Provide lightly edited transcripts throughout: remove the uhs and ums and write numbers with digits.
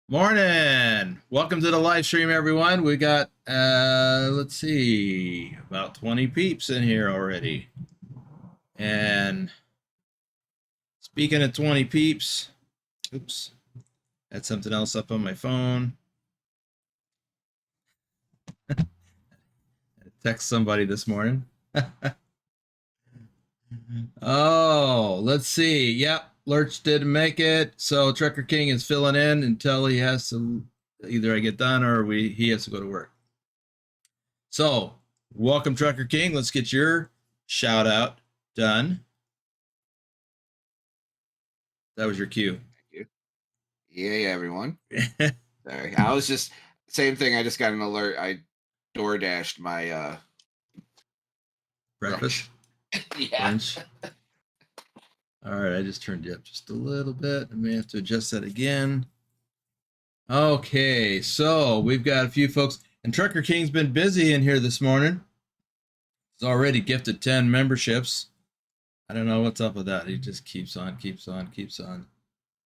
Morning. Welcome to the live stream, everyone. We got, let's see, about 20 peeps in here already. And speaking of 20 peeps, oops, had something else up on my phone. I text somebody this morning. Oh, let's see. Yep. Lurch didn't make it, so TruckerKing is filling in until he has to either I get done or he has to go to work. So, welcome TruckerKing. Let's get your shout out done. That was your cue. Thank you. Yeah, everyone. Sorry, I was just same thing. I just got an alert. I door dashed my breakfast. Yeah. Lunch. All right, I just turned you up just a little bit. I may have to adjust that again. Okay, so we've got a few folks, and Trucker King's been busy in here this morning. He's already gifted 10 memberships. I don't know what's up with that. He just keeps on. I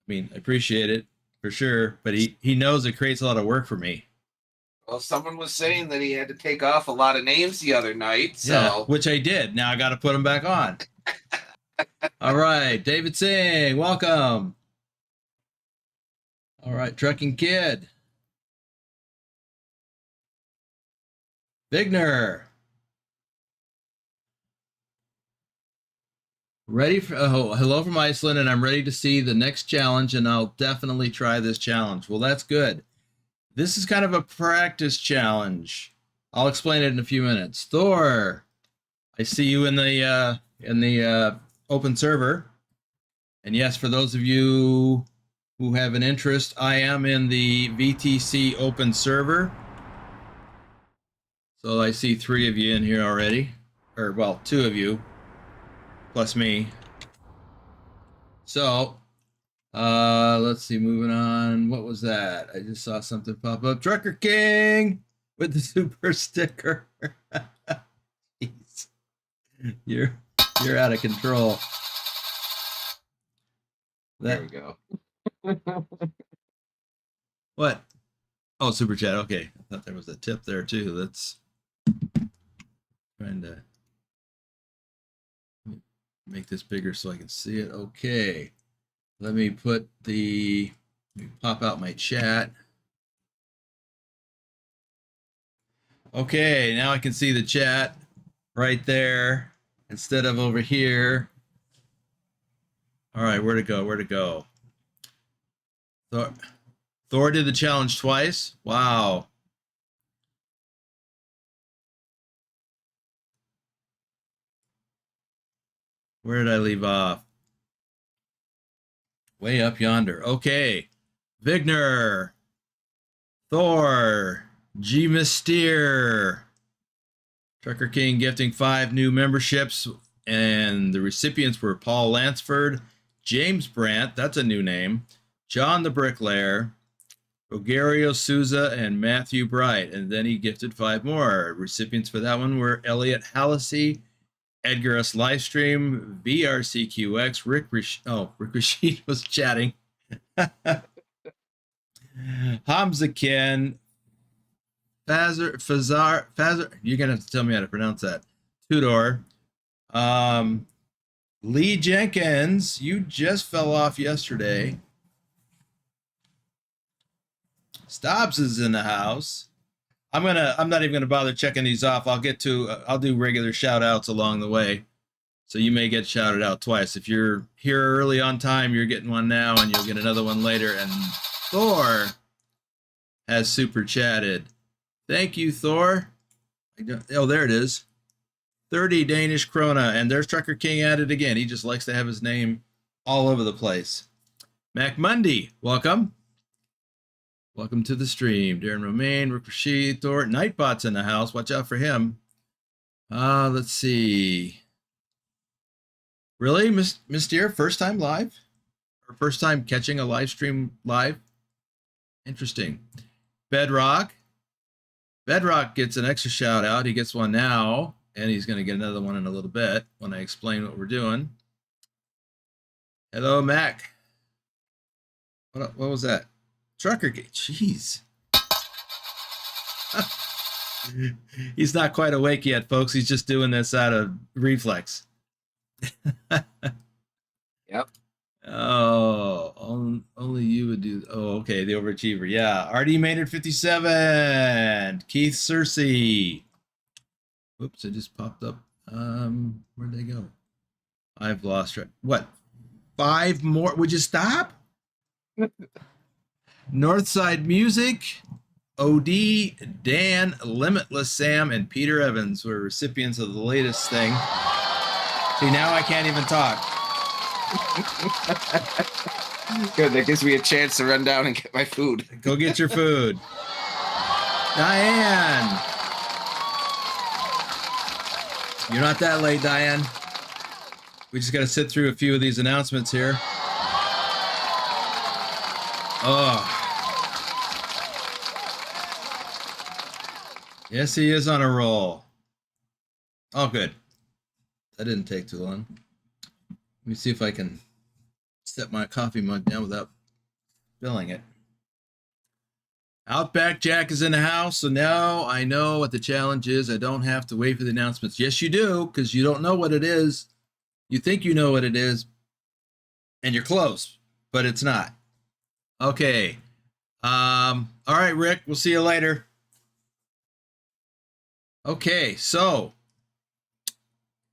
mean, I appreciate it for sure, but he knows it creates a lot of work for me. Well, someone was saying that he had to take off a lot of names the other night, so Yeah, which I did. Now I got to put them back on. All right, David Singh, welcome. All right, Trucking Kid. Vigner. Ready for, oh, hello from Iceland, and I'm ready to see the next challenge, and I'll definitely try this challenge. Well, that's good. This is kind of a practice challenge. I'll explain it in a few minutes. Thor, I see you in the open server. And yes, for those of you who have an interest, I am in the VTC open server. So I see 3 of you in here already, or well, 2 of you plus me. So let's see, moving on. What was that? I just saw something pop up. Trucker King with the super sticker. Jeez. You're out of control. there we go. What? Oh, super chat. Okay, I thought there was a tip there too. That's trying to make this bigger so I can see it. Okay, let me pop out my chat. Okay, now I can see the chat right there instead of over here. All right, where to go? Thor did the challenge twice. Wow. Where did I leave off? Way up yonder. Okay. Vigner. Thor. G. Mysteer. Trucker King gifting 5 new memberships, and the recipients were Paul Lansford, James Brandt, that's a new name, John the Bricklayer, Rogerio Souza, and Matthew Bright. And then he gifted 5 more. Recipients for that one were Elliot Hallisey, Edgar S. Livestream, VRCQX, Rick Rashid was chatting. Hamza Ken, Fazar, you're gonna have to tell me how to pronounce that. Tudor. Lee Jenkins, you just fell off yesterday. Stobbs is in the house. I'm not even gonna bother checking these off. I'll do regular shout outs along the way. So you may get shouted out twice. If you're here early on time, you're getting one now and you'll get another one later. And Thor has super chatted. Thank you, Thor. Oh, there it is. 30 Danish krona. And there's Trucker King at it again. He just likes to have his name all over the place. Mac Mundy, welcome. Welcome to the stream. Darren Romaine, Rick Rashid, Thor. Nightbot's in the house. Watch out for him. Let's see. Really, Miss Deer? First time live? Or first time catching a live stream live? Interesting. Bedrock. Bedrock gets an extra shout out. He gets one now, and he's going to get another one in a little bit when I explain what we're doing. Hello, Mac. What was that? Trucker Gate. Jeez. He's not quite awake yet, folks. He's just doing this out of reflex. Yep. Oh, only you would do. Oh, okay. The overachiever. Yeah. RD made it 57. Keith Cersei. Whoops, it just popped up. Where'd they go? I've lost track. What? 5 more? Would you stop? Northside Music, OD, Dan, Limitless Sam, and Peter Evans were recipients of the latest thing. See, now I can't even talk. Good, that gives me a chance to run down and get my food. Go get your food. Diane. You're not that late, Diane. We just got to sit through a few of these announcements here. Oh. Yes, he is on a roll. Oh, good. That didn't take too long. Let me see if I can set my coffee mug down without spilling it. Outback Jack is in the house, so now I know what the challenge is. I don't have to wait for the announcements. Yes, you do, because you don't know what it is. You think you know what it is, and you're close, but it's not. Okay. All right, Rick, we'll see you later. Okay, so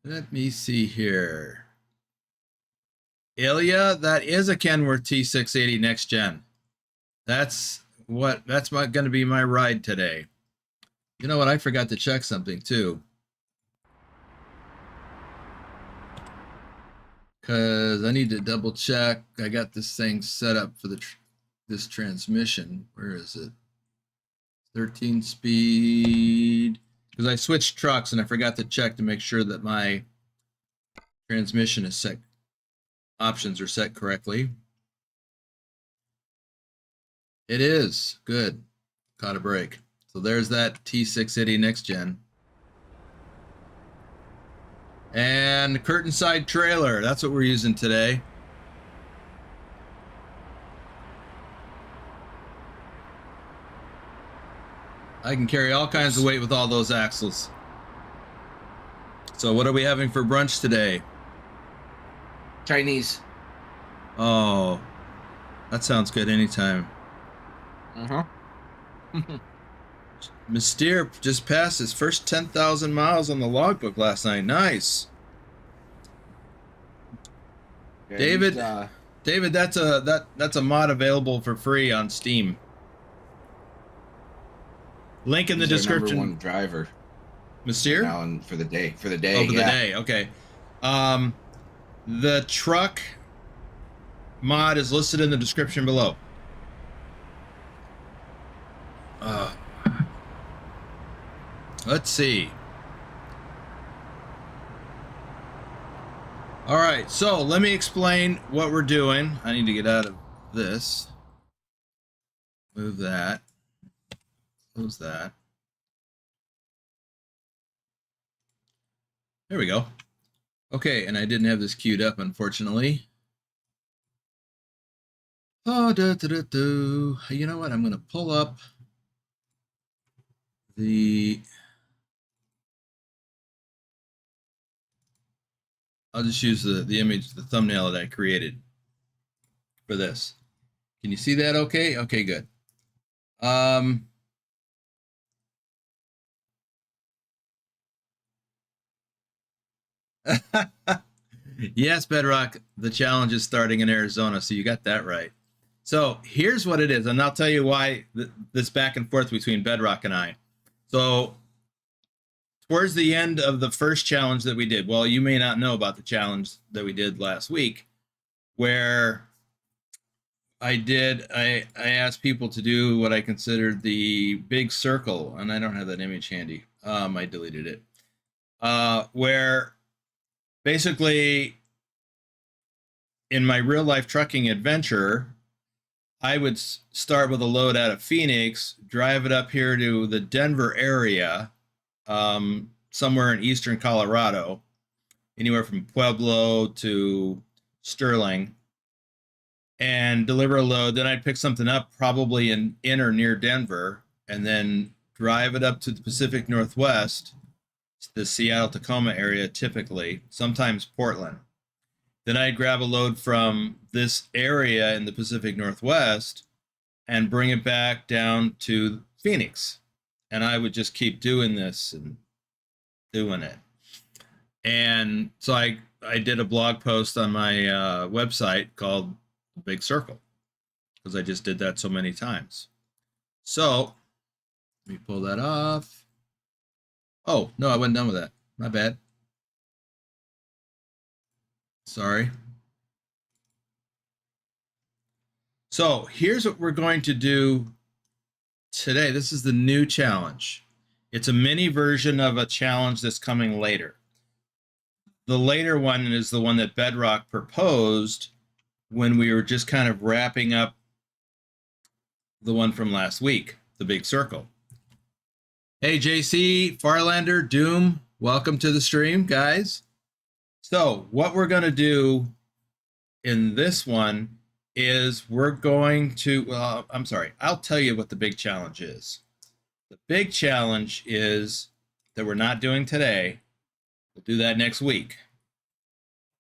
let me see here. Ilya, that is a Kenworth T680 next gen. That's going to be my ride today. You know what? I forgot to check something too. Because I need to double check. I got this thing set up for this transmission. Where is it? 13 speed. Because I switched trucks and I forgot to check to make sure that my transmission is set. Options are set correctly. It is. Good. Caught a break. So there's that T680 next gen. And the curtain side trailer. That's what we're using today. I can carry all kinds of weight with all those axles. So what are we having for brunch today? Chinese. Oh, that sounds good anytime. Mystere just passed his first 10,000 miles on the logbook last night. Nice. Yeah, David, that's a mod available for free on Steam. Link in the description. Number one driver. Mystere? Now for the day. For the day. Oh, for the day. Okay. The truck mod is listed in the description below. Let's see. All right, so let me explain what we're doing. I need to get out of this. Move that. Close that. There we go. Okay, and I didn't have this queued up, unfortunately. Oh, you know what? I'm going to pull up the... I'll just use the image, the thumbnail that I created for this. Can you see that okay? Okay, good. Yes, Bedrock, the challenge is starting in Arizona, so you got that right. So here's what it is, and I'll tell you why this back and forth between Bedrock and I. So towards the end of the first challenge that we did, well, you may not know about the challenge that we did last week, where I asked people to do what I considered the big circle, and I don't have that image handy. I deleted it. Where basically in my real life trucking adventure, I would start with a load out of Phoenix, drive it up here to the Denver area, somewhere in eastern Colorado, anywhere from Pueblo to Sterling, and deliver a load. Then I'd pick something up probably in or near Denver, and then drive it up to the Pacific Northwest, the Seattle-Tacoma area typically, sometimes Portland. Then I'd grab a load from this area in the Pacific Northwest and bring it back down to Phoenix. And I would just keep doing this and doing it. And so I did a blog post on my website called Big Circle, because I just did that so many times. So let me pull that off. Oh, no, I wasn't done with that. My bad. Sorry. So here's what we're going to do today. This is the new challenge. It's a mini version of a challenge that's coming later. The later one is the one that Bedrock proposed when we were just kind of wrapping up the one from last week, the Big Circle. Hey, JC, Farlander, Doom, welcome to the stream, guys. So what we're going to do in this one is we're going to, well, I'm sorry, I'll tell you what the big challenge is. The big challenge is that we're not doing today. We'll do that next week.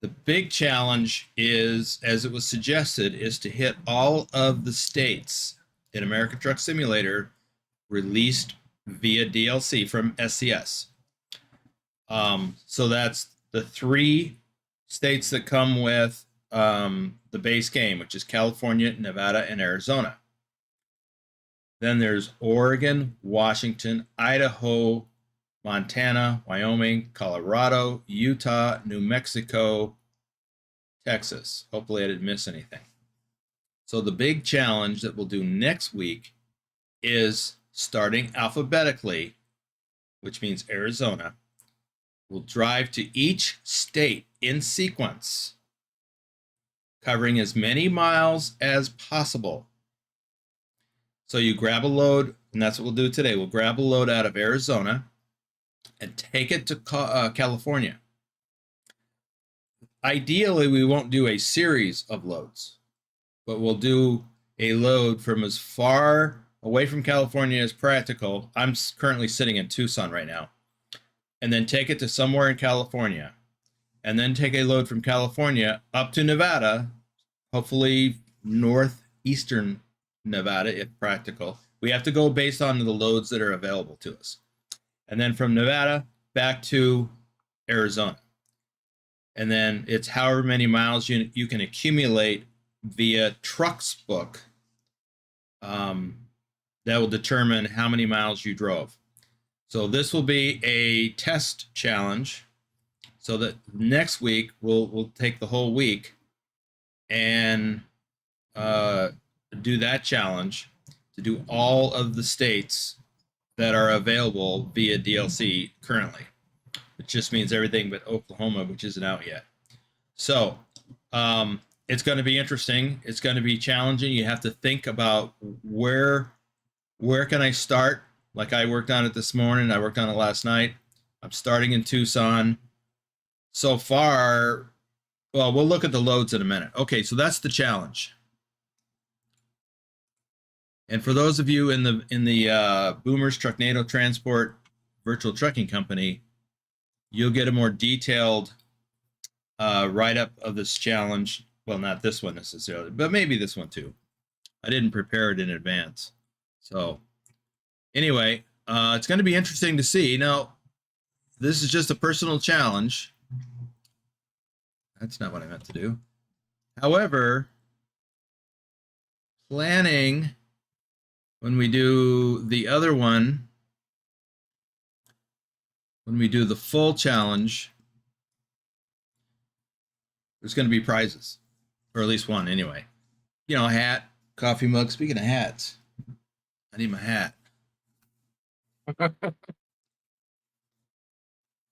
The big challenge is, as it was suggested, is to hit all of the states in American Truck Simulator released via DLC from SCS. So that's the 3 states that come with the base game, which is California, Nevada, and Arizona. Then there's Oregon, Washington, Idaho, Montana, Wyoming, Colorado, Utah, New Mexico, Texas. Hopefully I didn't miss anything. So the big challenge that we'll do next week is starting alphabetically, which means Arizona. We'll drive to each state in sequence, covering as many miles as possible. So you grab a load, and that's what we'll do today. We'll grab a load out of Arizona and take it to California. Ideally, we won't do a series of loads, but we'll do a load from as far away from California as practical. I'm currently sitting in Tucson right now. And then take it to somewhere in California. And then take a load from California up to Nevada, hopefully northeastern Nevada, if practical. We have to go based on the loads that are available to us. And then from Nevada back to Arizona. And then it's however many miles you can accumulate via Trucks Book. That will determine how many miles you drove. So this will be a test challenge, so that next week we'll take the whole week and do that challenge to do all of the states that are available via DLC currently. It just means everything but Oklahoma, which isn't out yet. So it's going to be interesting. It's going to be challenging. You have to think about where can I start? Like I worked on it this morning. I worked on it last night. I'm starting in Tucson. So far, well, we'll look at the loads in a minute. Okay, so that's the challenge. And for those of you in the Boomers Trucknado Transport Virtual Trucking Company, you'll get a more detailed write-up of this challenge. Well, not this one necessarily, but maybe this one too. I didn't prepare it in advance. So anyway, it's going to be interesting to see. Now, this is just a personal challenge. That's not what I meant to do. However, planning when we do the other one, when we do the full challenge, there's going to be prizes, or at least one anyway. You know, a hat, coffee mug. Speaking of hats, I need my hat.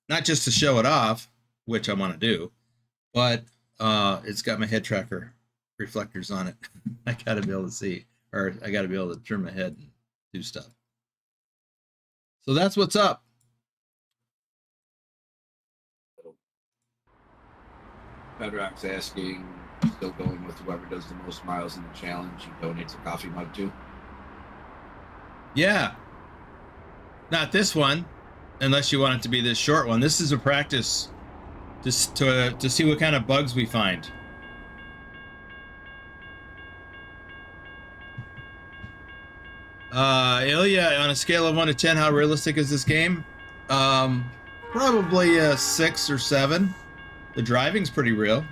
Not just to show it off, which I want to do, but it's got my head tracker reflectors on it. I got to be able to see, or I got to be able to turn my head and do stuff. So that's what's up. Bedrock's asking, still going with whoever does the most miles in the challenge, you donate a coffee mug to? Yeah. Not this one, unless you want it to be this short one. This is a practice just to see what kind of bugs we find. Ilya, on a scale of 1 to 10, how realistic is this game? Probably a 6 or 7. The driving's pretty real.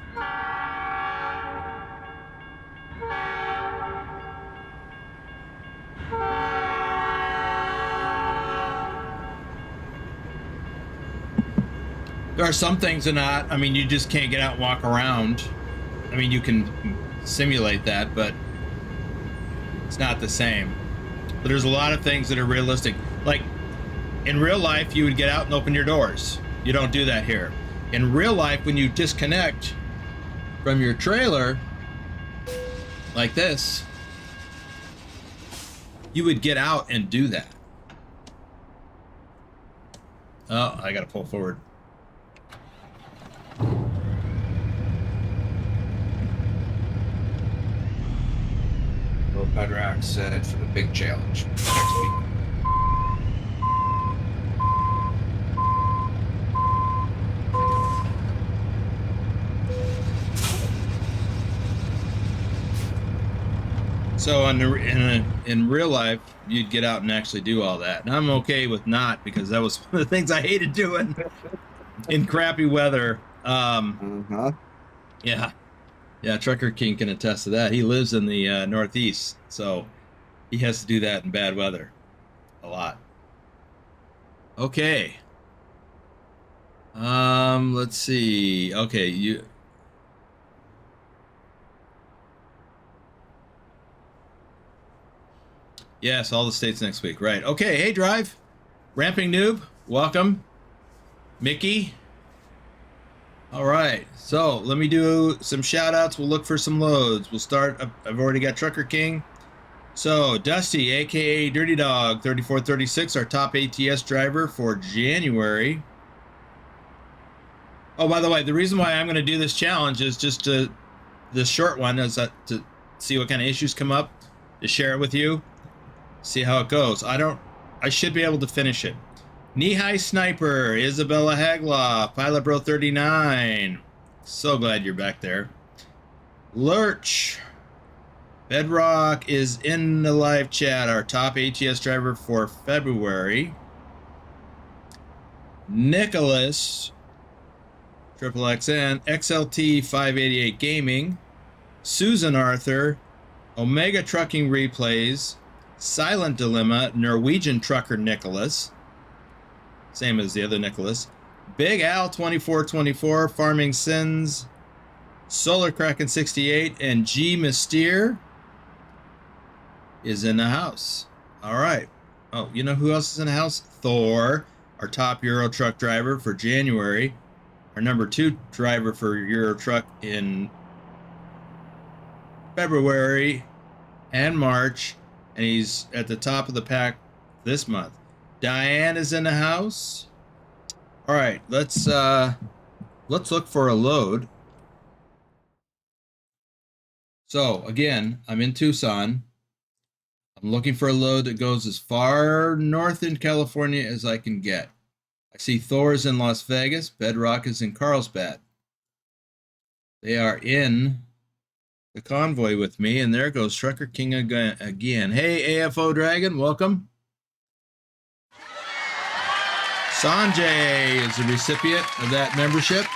There are some things that not. I mean, you just can't get out and walk around. I mean, you can simulate that, but it's not the same. But there's a lot of things that are realistic. Like, in real life, you would get out and open your doors. You don't do that here. In real life, when you disconnect from your trailer, like this, you would get out and do that. Oh, I gotta pull forward. Well, Bedrock said for the big challenge next week. So in real life, you'd get out and actually do all that. And I'm okay with not, because that was one of the things I hated doing in crappy weather. Yeah. Yeah, TruckerKing can attest to that. He lives in the Northeast, so he has to do that in bad weather a lot. Okay. Let's see. Okay, you. Yes, all the states next week. Right. Okay. Hey, Drive. Ramping Noob. Welcome. Mickey. All right. So let me do some shout outs. We'll look for some loads. We'll start. I've already got TruckerKing. So Dusty, aka Dirty Dog 3436, our top ATS driver for January. Oh, by the way, the reason why I'm going to do this challenge is just to, the short one is to see what kind of issues come up, to share it with you, see how it goes. I should be able to finish it. Knee-High Sniper, Isabella Hagloff, Pilot Bro 39. So glad you're back there. Lurch. Bedrock is in the live chat, our top ATS driver for February. Nicholas, Triple XN, XLT 588 Gaming, Susan Arthur, Omega Trucking Replays, Silent Dilemma, Norwegian Trucker Nicholas, same as the other Nicholas, Big Al 2424, Farming Sins, Solar Kraken 68, and G Mysteer is in the house. All right. Oh, you know who else is in the house? Thor, our top Euro Truck driver for January, our number 2 driver for Euro Truck in February and March, and he's at the top of the pack this month. Diane is in the house. All right, let's look for a load. So again, I'm in Tucson. I'm looking for a load that goes as far north in California as I can get. I see Thor's in Las Vegas. Bedrock is in Carlsbad. They are in the convoy with me, and there goes TruckerKing again. Hey, AFO Dragon, welcome. Sanjay is the recipient of that membership.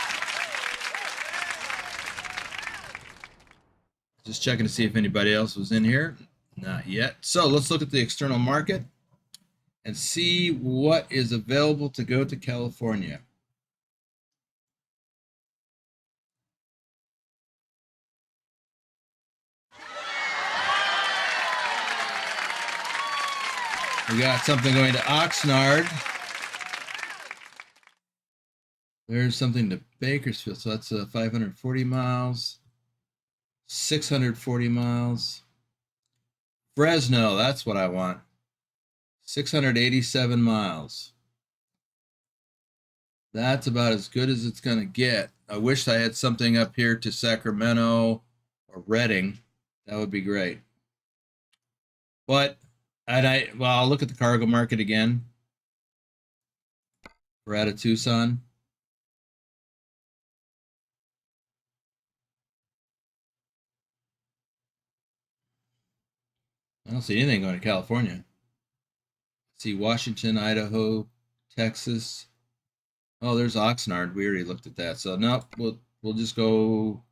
Just checking to see if anybody else was in here. Not yet. So let's look at the external market and see what is available to go to California. We got something going to Oxnard. There's something to Bakersfield. So that's 540 miles, 640 miles. Fresno, that's what I want. 687 miles. That's about as good as it's going to get. I wish I had something up here to Sacramento or Redding. That would be great. But, I'll look at the cargo market again. We're out of Tucson. I don't see anything going to California. See Washington, Idaho, Texas. Oh, there's Oxnard. We already looked at that. So nope, we'll just go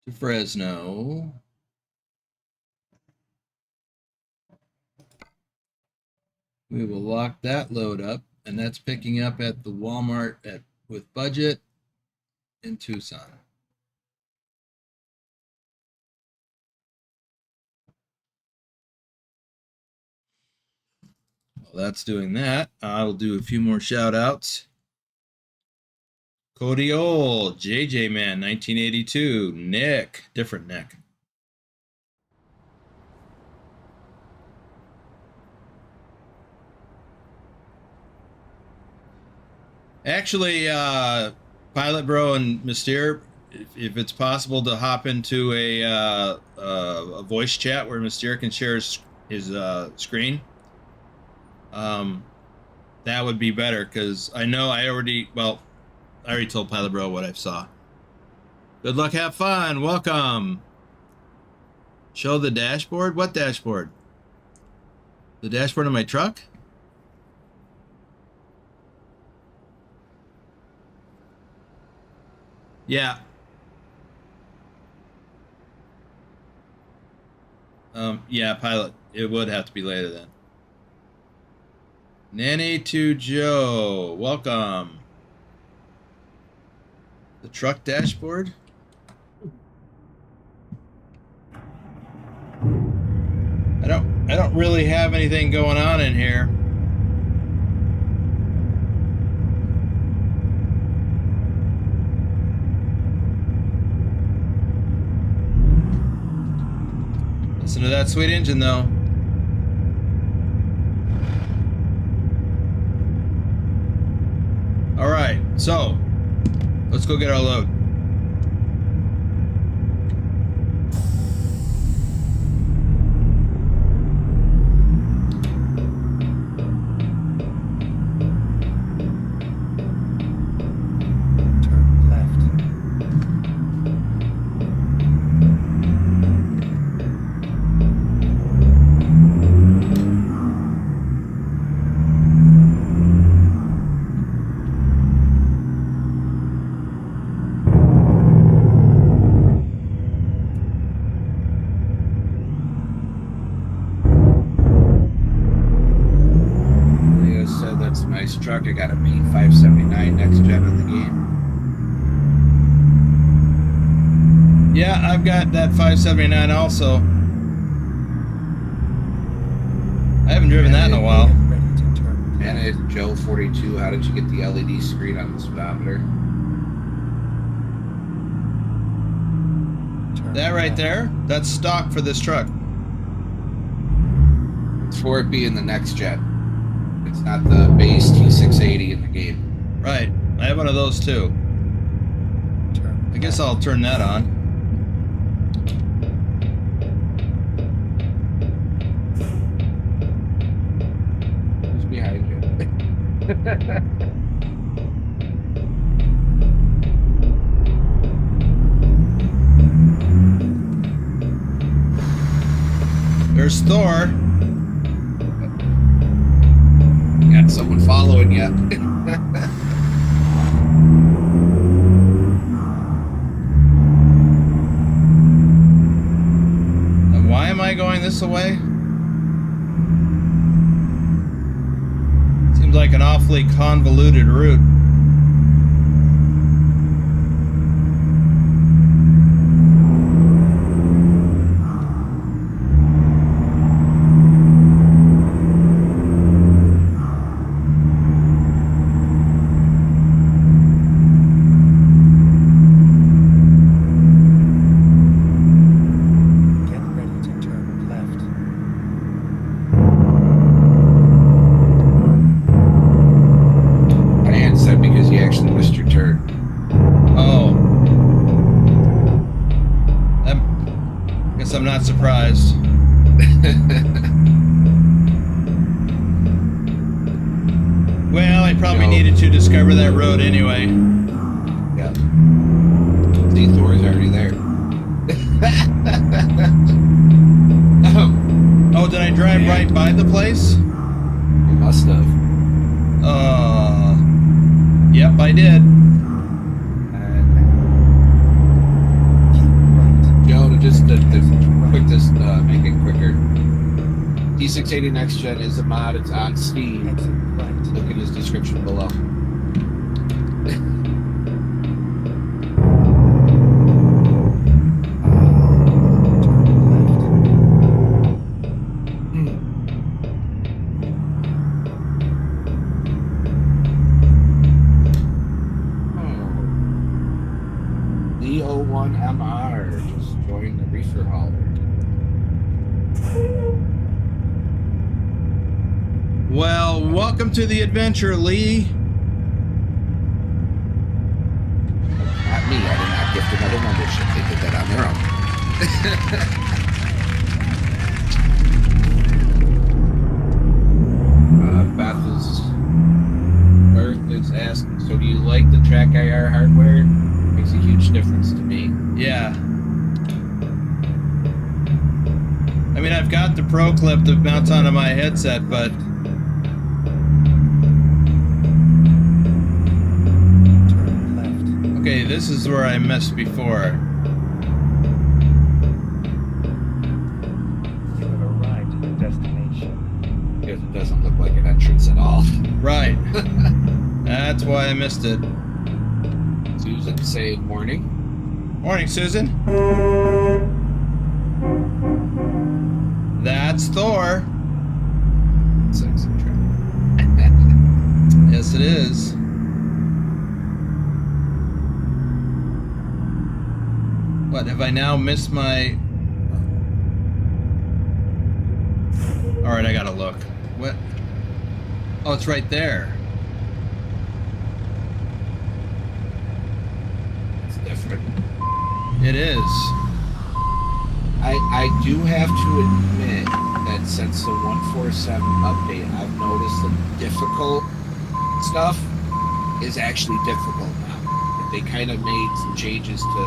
to Fresno. We will lock that load up, and that's picking up at the Walmart with budget in Tucson. Well, that's doing that. I'll do a few more shout outs. Cody Old, JJ Man, 1982, Nick, different Nick. Actually, Pilot Bro and Mystere, if it's possible to hop into a voice chat where Mystere can share his screen, that would be better, because I know I already told Pilot Bro what I saw. Good luck, have fun, welcome. Show the dashboard? What dashboard? The dashboard of my truck? Yeah. Yeah, Pilot. It would have to be later then. Nanny to Joe. Welcome. The truck dashboard? I don't really have anything going on in here. Listen to that sweet engine, though. All right, so let's go get our load. Truck. I got a P579 next gen in the game. Yeah, I've got that 579 also. I haven't driven that in a while. And it, Joe 42, how did you get the LED screen on the speedometer? That right there, that's stock for this truck. It's for it being the next gen. It's not the base T680 in the game. Right. I have one of those too. I guess I'll turn that on. Who's behind you? There's Thor. Got someone following you. And why am I going this way? Seems like an awfully convoluted route. I'm not surprised. Well, I probably needed to discover that road anyway. Yeah. See, Thor's already there. Oh, did I drive right by the place? You must have. Yep, I did. Joe, just to quick this, make it quicker. T680 Next Gen is a mod. It's on Steam. Look at his description below. The 01MR just joined the reefer hauler. Well, welcome to the adventure, Lee. their own. Earth is asking, so do you like the Track IR hardware? Makes a huge difference to me. Yeah. I mean, I've got the Pro Clip that mounts onto my headset, but Turn left. okay, this is where I missed before. You have arrived at your destination. Because it doesn't look like an entrance at all. Right. That's why I missed it. Susan saying morning. Morning, Susan. That's Thor. Sexy track. Yes, it is. What, have I now missed my... Alright, I gotta look. What? Oh, it's right there. It's different. It is. I do have to admit that since the 147 update, I've noticed the difficult stuff is actually difficult now. They kind of made some changes to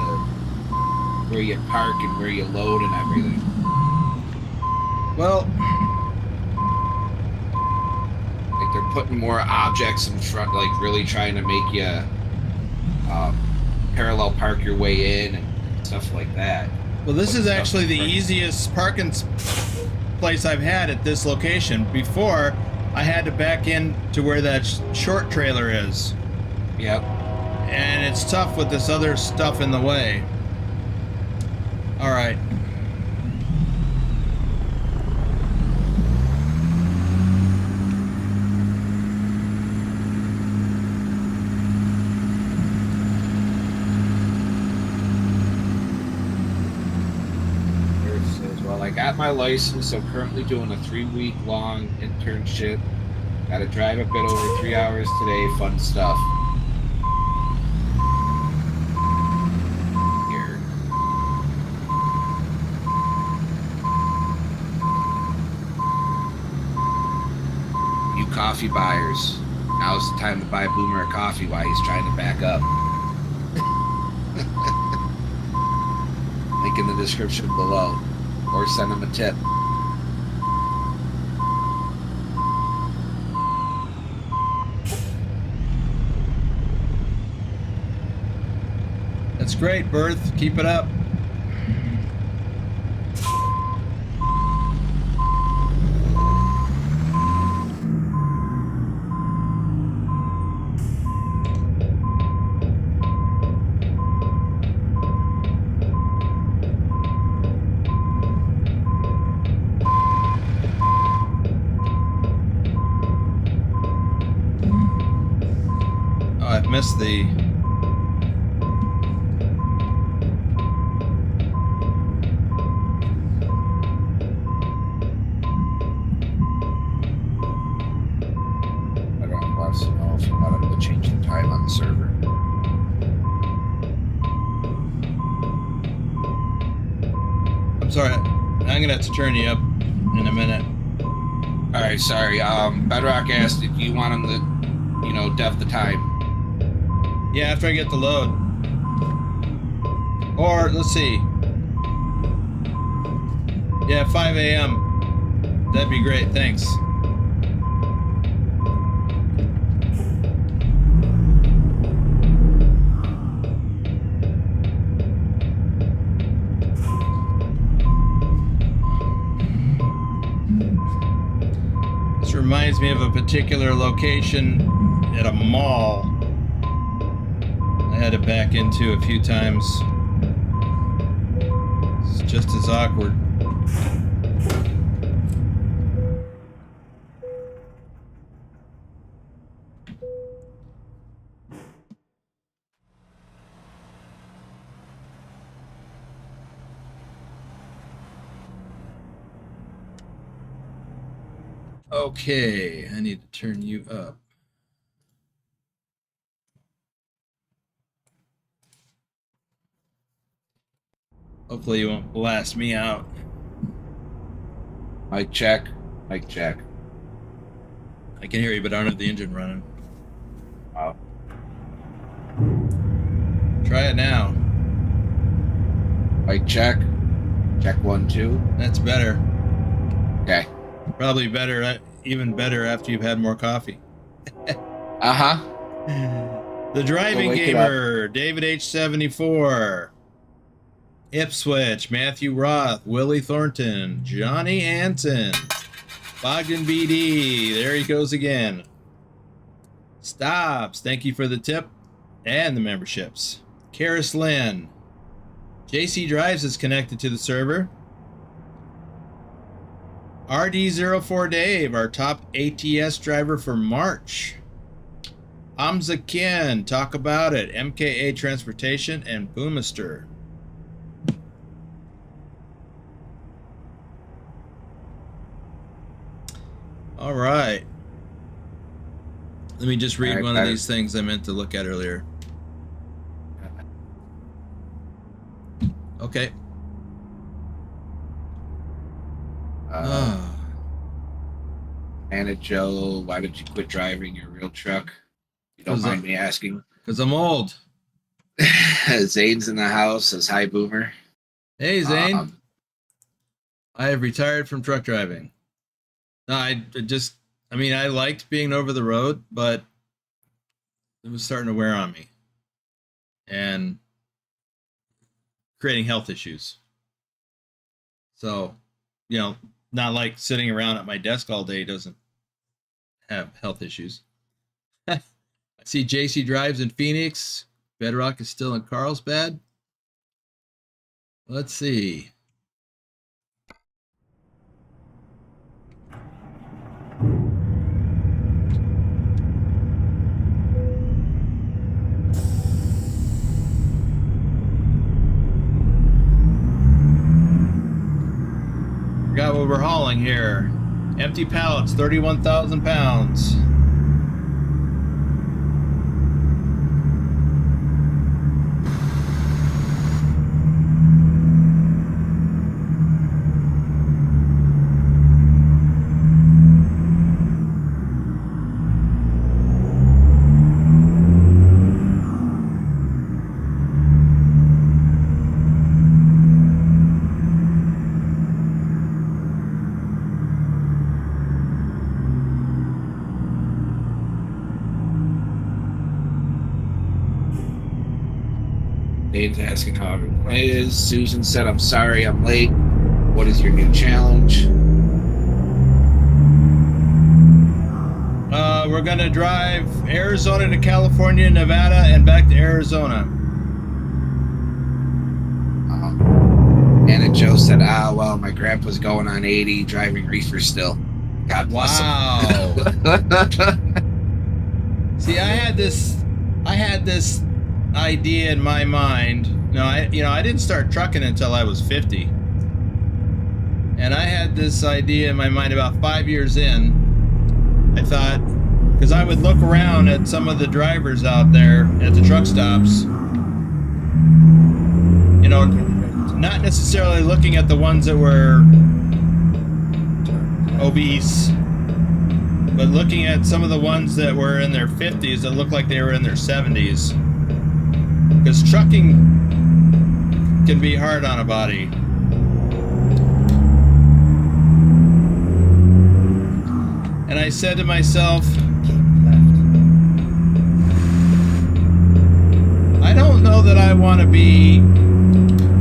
where you park and where you load and everything. Well, Like they're putting more objects in front, like really trying to make you parallel park your way in and stuff like that. well, this is actually the Right. easiest parking place I've had at this location. Before, I had to back in to where that short trailer is. Yep. And it's tough with this other stuff in the way. All right. Here it says, well, I got my license. I'm currently doing a 3-week long internship. Got to drive a bit over 3 hours today. Fun stuff. Here. You coffee buyers. Now's the time to buy Boomer a coffee while he's trying to back up. Link in the description below. Or send him a tip. That's great, Berth. Keep it up. Oh, I've missed the... I don't want to know if you want to change the time on the server. I'm sorry. I'm gonna have to turn you up in a minute. Alright, sorry. Bedrock asked, do you want him to, you know, dev the time? Yeah, after I get the load. Or, let's see. Yeah, 5 a.m. That'd be great, thanks. This reminds me of a particular location at a mall I had to back into a few times. It's just as awkward. Okay, I need to turn you up. Hopefully you won't blast me out. Mic check. Mic check. I can hear you, but I don't have the engine running. Oh. Try it now. Mic check. Check 1, 2. That's better. Okay. Probably better, even better after you've had more coffee. Uh-huh. The Driving We'll wake it Gamer, David H74, Ipswich, Matthew Roth, Willie Thornton, Johnny Anson, Bogdan BD, there he goes again. Stops, thank you for the tip and the memberships. Karis Lynn, JC Drives is connected to the server. RD04 Dave, our top ATS driver for March. Hamza Ken, talk about it. MKA Transportation and Boomister. All right. Let me just read one of these things I meant to look at earlier. Okay. Anna Joe, why did you quit driving your real truck? You don't mind me asking. Because I'm old. Zane's in the house, says hi, Boomer. Hey, Zane. I have retired from truck driving. No, I liked being over the road, but it was starting to wear on me and creating health issues. So, not like sitting around at my desk all day doesn't have health issues. I see JC Drives in Phoenix. Bedrock is still in Carlsbad. Let's see. Forgot what we're hauling here. Empty pallets, 31,000 pounds. Dave's asking how everyone is. Susan said, I'm sorry I'm late. What is your new challenge? We're going to drive Arizona to California, Nevada, and back to Arizona. Anna Joe said, well, my grandpa's going on 80, driving reefer still. God bless him. See, I had this idea in my mind. No, I didn't start trucking until I was 50. And I had this idea in my mind about 5 years in. I thought, because I would look around at some of the drivers out there at the truck stops, not necessarily looking at the ones that were obese, but looking at some of the ones that were in their 50s that looked like they were in their 70s. Because trucking can be hard on a body. And I said to myself, I don't know that I want to be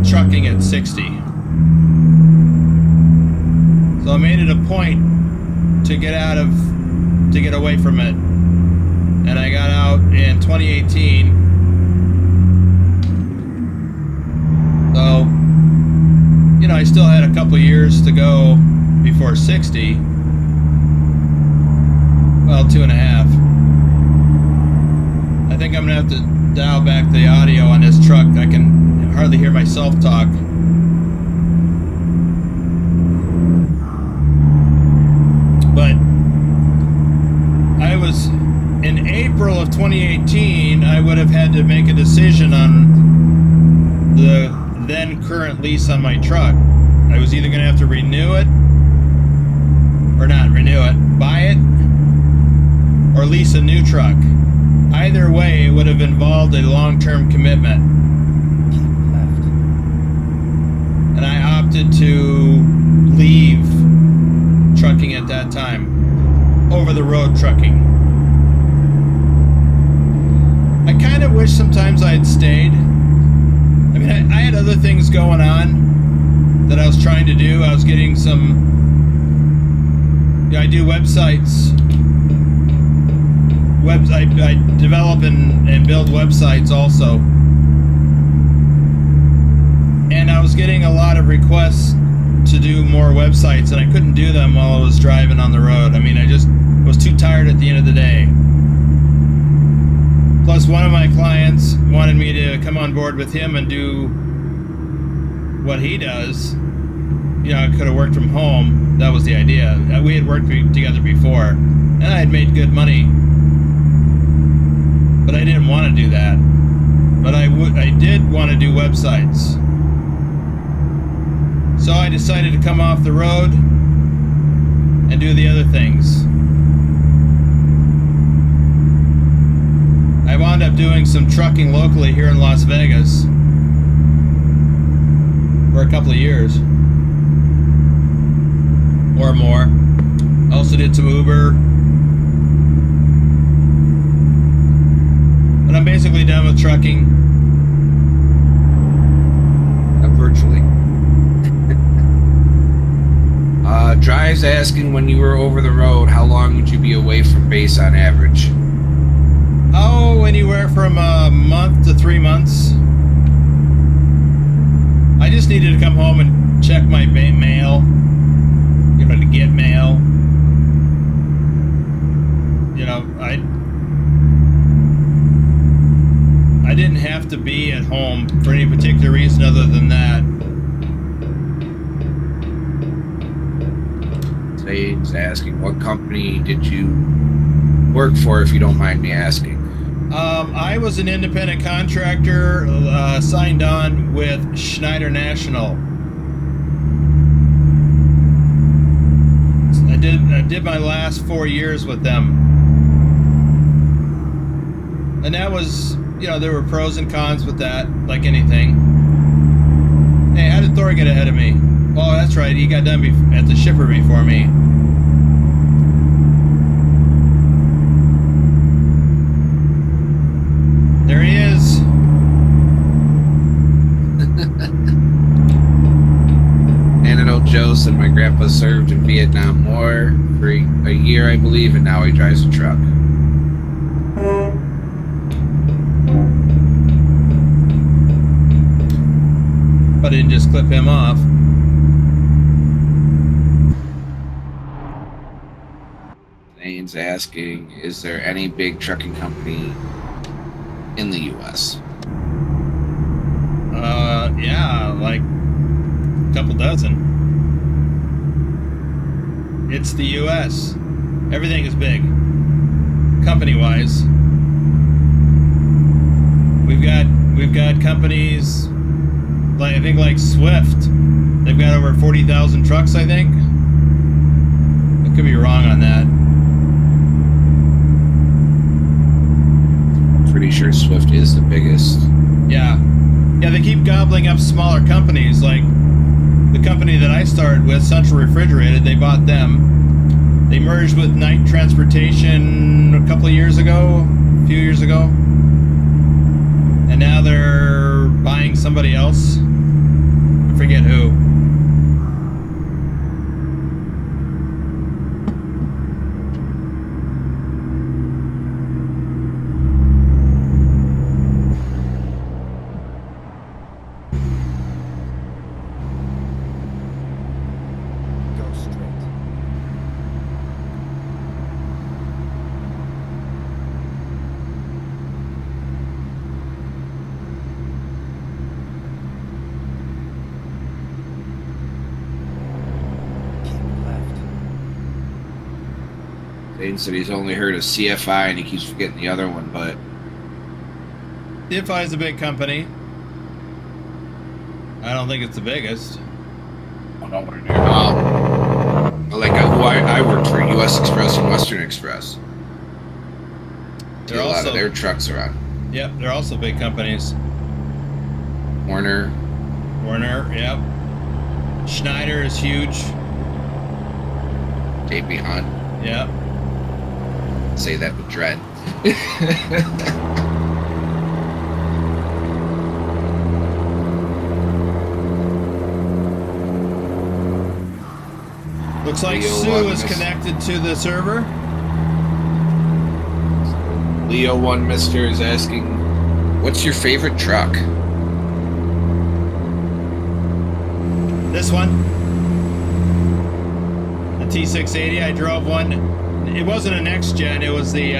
trucking at 60. So I made it a point to get away from it. And I got out in 2018. So, I still had a couple years to go before 60. Well, 2.5. I think I'm gonna have to dial back the audio on this truck. I can hardly hear myself talk. But I was in April of 2018. I would have had to make a decision on then current lease on my truck. I was either going to have to renew it, or not renew it, buy it, or lease a new truck. Either way, it would have involved a long-term commitment. Keep left. And I opted to leave trucking at that time. Over-the-road trucking. I kind of wish sometimes I had stayed. I mean, I had other things going on that I was trying to do. I was getting some... I do websites. I develop and build websites also. And I was getting a lot of requests to do more websites, and I couldn't do them while I was driving on the road. I mean, I just was too tired at the end of the day. Plus, one of my clients wanted me to come on board with him and do what he does. You know, I could have worked from home. That was the idea. We had worked together before, and I had made good money. But I didn't want to do that. But I did want to do websites. So I decided to come off the road and do the other things. I wound up doing some trucking locally here in Las Vegas for a couple of years or more. I also did some Uber. But I'm basically done with trucking. Virtually. Dry's asking, when you were over the road, how long would you be away from base on average? Oh, anywhere from a month to 3 months. I just needed to come home and check my mail, you know, to get mail. You know, I didn't have to be at home for any particular reason other than that. He's asking, what company did you work for, if you don't mind me asking? I was an independent contractor, signed on with Schneider National. I did my last 4 years with them. And that was, you know, there were pros and cons with that, like anything. Hey, how did Thor get ahead of me? Oh, that's right, he got done at the shipper before me. There he is. Antidote Joe said, my grandpa served in Vietnam War for a year, I believe, and now he drives a truck. But I didn't just clip him off. Zane's asking, is there any big trucking company in the U.S.? Yeah, like a couple dozen. It's the U.S. Everything is big, company-wise. We've got companies like, I think, like Swift. They've got over 40,000 trucks, I think. I could be wrong on that. Pretty sure Swift is the biggest. Yeah. Yeah, they keep gobbling up smaller companies, like the company that I started with, Central Refrigerated. They bought them. They merged with Knight Transportation a couple of years ago, a few years ago. And now they're buying somebody else. I forget who. Go straight. Keep left. Zane said he's only heard of CFI and he keeps forgetting the other one, but CFI is a big company. I don't think it's the biggest. Oh, nowhere near. Like who I worked for, U.S. Express and Western Express. They're A lot also of their trucks around. Yep, they're also big companies. Warner. Yep. Schneider is huge. JB Hunt. Yep. Say that with dread. Looks like Leo Sue is Miss- connected to the server. Leo One Mister is asking, what's your favorite truck? This one. The T680. I drove one. It wasn't a next gen, it was the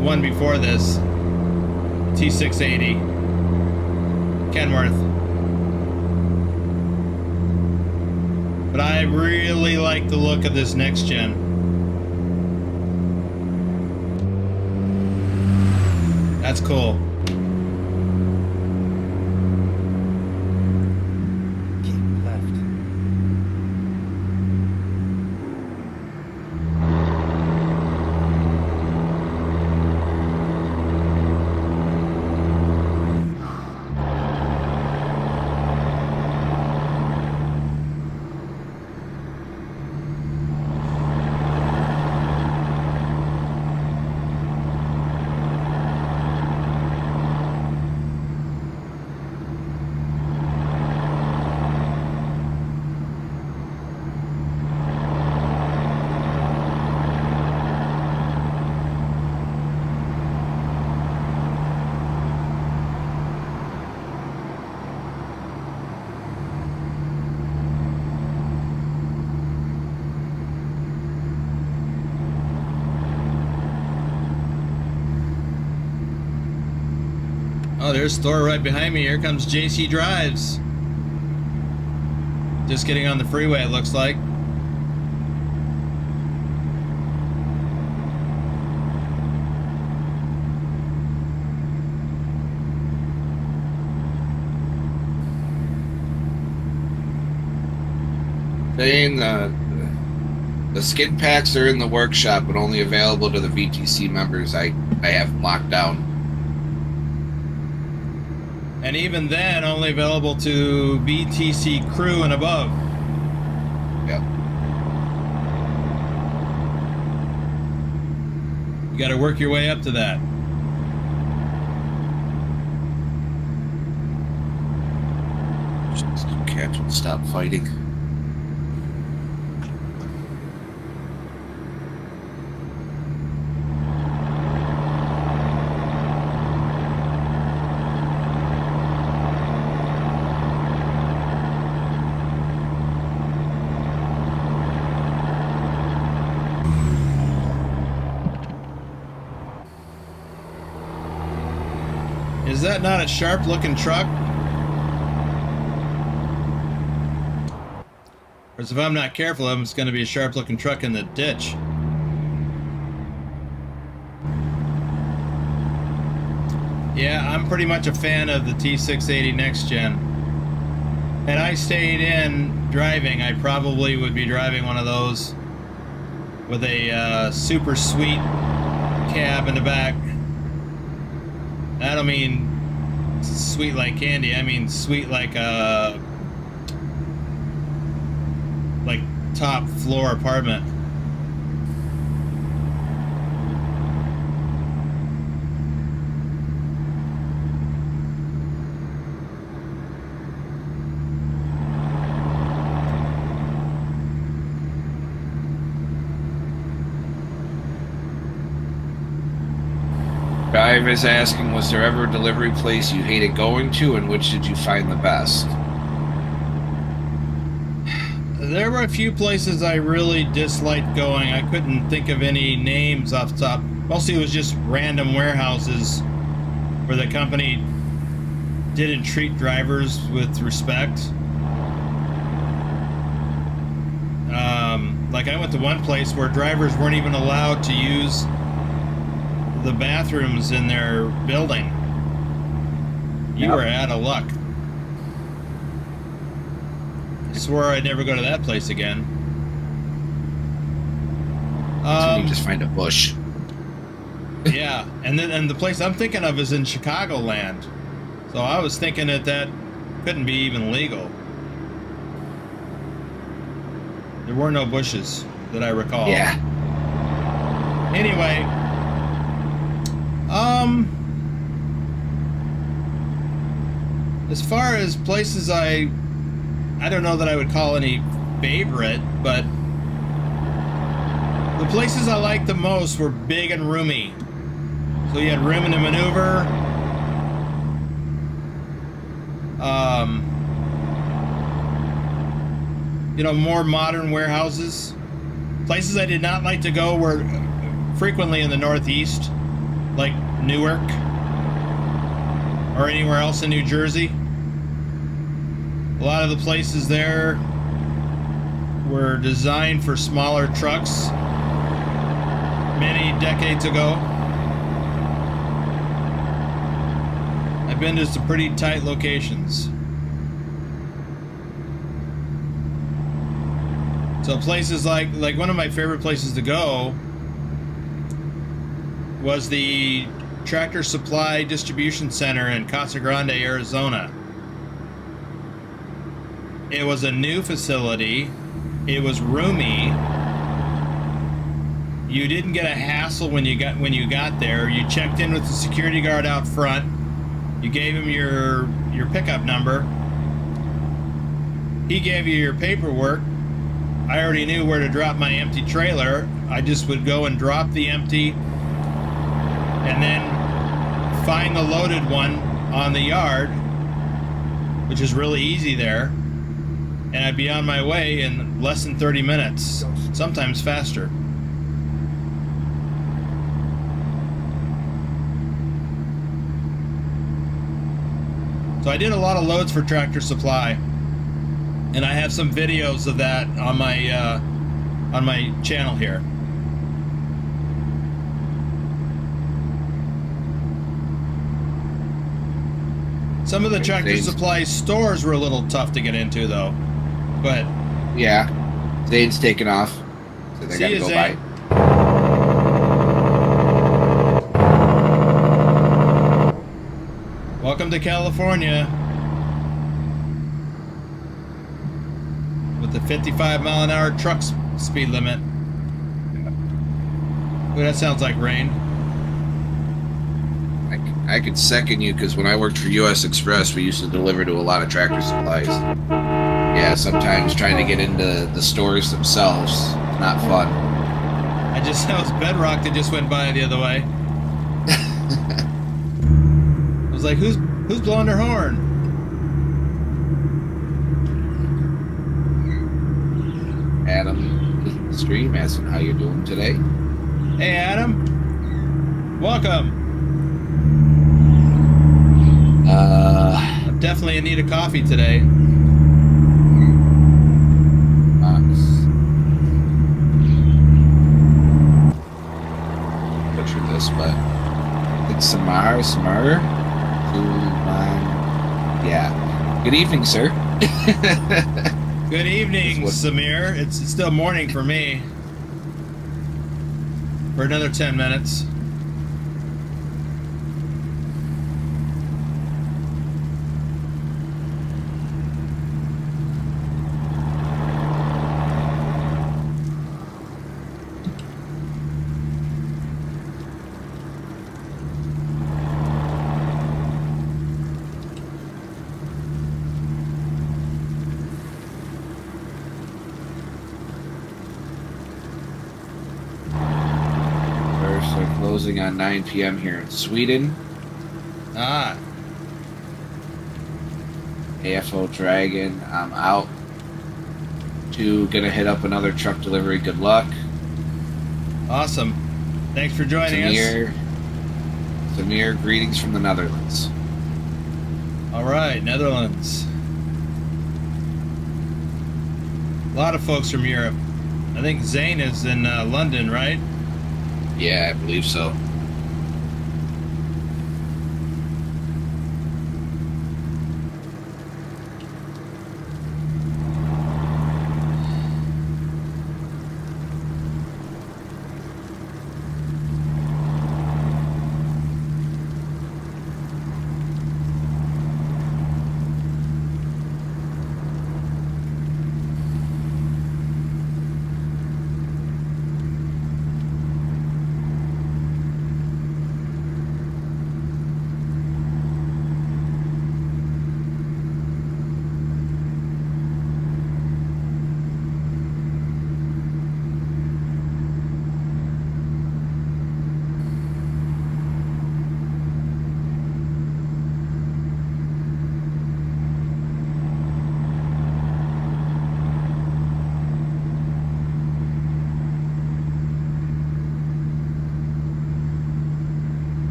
one before this. T680. Kenworth. But I really like the look of this next gen. That's cool. Keep left. Oh, there's Thor right behind me. Here comes JC Drives. Just getting on the freeway, it looks like. Saying the skid packs are in the workshop, but only available to the VTC members. I have them locked down. And even then, only available to VTC crew and above. Yep. You got to work your way up to that. Just catch and stop fighting. Is that not a sharp looking truck? Because if I'm not careful, it's going to be a sharp looking truck in the ditch. Yeah, I'm pretty much a fan of the T680 Next Gen. Had I stayed in driving, I probably would be driving one of those with a super sweet cab in the back. I don't mean sweet like candy. I mean sweet like top floor apartment. Dive is asking, was there ever a delivery place you hated going to, and which did you find the best? There were a few places I really disliked going. I couldn't think of any names off the top. Mostly it was just random warehouses where the company didn't treat drivers with respect. Like I went to one place where drivers weren't even allowed to use the bathrooms in their building. You Yep. were out of luck. swore I'd never go to that place again. You just find a bush. Yeah, and the place I'm thinking of is in Chicagoland. So I was thinking that couldn't be even legal. There were no bushes that I recall. Yeah. Anyway, as far as places I don't know that I would call any favorite, but the places I liked the most were big and roomy. So you had room to maneuver. You know, more modern warehouses. Places I did not like to go were frequently in the Northeast, like Newark or anywhere else in New Jersey. A lot of the places there were designed for smaller trucks many decades ago. I've been to some pretty tight locations. So places like one of my favorite places to go was the Tractor Supply Distribution Center in Casa Grande, Arizona. It was a new facility. It was roomy. You didn't get a hassle when you got there. You checked in with the security guard out front. You gave him your pickup number. He gave you your paperwork. I already knew where to drop my empty trailer. I just would go and drop the empty and then find the loaded one on the yard, which is really easy there. And I'd be on my way in less than 30 minutes, sometimes faster. So I did a lot of loads for Tractor Supply, and I have some videos of that on my channel here. Some of the Tractor Supply stores were a little tough to get into, though. Go ahead. Yeah, Zane's taking off, so they gotta go by. Welcome to California. With the 55-mile-an-hour truck speed limit. Ooh, that sounds like rain. I could second you, because when I worked for U.S. Express, we used to deliver to a lot of Tractor Supplies. Yeah, sometimes trying to get into the stores themselves is not fun. That was Bedrock that just went by the other way. I was like, who's blowing their horn? Adam is in the stream asking how you're doing today. Hey, Adam. Welcome. I'm definitely in need of coffee today. Picture this, but it's Samar. Yeah. Good evening, sir. Good evening, Samir. It's still morning for me. For another 10 minutes. Closing on 9 p.m. here in Sweden. Ah. AFO Dragon, I'm out. Gonna hit up another truck delivery. Good luck. Awesome. Thanks for joining us. Samir, greetings from the Netherlands. All right, Netherlands. A lot of folks from Europe. I think Zane is in London, right? Yeah, I believe so.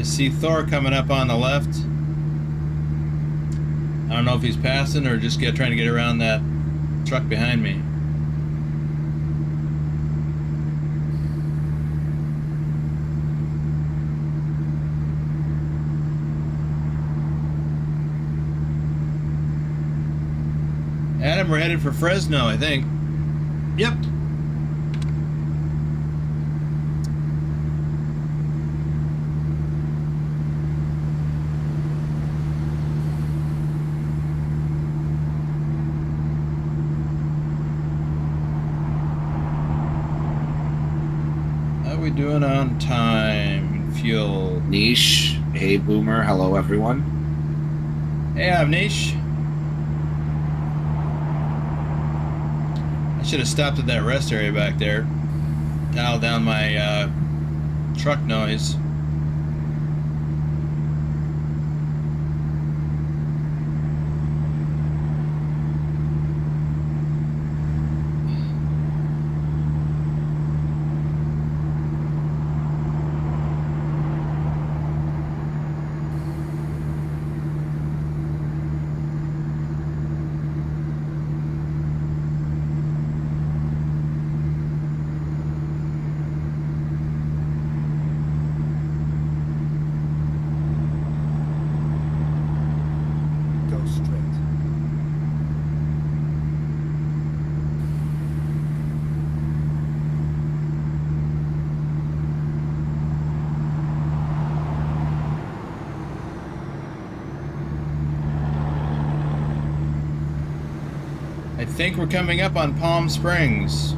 I see Thor coming up on the left. I don't know if he's passing or just trying to get around that truck behind me. Adam, we're headed for Fresno, I think. Yep. How we doing on time and fuel? Niche. Hey, Boomer. Hello, everyone. Hey, I'm Niche. I should have stopped at that rest area back there. Dial down my truck noise. Go straight. I think we're coming up on Palm Springs.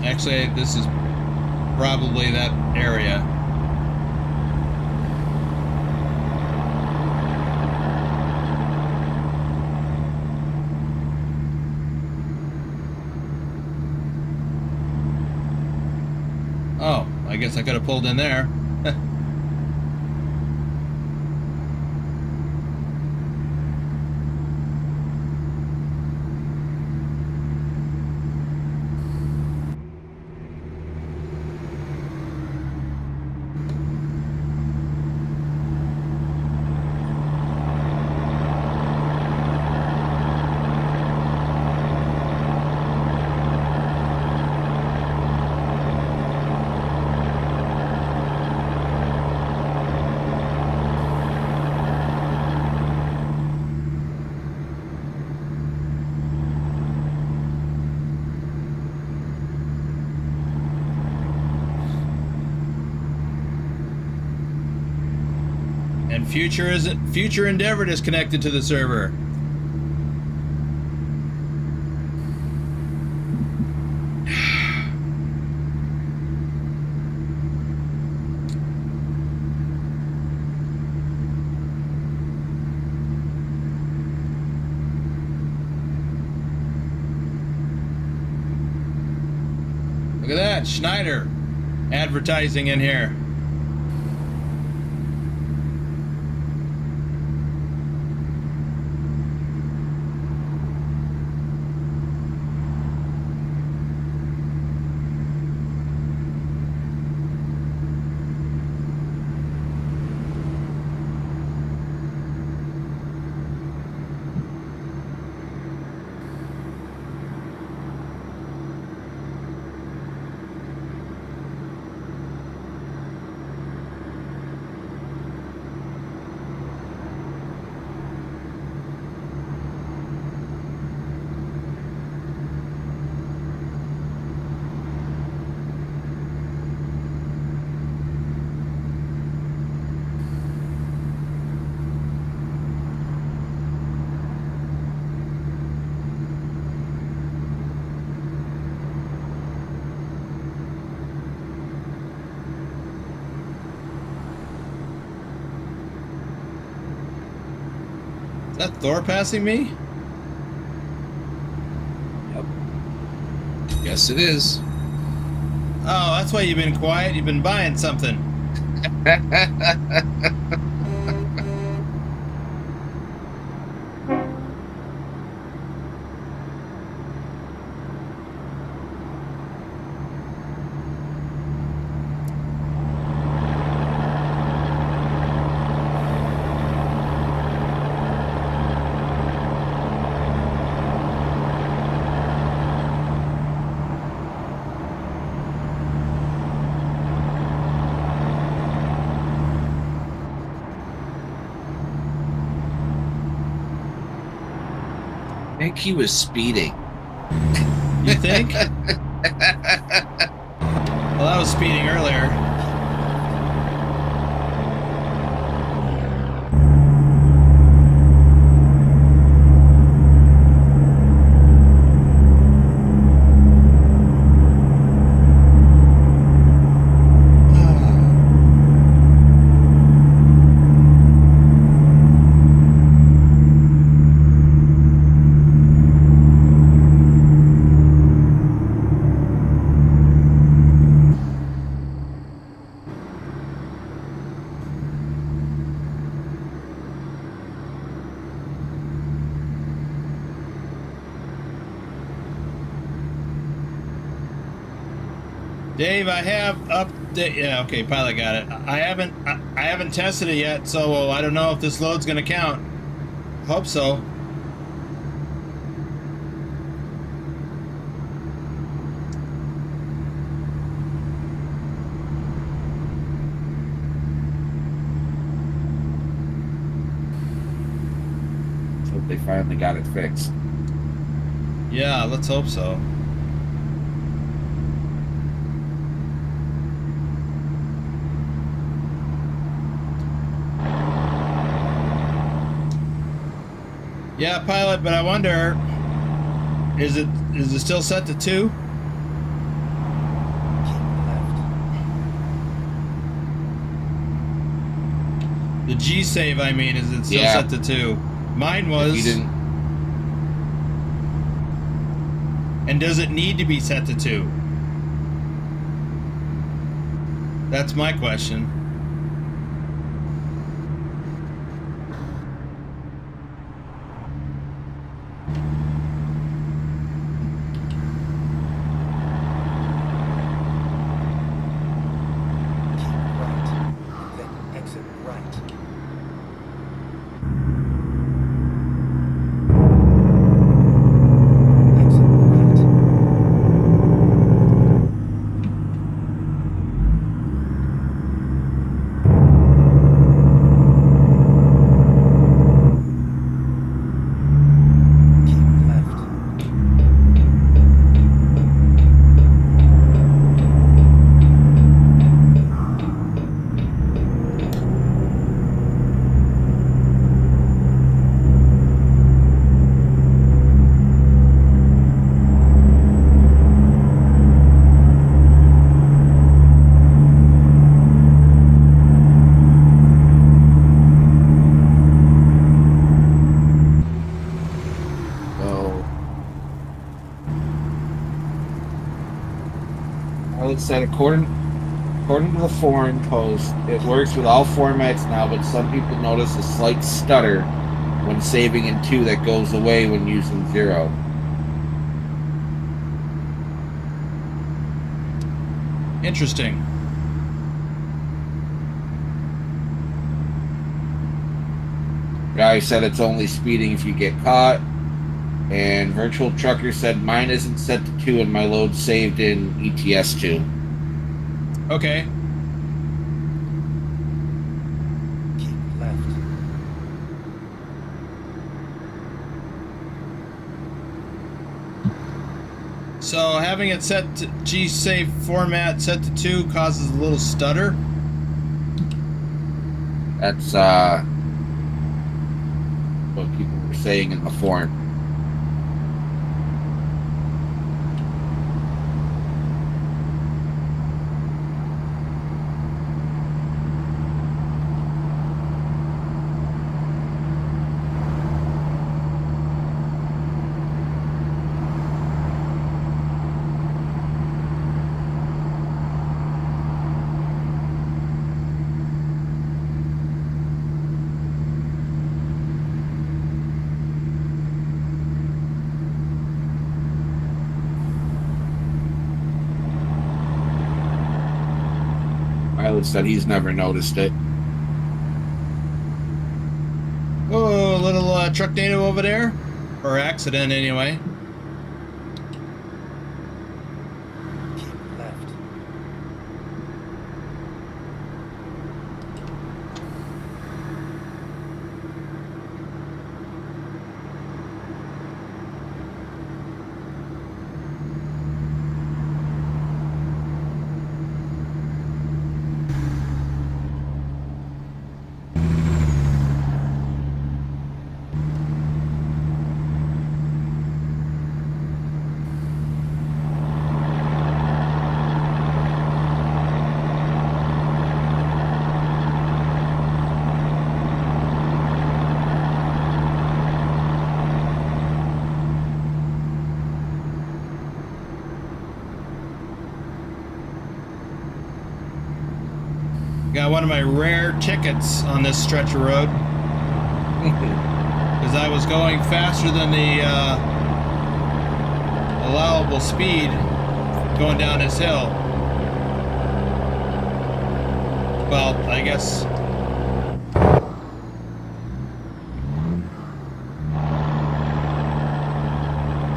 Actually, this is probably that area. Oh, I guess I could have pulled in there. And Future Endeavor is connected to the server. Look at that, Schneider advertising in here. Is that Thor passing me? Yep. Yes, it is. Oh, that's why you've been quiet. You've been buying something. think he was speeding. You think? Well, I was speeding earlier. Dave, I have update. Yeah, okay, pilot got it. I haven't tested it yet, so I don't know if this load's gonna count. Hope so. Hope they finally got it fixed. Yeah, let's hope so. Yeah, pilot, but I wonder, is it still set to 2? The G save, I mean, is it still set to 2? Mine was. You didn't. And does it need to be set to 2? That's my question. Said according to the forum post, it works with all formats now, but some people notice a slight stutter when saving in 2 that goes away when using 0. Interesting. Guy said it's only speeding if you get caught. And Virtual Trucker said mine isn't set to 2 and my load saved in ETS 2. Okay. Keep left. So having it set to G-Save format set to 2 causes a little stutter. That's what people were saying in the forum. Pilot said he's never noticed it. Oh, a little truck NATO over there, or accident anyway. Keep left. Got one of my rare tickets on this stretch of road because I was going faster than the allowable speed going down this hill. Well, I guess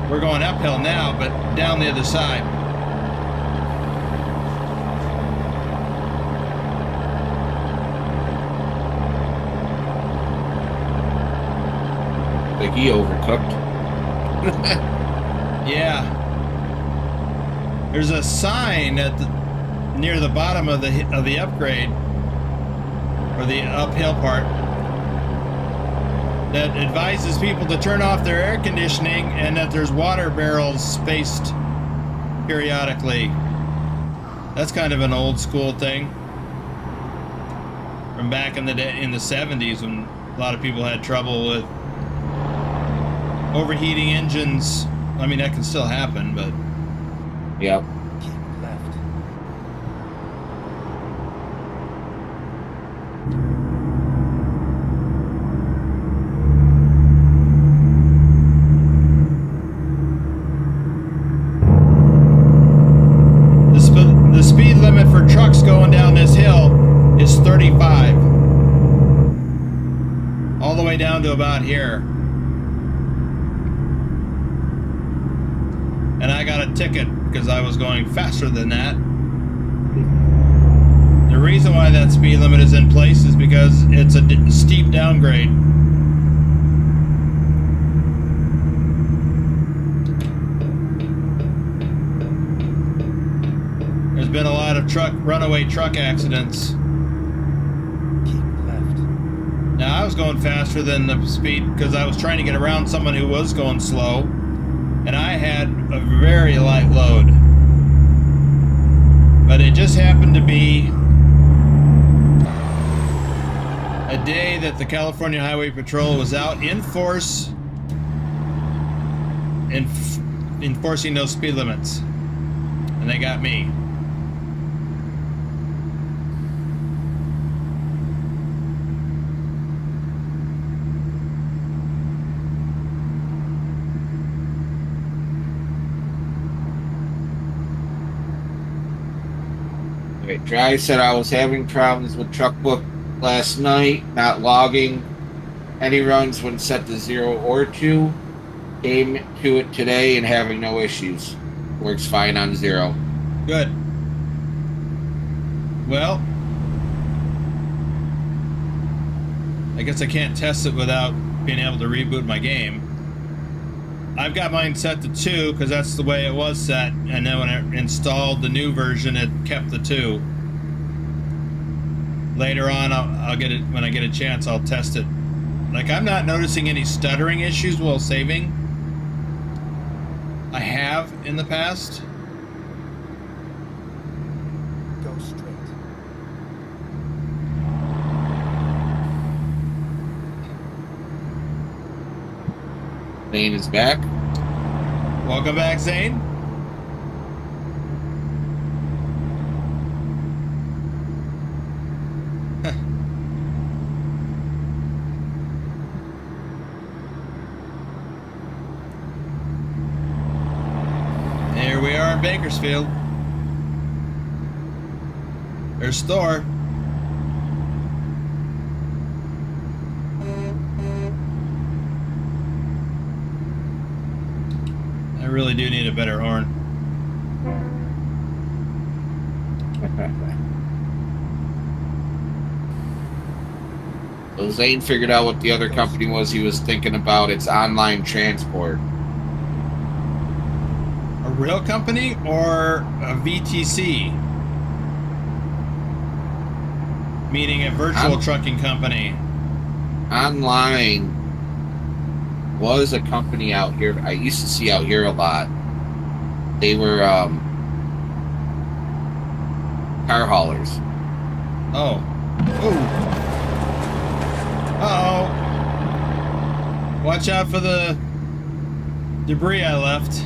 we're going uphill now, but down the other side. Like he overcooked. Yeah. There's a sign at near the bottom of the upgrade, or the uphill part, that advises people to turn off their air conditioning and that there's water barrels spaced periodically. That's kind of an old school thing from back in the day, in the 70s, when a lot of people had trouble with overheating engines. I mean, that can still happen, but Yep. Keep left. the speed limit for trucks going down this hill is 35. All the way down to about here. And I got a ticket because I was going faster than that. The reason why that speed limit is in place is because it's a steep downgrade. There's been a lot of runaway truck accidents. Keep left. Now, I was going faster than the speed because I was trying to get around someone who was going slow. And I had a very light load. But it just happened to be a day that the California Highway Patrol was out in force enforcing those speed limits. And they got me. Dry said I was having problems with TruckBook last night, not logging any runs when set to 0 or 2. Came to it today and having no issues. Works fine on 0. Good. Well, I guess I can't test it without being able to reboot my game. I've got mine set to 2 because that's the way it was set, and then when I installed the new version, it kept the 2. Later on, I'll get it when I get a chance. I'll test it. Like, I'm not noticing any stuttering issues while saving. I have in the past. Go straight. Lane is back. Welcome back, Zane. Here we are in Bakersfield. There's Thor. I really do need a better horn. So Zane figured out what the other company was he was thinking about. It's online transport. A real company or a VTC? Meaning a virtual trucking company. Online was a company out here I used to see out here a lot. They were car haulers. Oh. Ooh. Uh-oh. Watch out for the debris I left.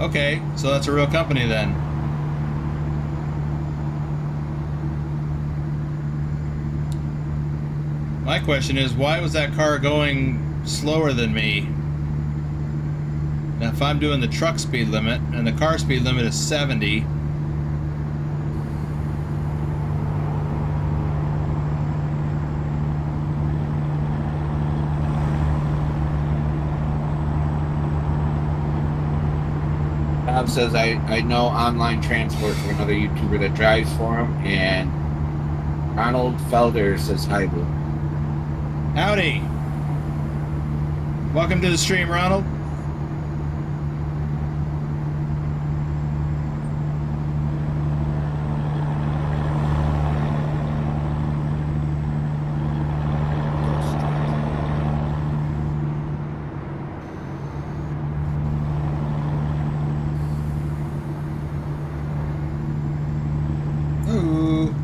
Okay, so that's a real company then. My question is, why was that car going slower than me? Now, if I'm doing the truck speed limit, and the car speed limit is 70... Bob says, I know online transport for another YouTuber that drives for him, and Ronald Felder says hi, Boo. Howdy! Welcome to the stream, Ronald. Go straight. Ooh.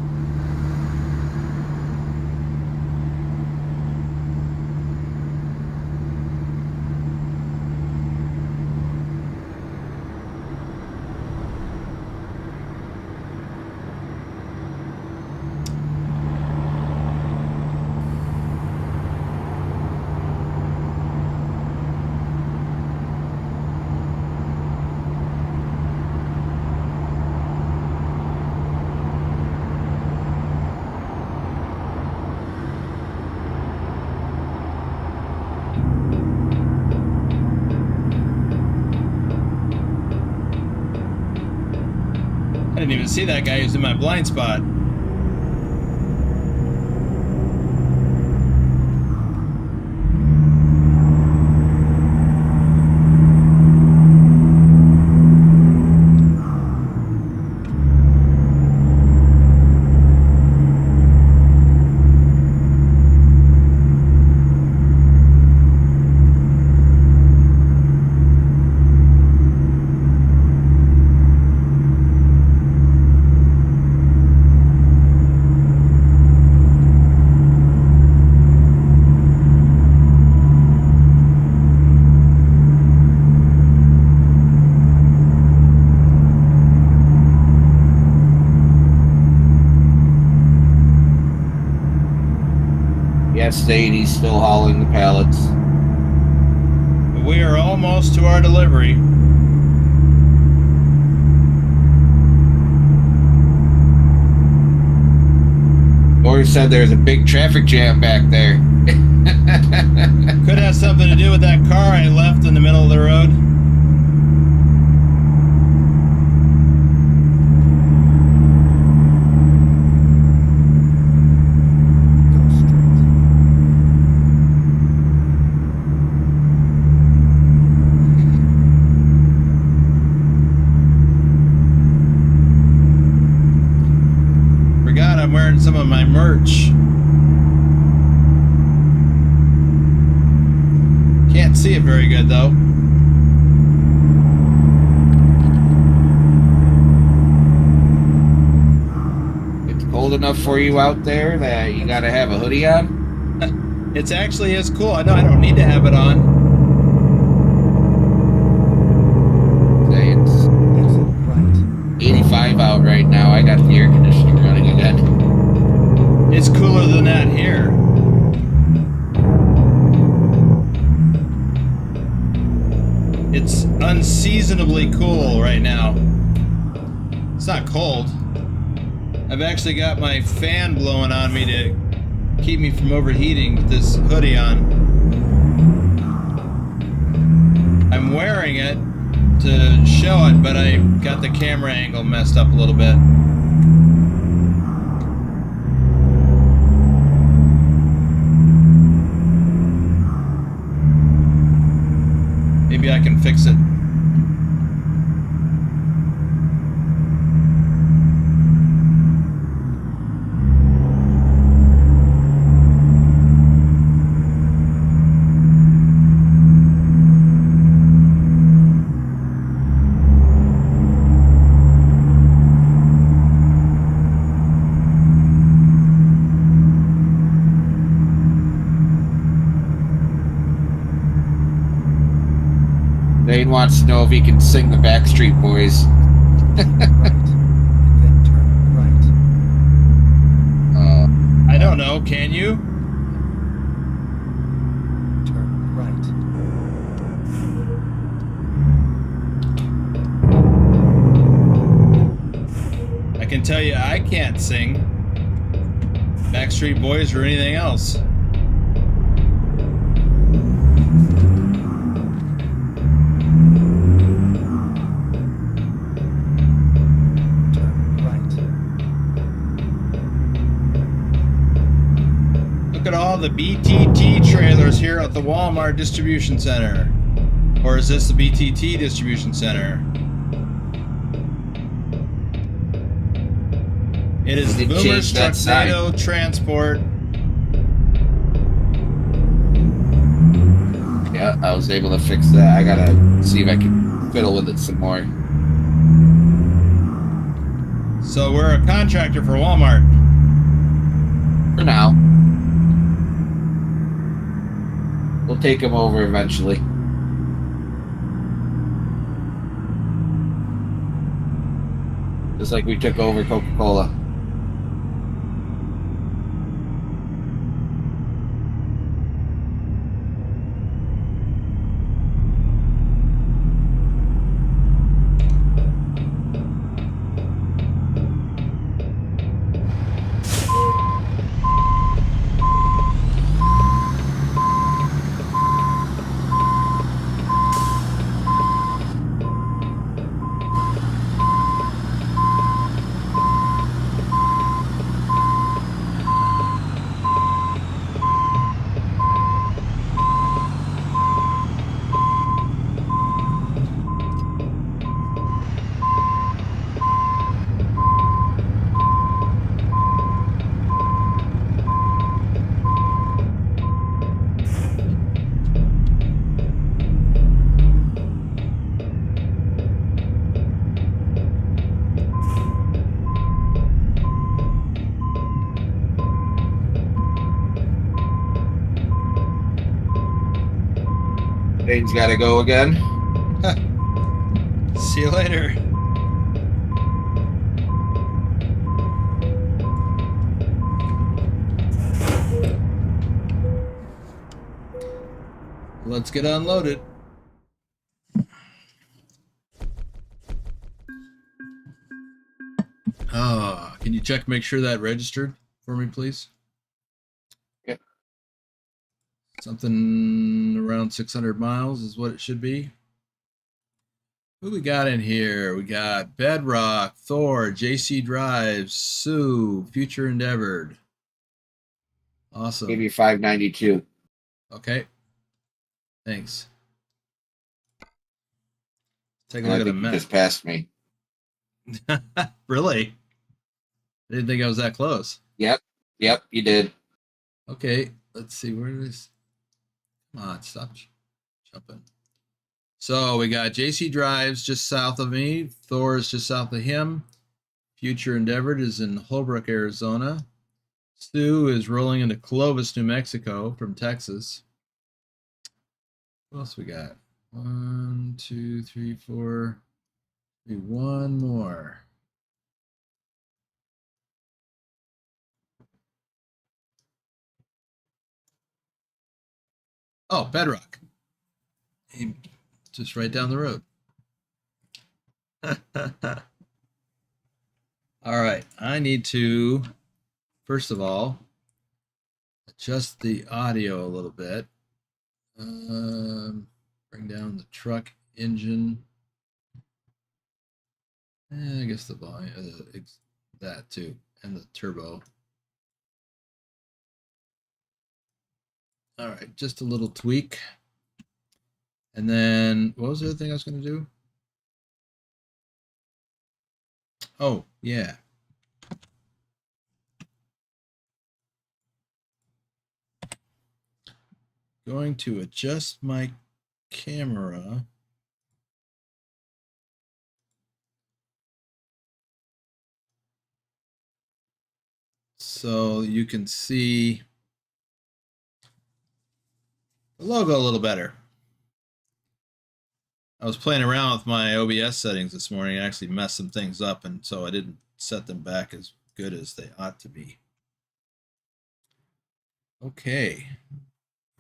I didn't even see that guy who's in my blind spot. State he's still hauling the pallets. We are almost to our delivery. Or said there's a big traffic jam back there. Could have something to do with that car I left in the middle of the road. Go straight. Forgot I'm wearing some of my merch. Can't see it very good though. It's cold enough for you out there that you gotta have a hoodie on? It's actually is cool. I know I don't need to have it on. Say it's Exit right. 85 out right now. I got the air conditioning running again. It's cooler than that here. It's unseasonably cool right now. It's not cold. I've actually got my fan blowing on me to keep me from overheating with this hoodie on. I'm wearing it to show it, but I got the camera angle messed up a little bit. Maybe I can fix it. Shane wants to know if he can sing the Backstreet Boys. Turn right. And then turn right. I don't know. Can you? Turn right. I can tell you I can't sing Backstreet Boys or anything else. Turn right. Look at all the BTT trailers here at the Walmart distribution center. Or is this the BTT distribution center? It is the They Boomers changed that sign. Trucknado Transport. Yeah, I was able to fix that. I gotta see if I can fiddle with it some more. So we're a contractor for Walmart. For now. We'll take them over eventually. Just like we took over Coca-Cola. Shane's gotta go again. See you later. Let's get unloaded. Can you check, make sure that registered for me, please? Yep. Something around 600 miles is what it should be. Who we got in here? We got Bedrock, Thor, JC Drives, Sue, Future Endeavored. Awesome. Give you 592. Okay. Thanks. Take a And I look at the think you map. just passed me. Really? I didn't think I was that close. Yep, you did. Okay, let's see. Where is... Come on, stop jumping. So we got JC Drives just south of me. Thor is just south of him. Future Endeavored is in Holbrook, Arizona. Stu is rolling into Clovis, New Mexico from Texas. What else we got? 1, 2, 3, 4. Maybe one more. Oh, Bedrock. Just right down the road. All right. I need to, first of all, adjust the audio a little bit. Bring down the truck engine. I guess the volume, that too, and the turbo. All right, just a little tweak. And then, what was the other thing I was going to do? Oh, yeah. Going to adjust my camera. So you can see the logo a little better. I was playing around with my OBS settings this morning and actually messed some things up, and so I didn't set them back as good as they ought to be. Okay.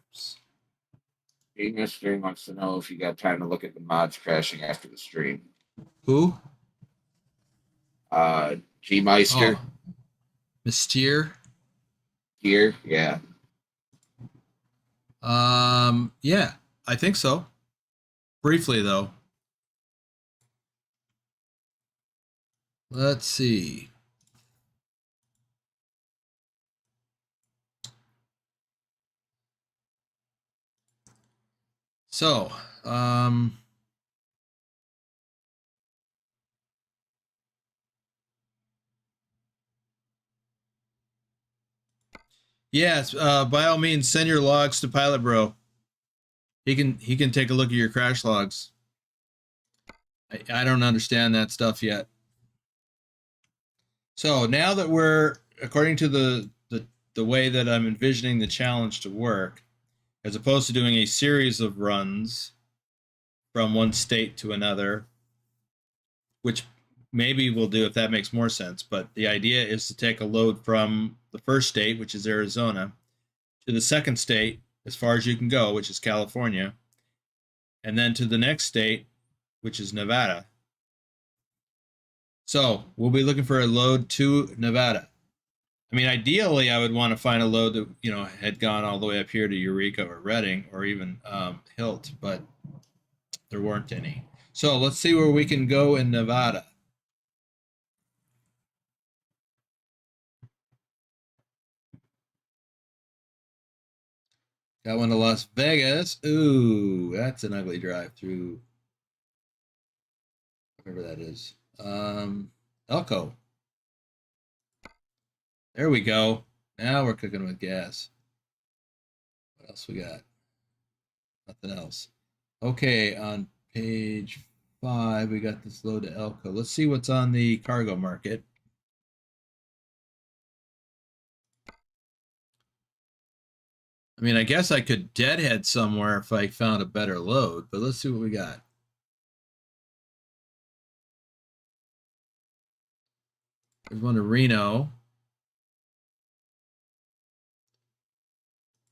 Oops. Genius Stream wants to know if you got time to look at the mods crashing after the stream. Who? G Meister Oh, Mysteer. here. Yeah. Yeah, I think so. Briefly though. Let's see. So, yes, by all means, send your logs to Pilot Bro. He can take a look at your crash logs. I don't understand that stuff yet. So now that we're, according to the way that I'm envisioning the challenge to work, as opposed to doing a series of runs from one state to another, which maybe we'll do if that makes more sense. But the idea is to take a load from the first state, which is Arizona, to the second state, as far as you can go, which is California, and then to the next state, which is Nevada. So we'll be looking for a load to Nevada. I mean, ideally, I would want to find a load that, you know, had gone all the way up here to Eureka or Redding or even Hilt, but there weren't any. So let's see where we can go in Nevada. Got one to Las Vegas. Ooh, that's an ugly drive through. Whatever that is. Elko. There we go. Now we're cooking with gas. What else we got? Nothing else. Okay, on page 5, we got this load to Elko. Let's see what's on the cargo market. I mean, I guess I could deadhead somewhere if I found a better load, but let's see what we got. There's one to Reno.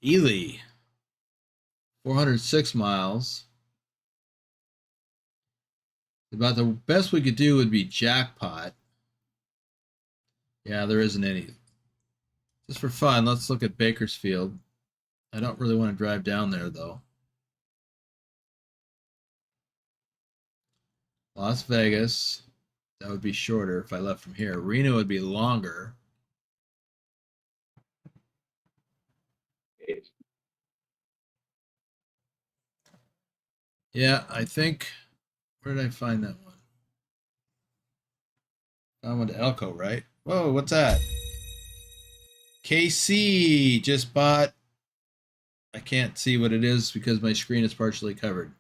Ely. 406 miles. About the best we could do would be Jackpot. Yeah, there isn't any. Just for fun, let's look at Bakersfield. I don't really want to drive down there, though. Las Vegas. That would be shorter if I left from here. Reno would be longer. Yeah, I think. Where did I find that one? Found one to Elko, right? Whoa, what's that? KC just bought. I can't see what it is because my screen is partially covered.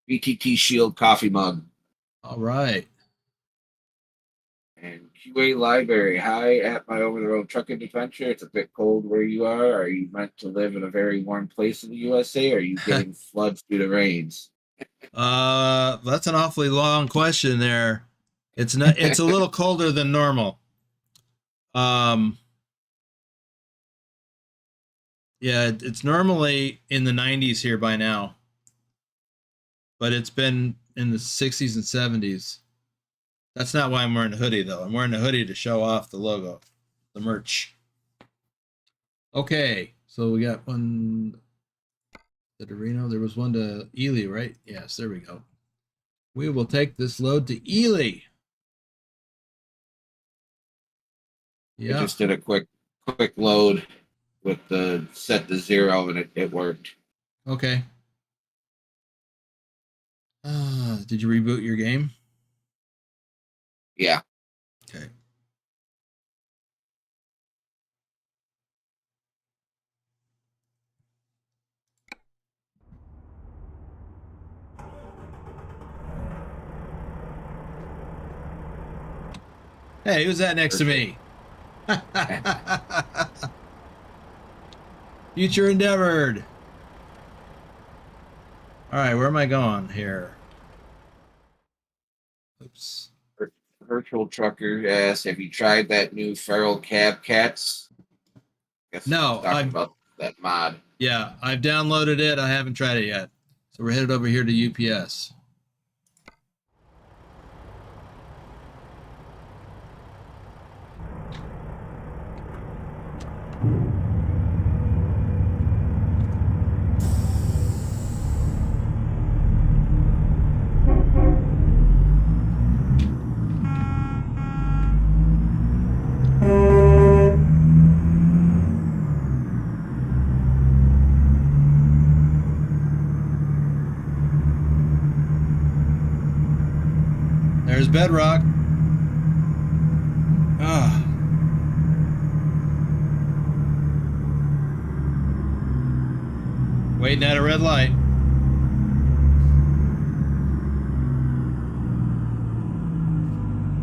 VTT Shield coffee mug. All right. And QA Library. Hi, at my over-the-road trucking adventure. It's a bit cold where you are. Are you meant to live in a very warm place in the USA? Or are you getting floods due to rains? That's an awfully long question there. It's not. It's a little colder than normal. Yeah, it's normally in the 90s here by now, but it's been in the 60s and 70s. That's not why I'm wearing a hoodie, though. I'm wearing a hoodie to show off the logo, the merch. Okay, so we got one to Reno. There was one to Ely, right? Yes, there we go. We will take this load to Ely. Yeah. I just did a quick load with the set to 0 and it worked. Okay. Did you reboot your game? Yeah. Okay. Hey, who's that next to me? Future endeavored. All right, where am I going here? Oops. Virtual Trucker asks, have you tried that new feral cab cats? Guess No, talking I've about that mod. yeah, I've downloaded it. I haven't tried it yet. So we're headed over here to UPS. There's Bedrock. Ah. Waiting at a red light.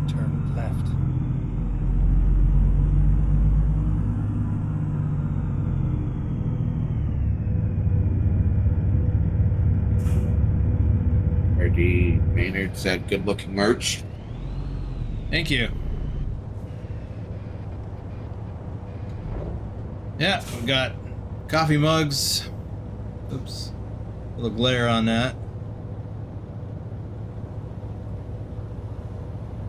Turn left. RD Maynard said, good looking merch. Thank you. Yeah, we've got coffee mugs. Oops. A little glare on that.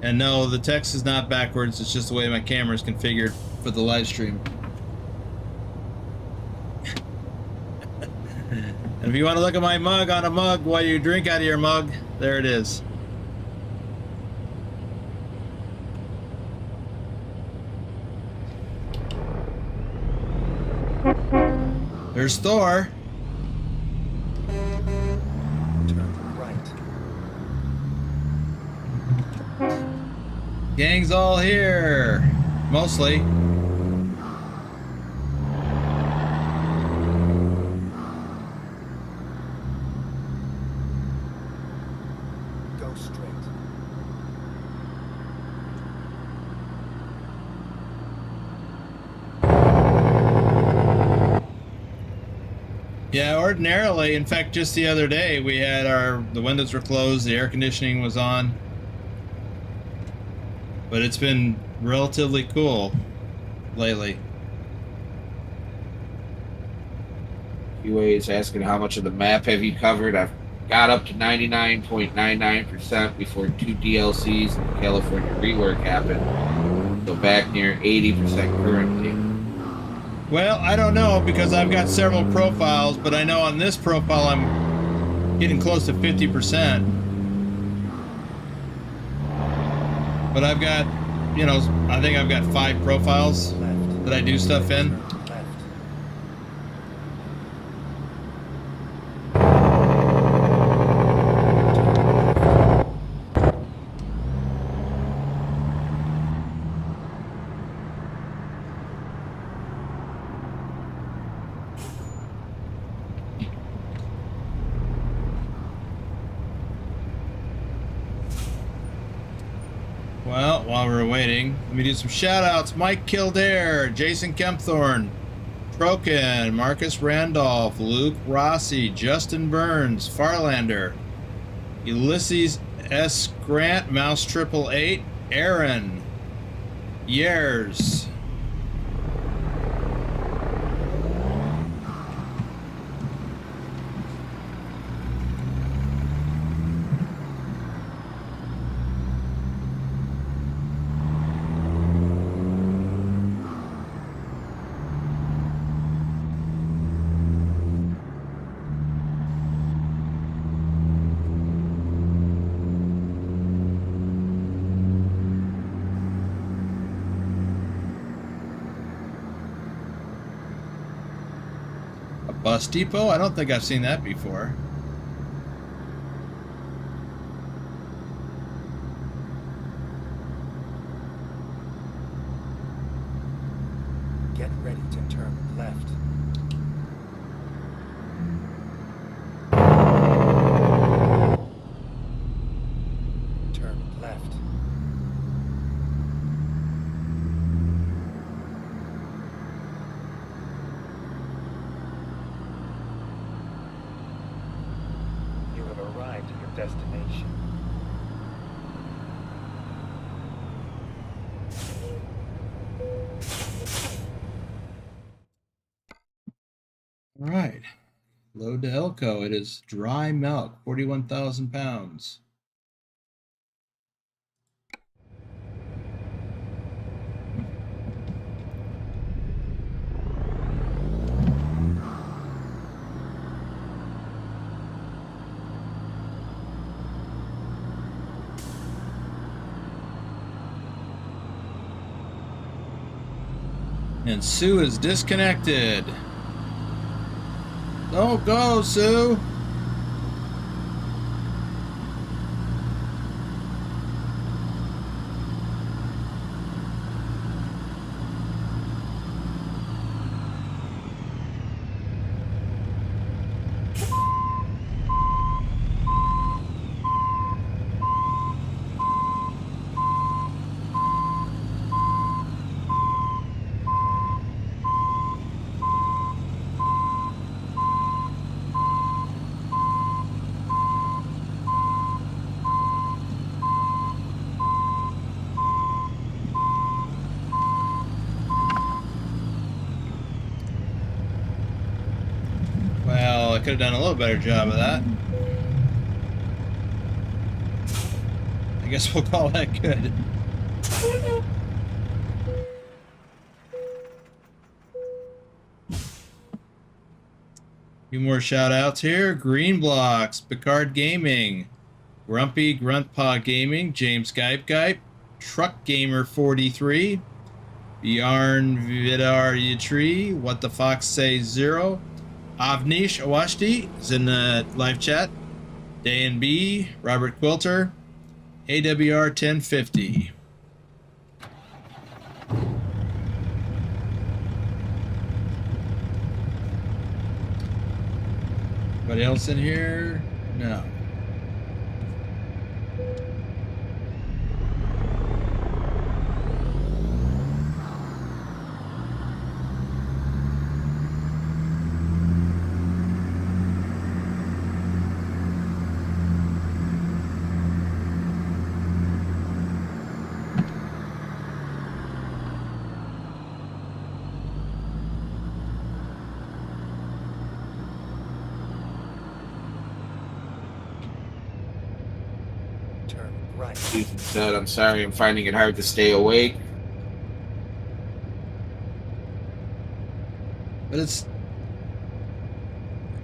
And no, the text is not backwards. It's just the way my camera is configured for the live stream. And if you want to look at my mug on a mug while you drink out of your mug, there it is. There's Thor. Turn right. Gang's all here. Mostly. Go straight. Yeah, ordinarily, in fact, just the other day, we had the windows were closed, the air conditioning was on. But it's been relatively cool lately. QA is asking how much of the map have you covered? I've got up to 99.99% before 2 DLCs and California rework happened. So back near 80% currently. Well, I don't know because I've got several profiles, but I know on this profile I'm getting close to 50%. But I've got, you know, I think I've got 5 profiles Left. that I do stuff in. Turn left. Well, while we're waiting, let me do some shout outs. Mike Kildare, Jason Kempthorne, Troken, Marcus Randolph, Luke Rossi, Justin Burns, Farlander, Ulysses S. Grant, Mouse 888, Aaron, Years. Bus depot? I don't think I've seen that before. Get ready to turn left. Turn left. You have arrived at your destination. All right. Load to Elko. It is dry milk, 41,000 pounds. And Sue is disconnected. Don't go, Sue. Well, I could have done a little better job of that. I guess we'll call that good. Few more shout outs here. Green Blocks, Picard Gaming, Grumpy Gruntpaw Gaming, James Gype, Truck Gamer 43, Bjarn Vidar Yatri, What the Fox Say 0, Avnish Awashti is in the live chat, Dan B, Robert Quilter, AWR 1050. Anybody else in here? No. Turn right. Susan said, I'm sorry, I'm finding it hard to stay awake. But it's...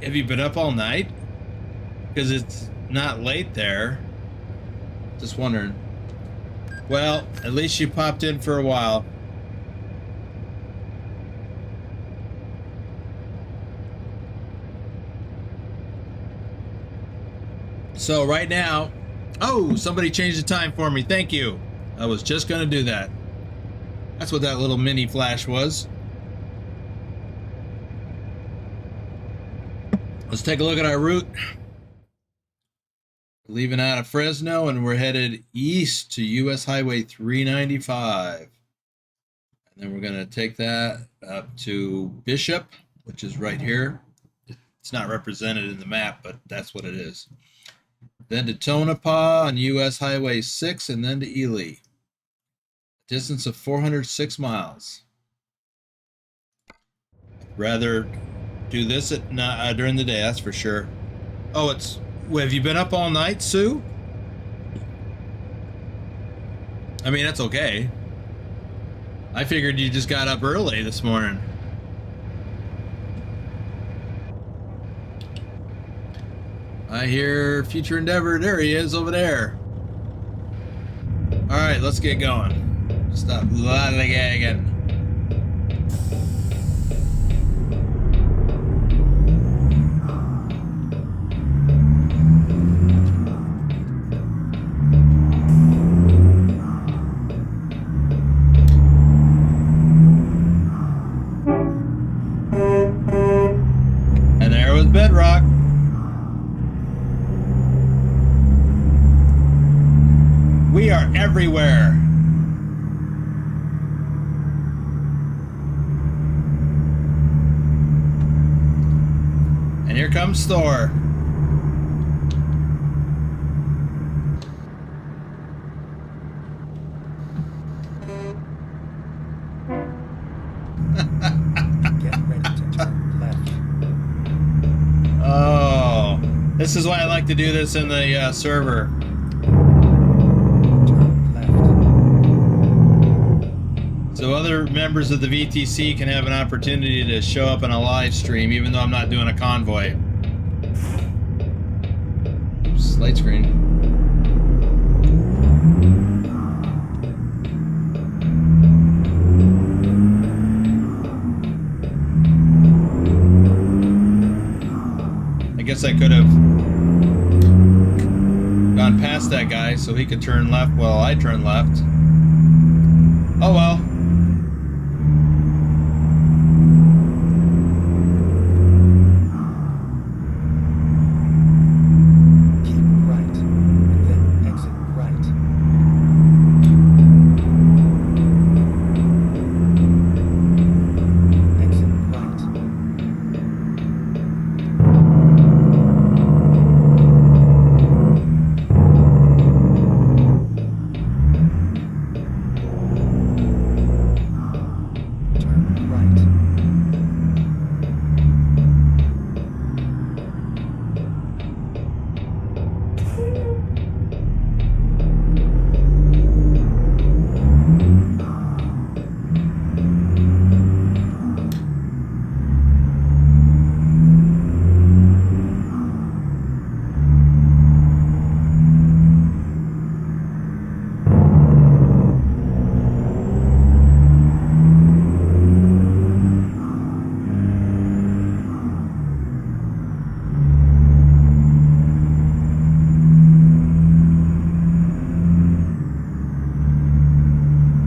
Have you been up all night? Because it's not late there. Just wondering. Well, at least you popped in for a while. So right now... Oh, somebody changed the time for me. Thank you. I was just going to do that. That's what that little mini flash was. Let's take a look at our route. Leaving out of Fresno, and we're headed east to US Highway 395. And then we're going to take that up to Bishop, which is right here. It's not represented in the map, but that's what it is. Then to Tonopah on US Highway 6, and then to Ely. Distance of 406 miles. Rather do this at during the day, that's for sure. Oh, it's... Have you been up all night, Sue? I mean, that's okay. I figured you just got up early this morning. I hear Future Endeavor. There he is over there. All right, let's get going. Stop lollygagging. And there was Bedrock. We are everywhere. And here comes Thor. Get ready to turn left. This is why I like to do this in the server. Turn left. So other members of the VTC can have an opportunity to show up in a live stream, even though I'm not doing a convoy. Oops, light screen. I guess I could have gone past that guy so he could turn left while I turn left. Oh well. Keep right, and then exit right. Exit right. Turn right.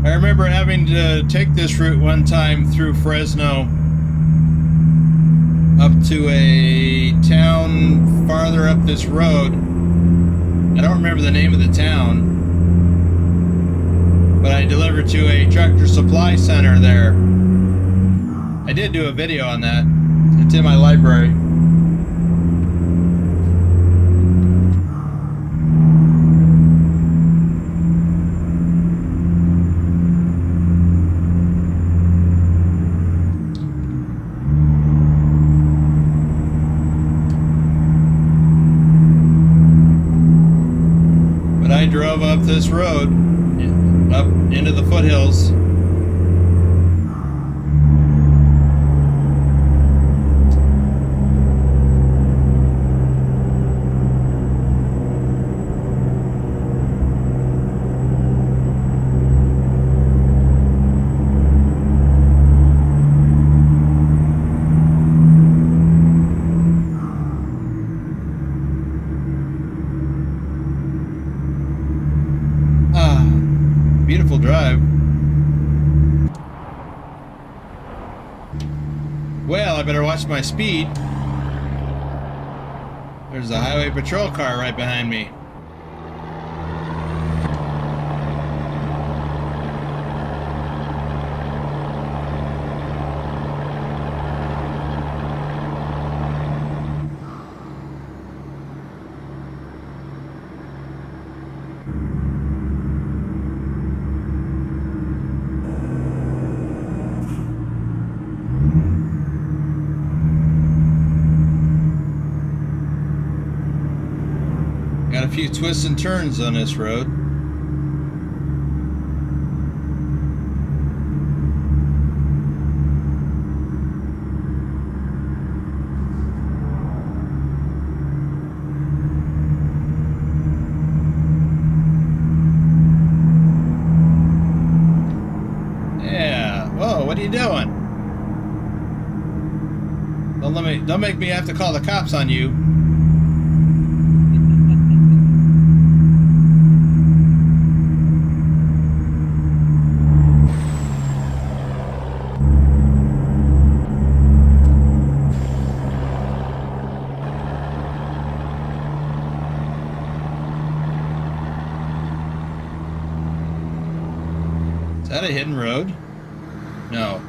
I remember having to take this route one time through Fresno up to a town farther up this road. I don't remember the name of the town, but I delivered to a tractor supply center there. I did do a video on that. It's in my library. But I drove up this road, up into the foothills. Beautiful drive. Well, I better watch my speed. There's a highway patrol car right behind me. Got a few twists and turns on this road. Yeah. Whoa, what are you doing? Don't make me have to call the cops on you. Is that a hidden road? No.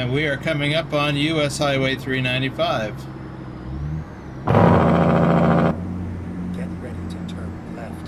And we are coming up on US Highway 395. Get ready to turn left.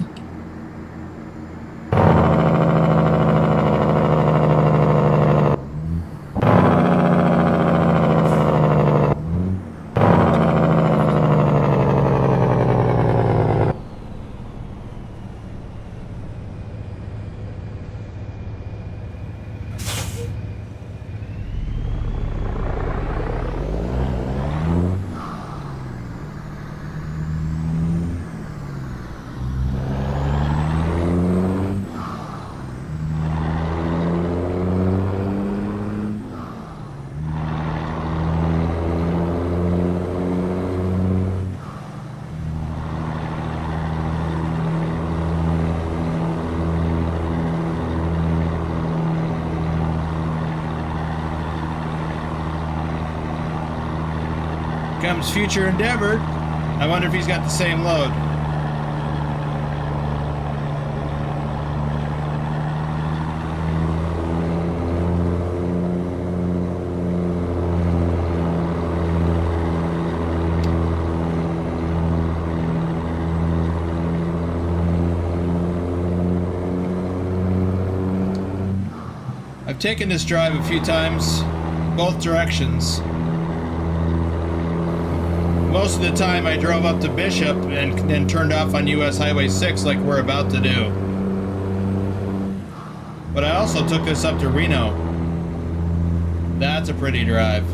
Comes Future Endeavor. I wonder if he's got the same load. I've taken this drive a few times, both directions. Most of the time I drove up to Bishop and then turned off on US Highway 6 like we're about to do. But I also took this up to Reno. That's a pretty drive.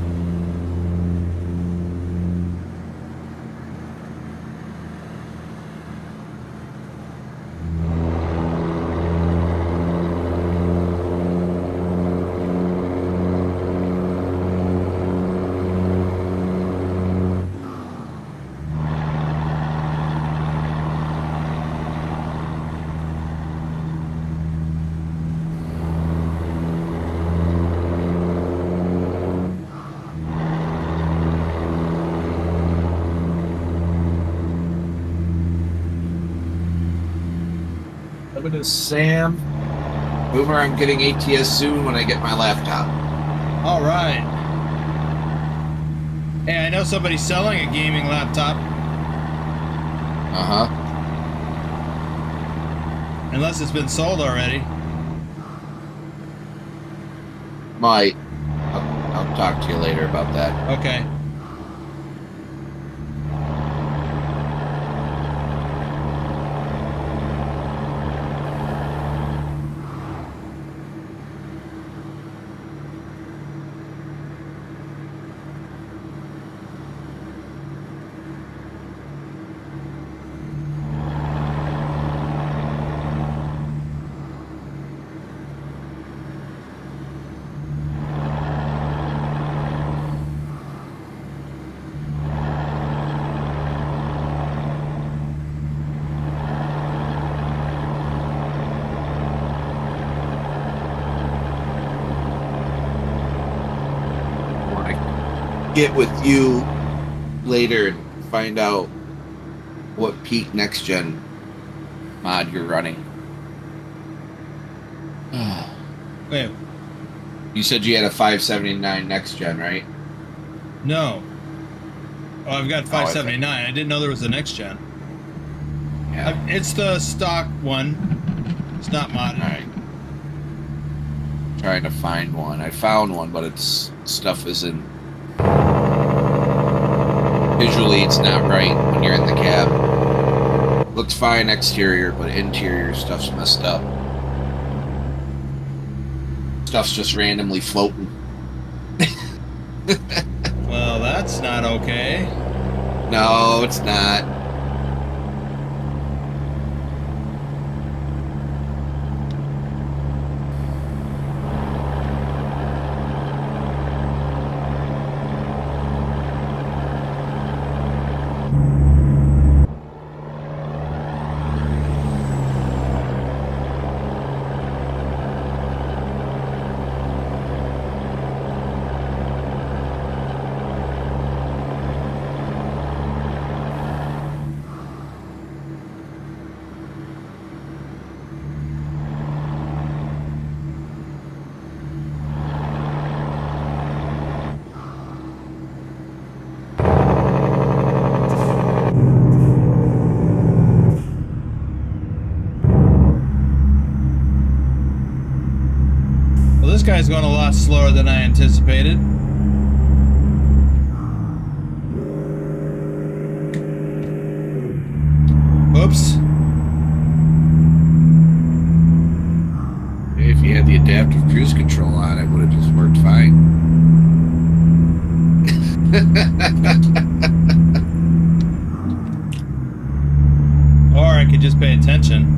Sam. Boomer, I'm getting ATS soon when I get my laptop. All right. Hey, I know somebody's selling a gaming laptop. Uh-huh. Unless it's been sold already. Might. I'll talk to you later about that. Okay. Get with you later and find out what peak next gen mod you're running. Wait, You said you had a 579 next gen, right? no. Oh, I've got 579. I didn't know there was a next gen. Yeah. It's the stock one. It's not modded. All right. Trying to find one. I found one, but its stuff isn't. Visually, it's not right when you're in the cab. Looks fine exterior, but interior stuff's messed up. Stuff's just randomly floating. Well, that's not okay. No, it's not. guy's going a lot slower than I anticipated. Oops. If you had the adaptive cruise control on, it would have just worked fine. Or I could just pay attention.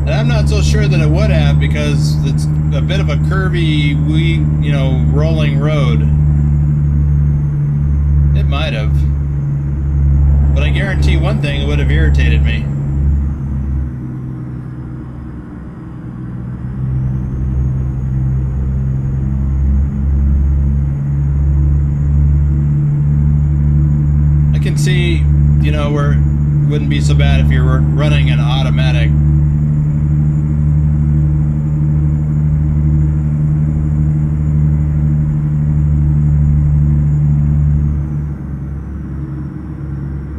And I'm not so sure that it would have, because it's a bit of a curvy, rolling road. It might have. But I guarantee one thing, it would have irritated me. I can see, where it wouldn't be so bad if you were running an automatic.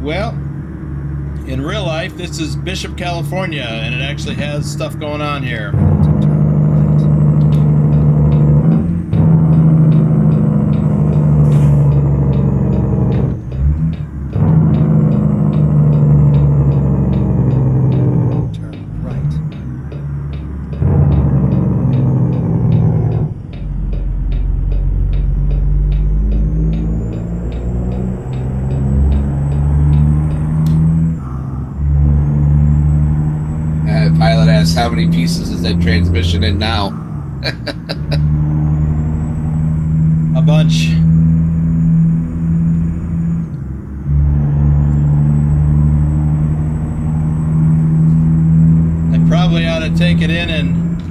Well, in real life, this is Bishop, California, and it actually has stuff going on here. Pilot asks, how many pieces is that transmission in now? A bunch. I probably ought to take it in and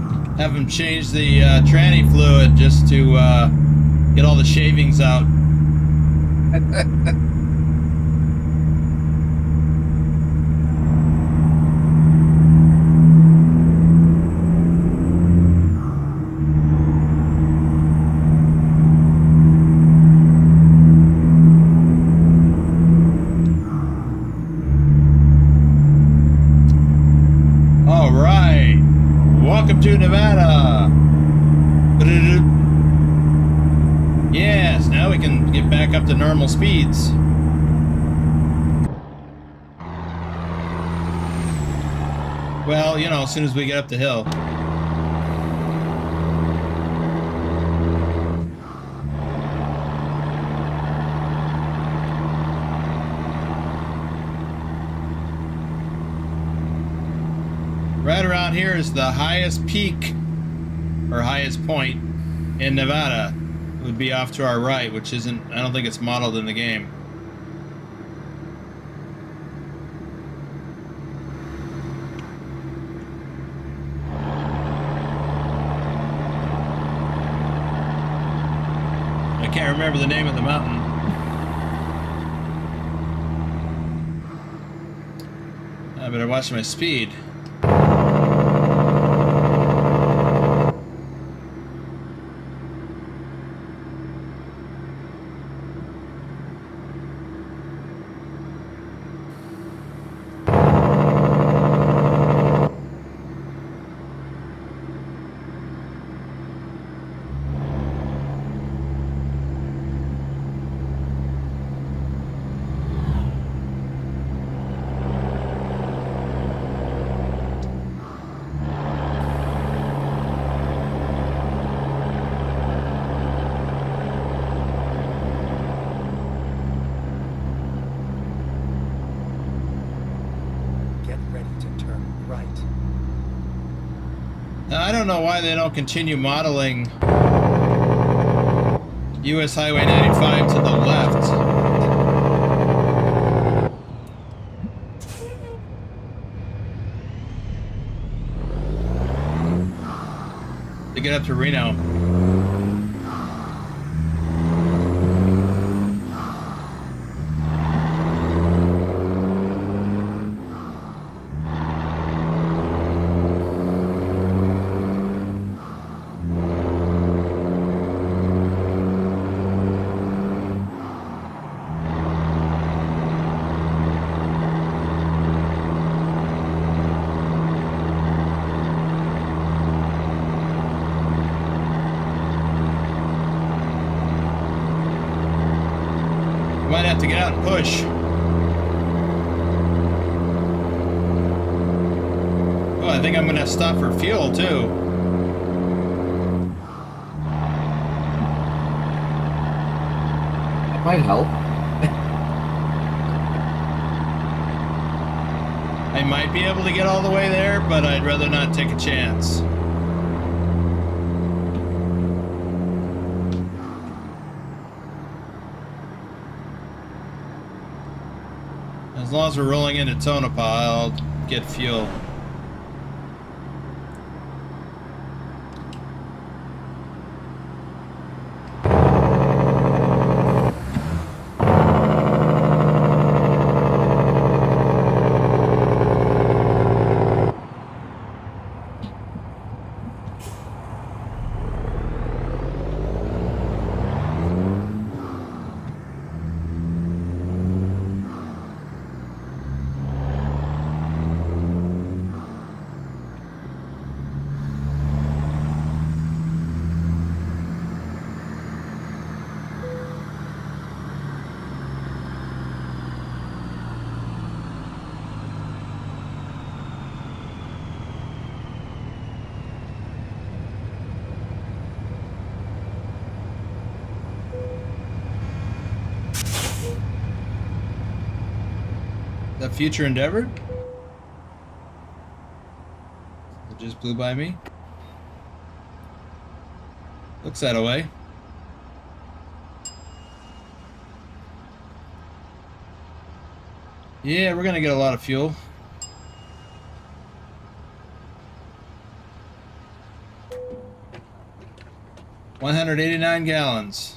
have them change the tranny fluid just to get all the shavings out. To Nevada. Yes, now we can get back up to normal speeds. Well, as soon as we get up the hill. Right around here is the highest peak, or highest point, in Nevada. It would be off to our right, which isn't, I don't think it's modeled in the game. I can't remember the name of the mountain. I better watch my speed. Now, I don't know why they don't continue modeling US Highway 95 to the left. To get up to Reno. might have to get out and push. Oh, I think I'm gonna stop for fuel too. That might help. I might be able to get all the way there, but I'd rather not take a chance. As long as we're rolling into Tonopah, I'll get fuel. That future endeavor? It just blew by me. Looks that way. Yeah, we're gonna get a lot of fuel. $189 gallons.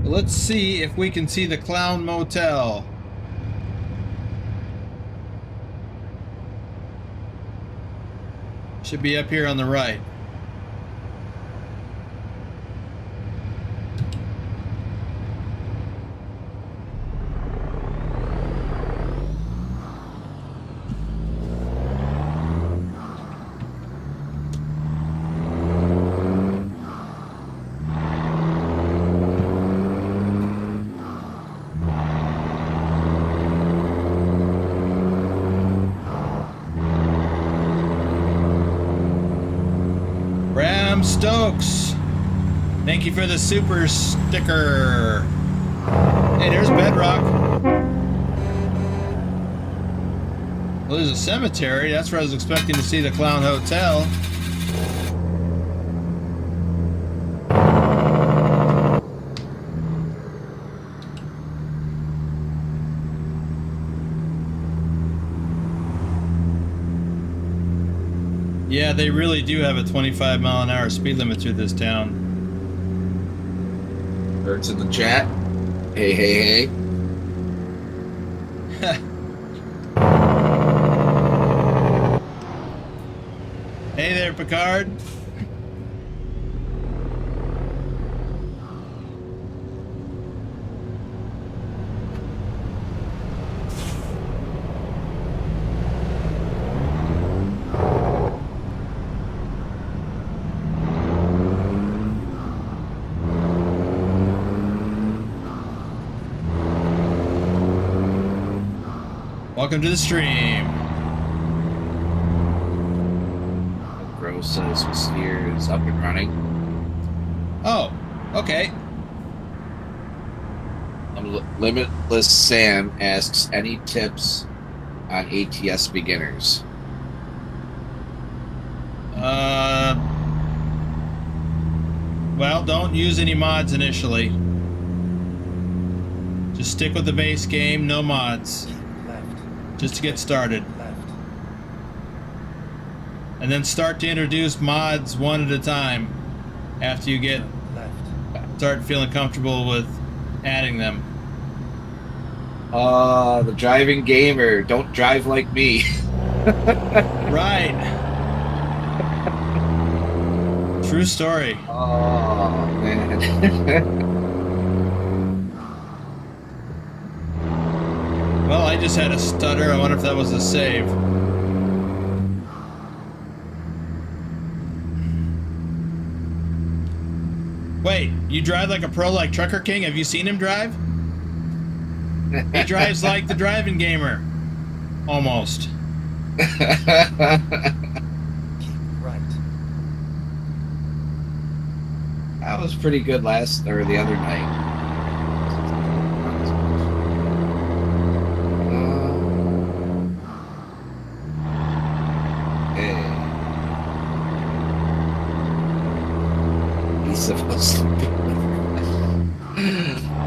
Let's see if we can see the Clown Motel. Should be up here on the right. Stokes, thank you for the super sticker. Hey, there's Bedrock. Well, there's a cemetery. That's where I was expecting to see the Clown Hotel. Yeah, they really do have a 25-mile-an-hour speed limit through this town. Birds in the chat. Hey, hey, hey. Hey there, Picard. Welcome to the stream. Gross says Sphere is up and running. Oh, okay. Limitless Sam asks, any tips on ATS beginners? Well, don't use any mods initially. Just stick with the base game, no mods. Left. Just to get started. Left. And then start to introduce mods one at a time after you get Left. start feeling comfortable with adding them. The driving gamer. Don't drive like me. Right. True story. Oh, man. Well, I just had a stutter. I wonder if that was a save. Wait, you drive like a pro like TruckerKing? Have you seen him drive? He drives like the driving gamer. Almost. Keep right. That was pretty good the other night. Okay. He's supposed to be.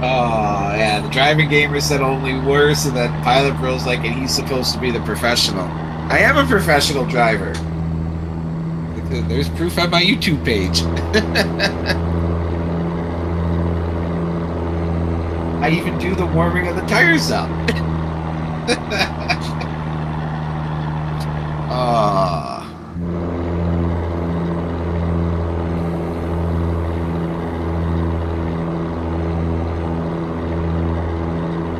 Oh, yeah. The driving gamer said only worse, and then Pilot Bro's like, and he's supposed to be the professional. I am a professional driver. There's proof on my YouTube page. I even do the warming of the tires up.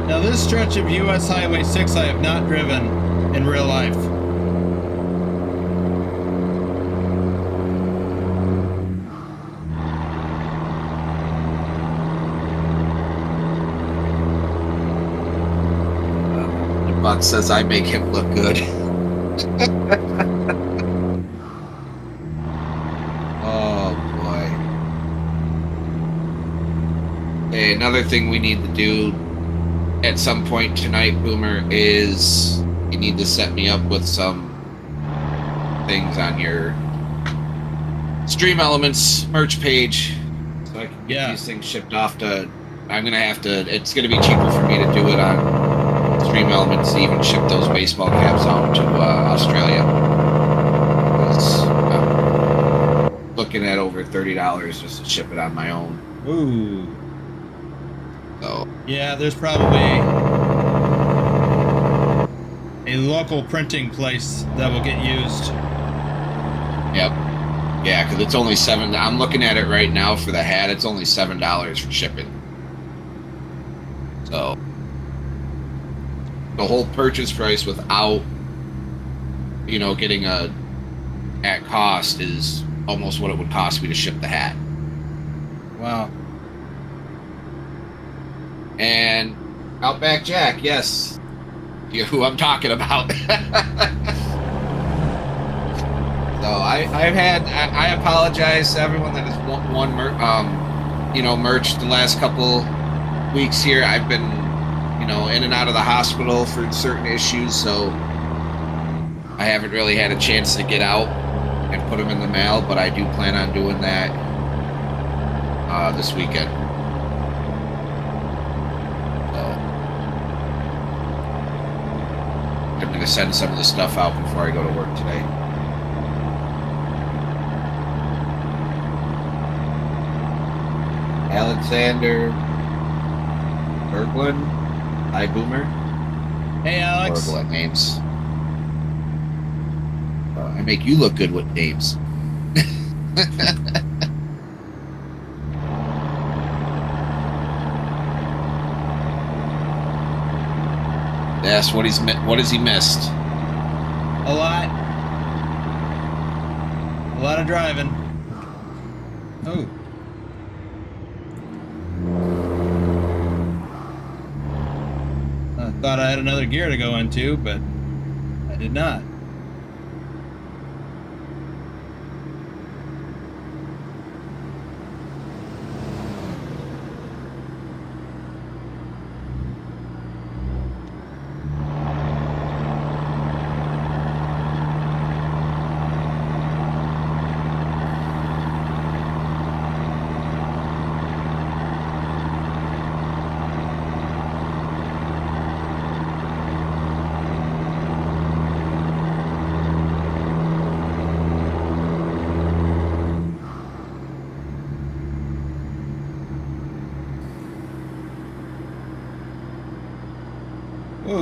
Now this stretch of US Highway 6 I have not driven in real life. Buck says I make him look good. Oh boy. Hey, another thing we need to do at some point tonight, Boomer, is you need to set me up with some things on your Stream Elements merch page so I can get these things shipped off to. I'm gonna have to. It's gonna be cheaper for me to do it on Stream Elements to even ship those baseball caps out to Australia. I'm looking at over $30 just to ship it on my own. Ooh. So yeah, there's probably a local printing place that will get used. Yep. Yeah, because it's only $7. I'm looking at it right now for the hat. It's only $7 for shipping. So the whole purchase price without, getting a at cost is almost what it would cost me to ship the hat. Wow. And Outback Jack, yes, you're who I'm talking about. So I apologize to everyone that has won merch the last couple weeks here. I've been, in and out of the hospital for certain issues, so I haven't really had a chance to get out and put them in the mail, but I do plan on doing that this weekend. I'm going to send some of the stuff out before I go to work today. Alexander Berglund. Hi, Boomer. Hey, Alex. Horrible at names. I make you look good with names. Yes, what has he missed? A lot. A lot of driving. Oh. I thought I had another gear to go into, but I did not.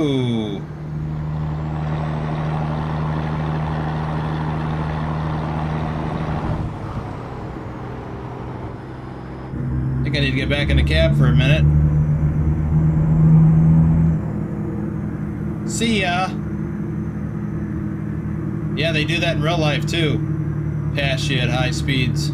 Whoa! I think I need to get back in the cab for a minute. See ya! Yeah, they do that in real life too. Pass you at high speeds.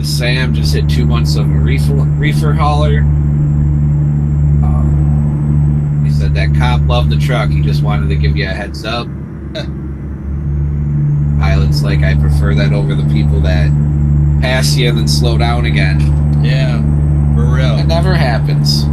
Sam just hit 2 months of a reefer hauler. He said that cop loved the truck. He just wanted to give you a heads up. Pilot's like, I prefer that over the people that pass you and then slow down again. Yeah, for real. It never happens.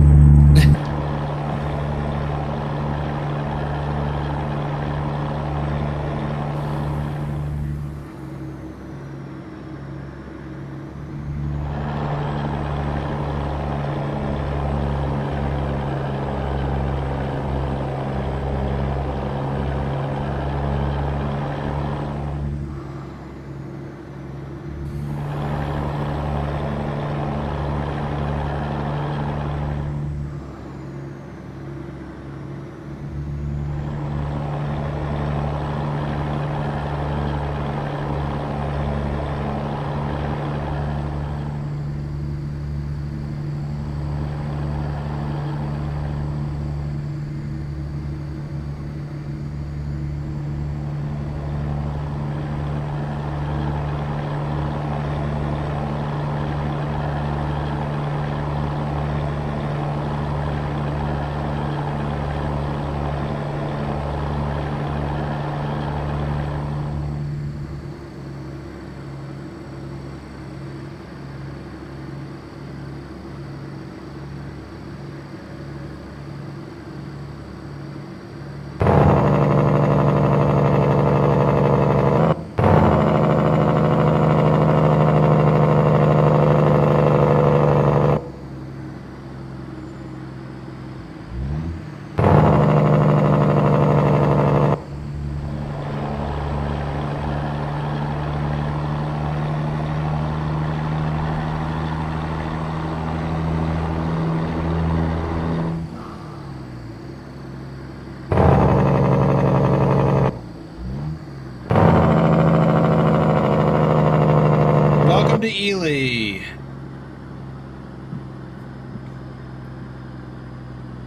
Welcome to Ely.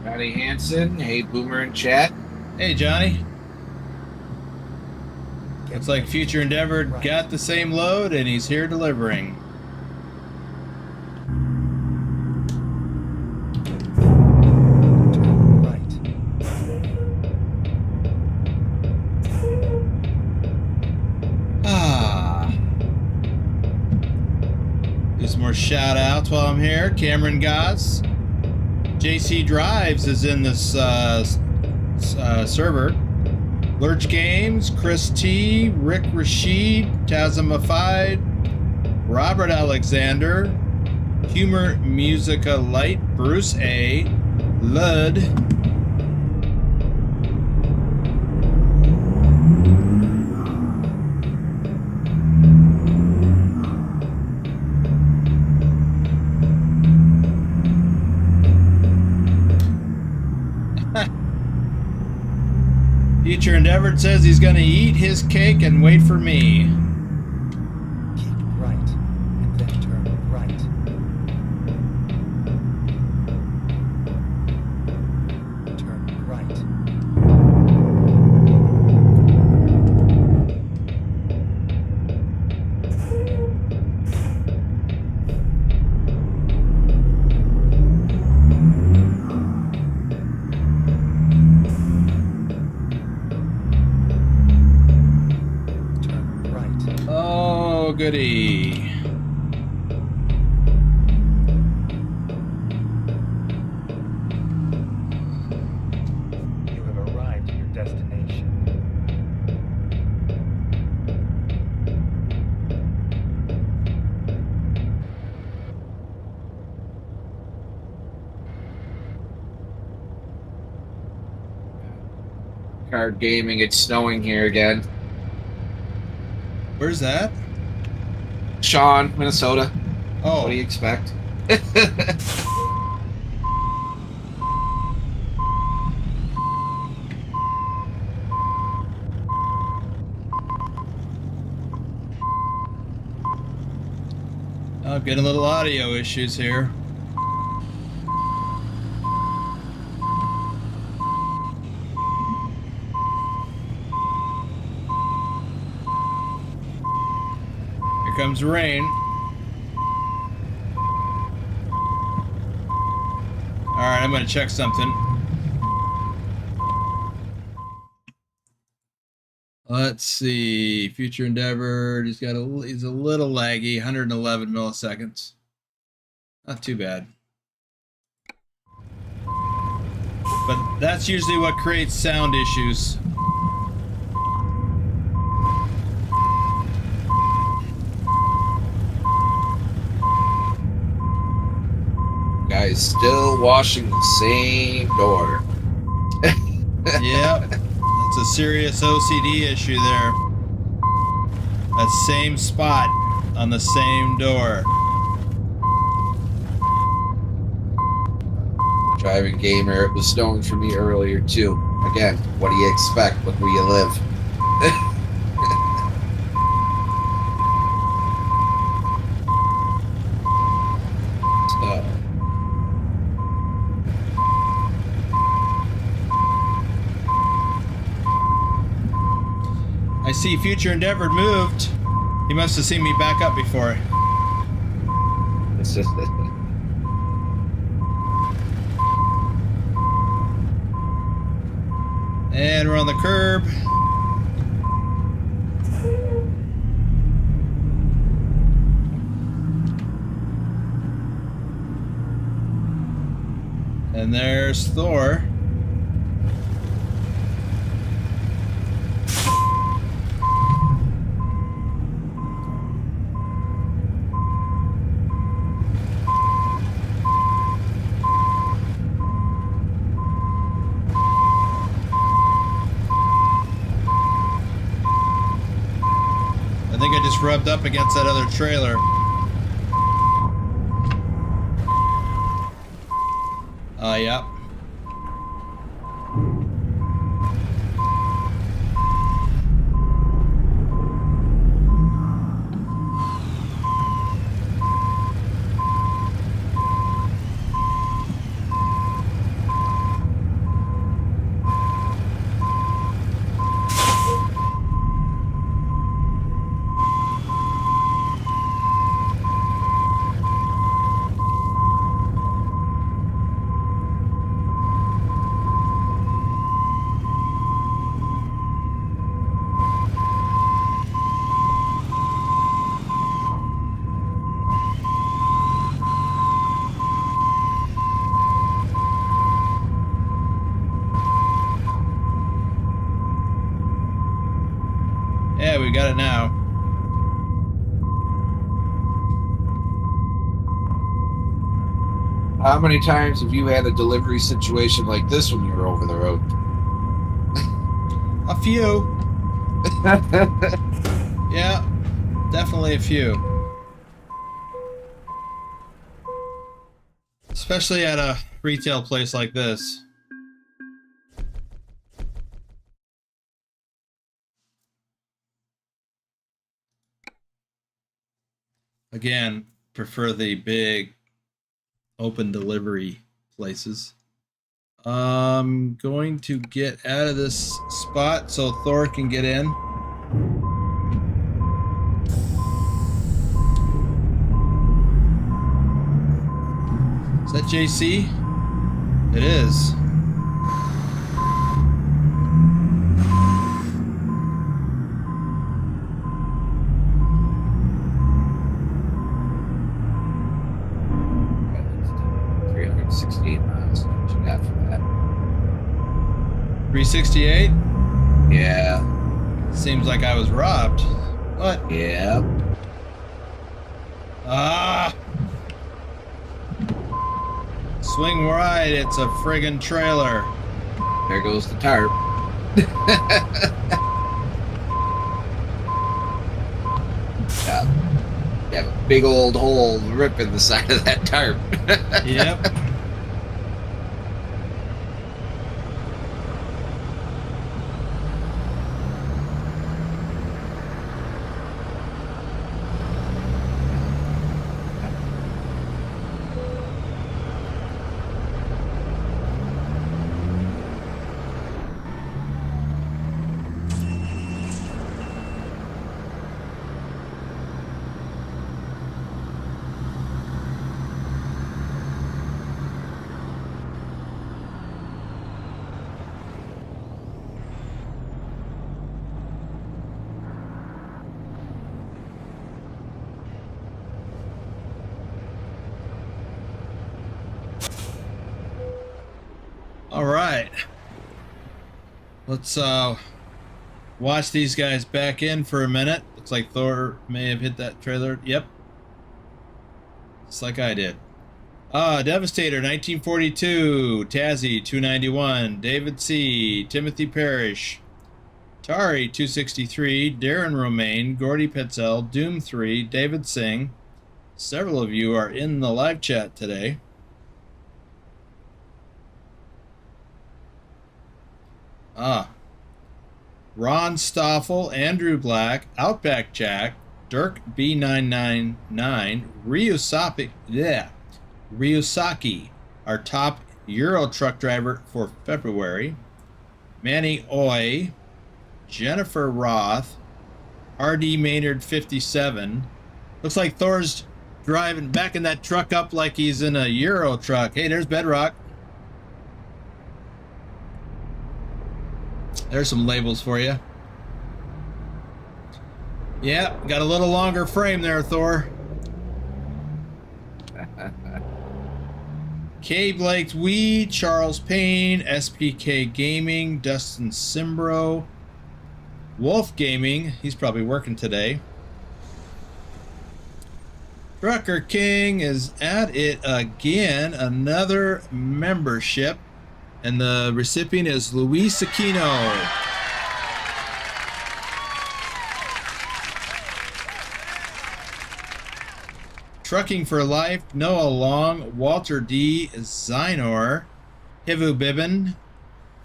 Johnny Hansen, hey Boomer in chat. Hey, Johnny. Looks like Future Endeavor got the same load and he's here delivering. Turn right. Do some more shout outs while I'm here. Cameron Goss. JC Drives is in this server. Lurch Games, Chris T, Rick Rashid, Tazamified, Robert Alexander, Humor Musica Light, Bruce A, Lud, Future Endeavor says he's going to eat his cake and wait for me. Keep right, and then turn right. goody. You have arrived at your destination. Card gaming, it's snowing here again. Where's that? Sean, Minnesota. Oh, What do you expect? I'm getting a little audio issues here. Here comes rain. Alright, I'm gonna check something. Let's see. Future Endeavor. He's a little laggy, 111 milliseconds. Not too bad. But that's usually what creates sound issues. Guy's still washing the same door. Yep. That's a serious OCD issue there. That same spot on the same door. Driving gamer, it was snowing for me earlier too. Again, what do you expect? Look where you live. So, I see Future Endeavor moved. He must have seen me back up before. it's just And we're on the curb. And there's Thor. I think I just rubbed up against that other trailer. Yep. Yeah, we got it now. how many times have you had a delivery situation like this when you were over the road? A few. Yeah, definitely a few. Especially at a retail place like this. Again, prefer the big open delivery places. I'm going to get out of this spot so Thor can get in. Is that JC? It is. 368? Yeah. Seems like I was robbed. What? Yeah. Ah! Swing right, it's a friggin' trailer. There goes the tarp. Yeah. You have a big old hole rip in the side of that tarp. Yep. All right. Let's watch these guys back in for a minute. Looks like Thor may have hit that trailer. Yep. Just like I did. Devastator 1942, Tazzy 291, David C, Timothy Parrish, Tari 263, Darren Romaine, Gordy Petzel, Doom 3, David Singh. Several of you are in the live chat today. Ron Stoffel, Andrew Black, Outback Jack, Dirk B999, Ryusaki, our top Euro truck driver for February, Manny Oy, Jennifer Roth, RD Maynard 57. Looks like Thor's driving, backing that truck up like he's in a Euro truck. Hey, there's Bedrock. There's some labels for you. Yeah, got a little longer frame there, Thor. K. Blake Wee, Charles Payne, SPK Gaming, Dustin Simbro, Wolf Gaming, he's probably working today. TruckerKing is at it again, another membership. And the recipient is Luis Aquino. Trucking for Life, Noah Long, Walter D. Zinor, Hivu Bibbin,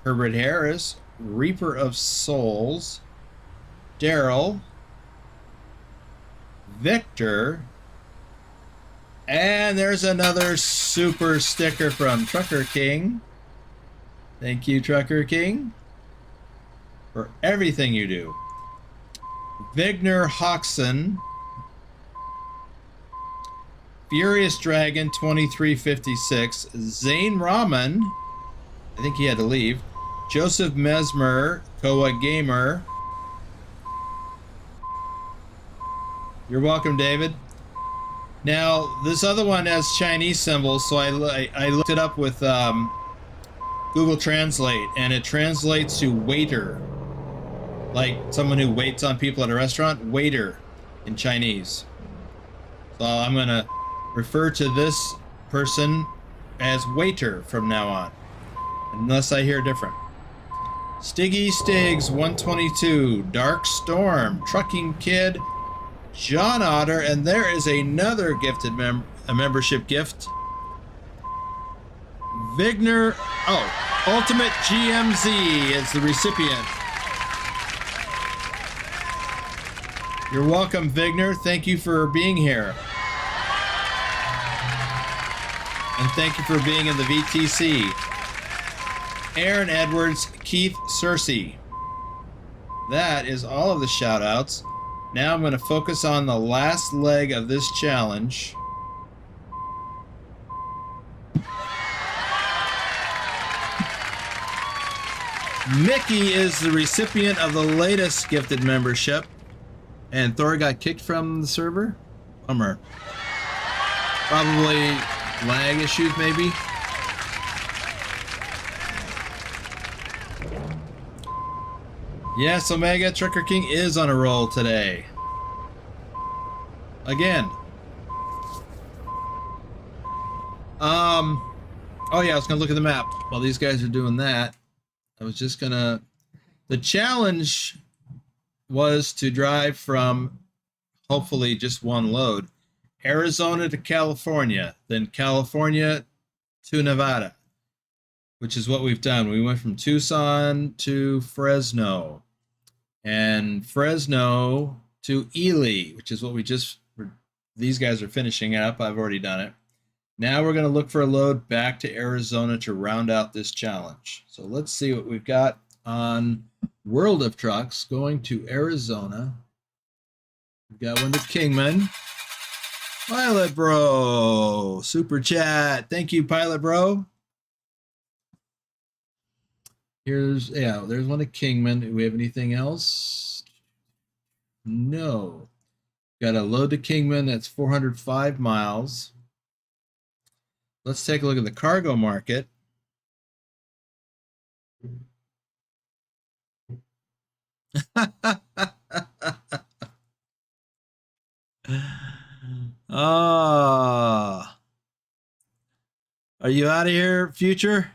Herbert Harris, Reaper of Souls, Daryl, Victor, and there's another super sticker from TruckerKing. Thank you, TruckerKing, for everything you do. Vigner Hoxson, Furious Dragon 2356, Zane Rahman, I think he had to leave, Joseph Mesmer, Koa Gamer. You're welcome, David. Now, this other one has Chinese symbols, so I looked it up with Google Translate, and it translates to waiter, like someone who waits on people at a restaurant. Waiter in Chinese. So I'm gonna refer to this person as waiter from now on, unless I hear different. Stiggy Stiggs 122, Dark Storm, Trucking Kid, John Otter, and there is another gifted membership gift. Vigner, Ultimate GMZ is the recipient. You're welcome, Vigner. Thank you for being here. And thank you for being in the VTC. Aaron Edwards, Keith Searcy. That is all of the shout outs. Now I'm going to focus on the last leg of this challenge. Mickey is the recipient of the latest gifted membership. And Thor got kicked from the server? Bummer. Probably lag issues, maybe. Yes, Omega TruckerKing is on a roll today. Again. Oh yeah, I was gonna look at the map while these guys are doing that. I was just gonna. The challenge was to drive from, hopefully just one load, Arizona to California, then California to Nevada, which is what we've done. We went from Tucson to Fresno, and Fresno to Ely, which is what these guys are finishing up. I've already done it. Now we're going to look for a load back to Arizona to round out this challenge. So let's see what we've got on World of Trucks going to Arizona. We've got one to Kingman. Pilot Bro, super chat. Thank you, Pilot Bro. There's one to Kingman. Do we have anything else? No. Got a load to Kingman that's 405 miles. Let's take a look at the cargo market. Ah, are you out of here, Future?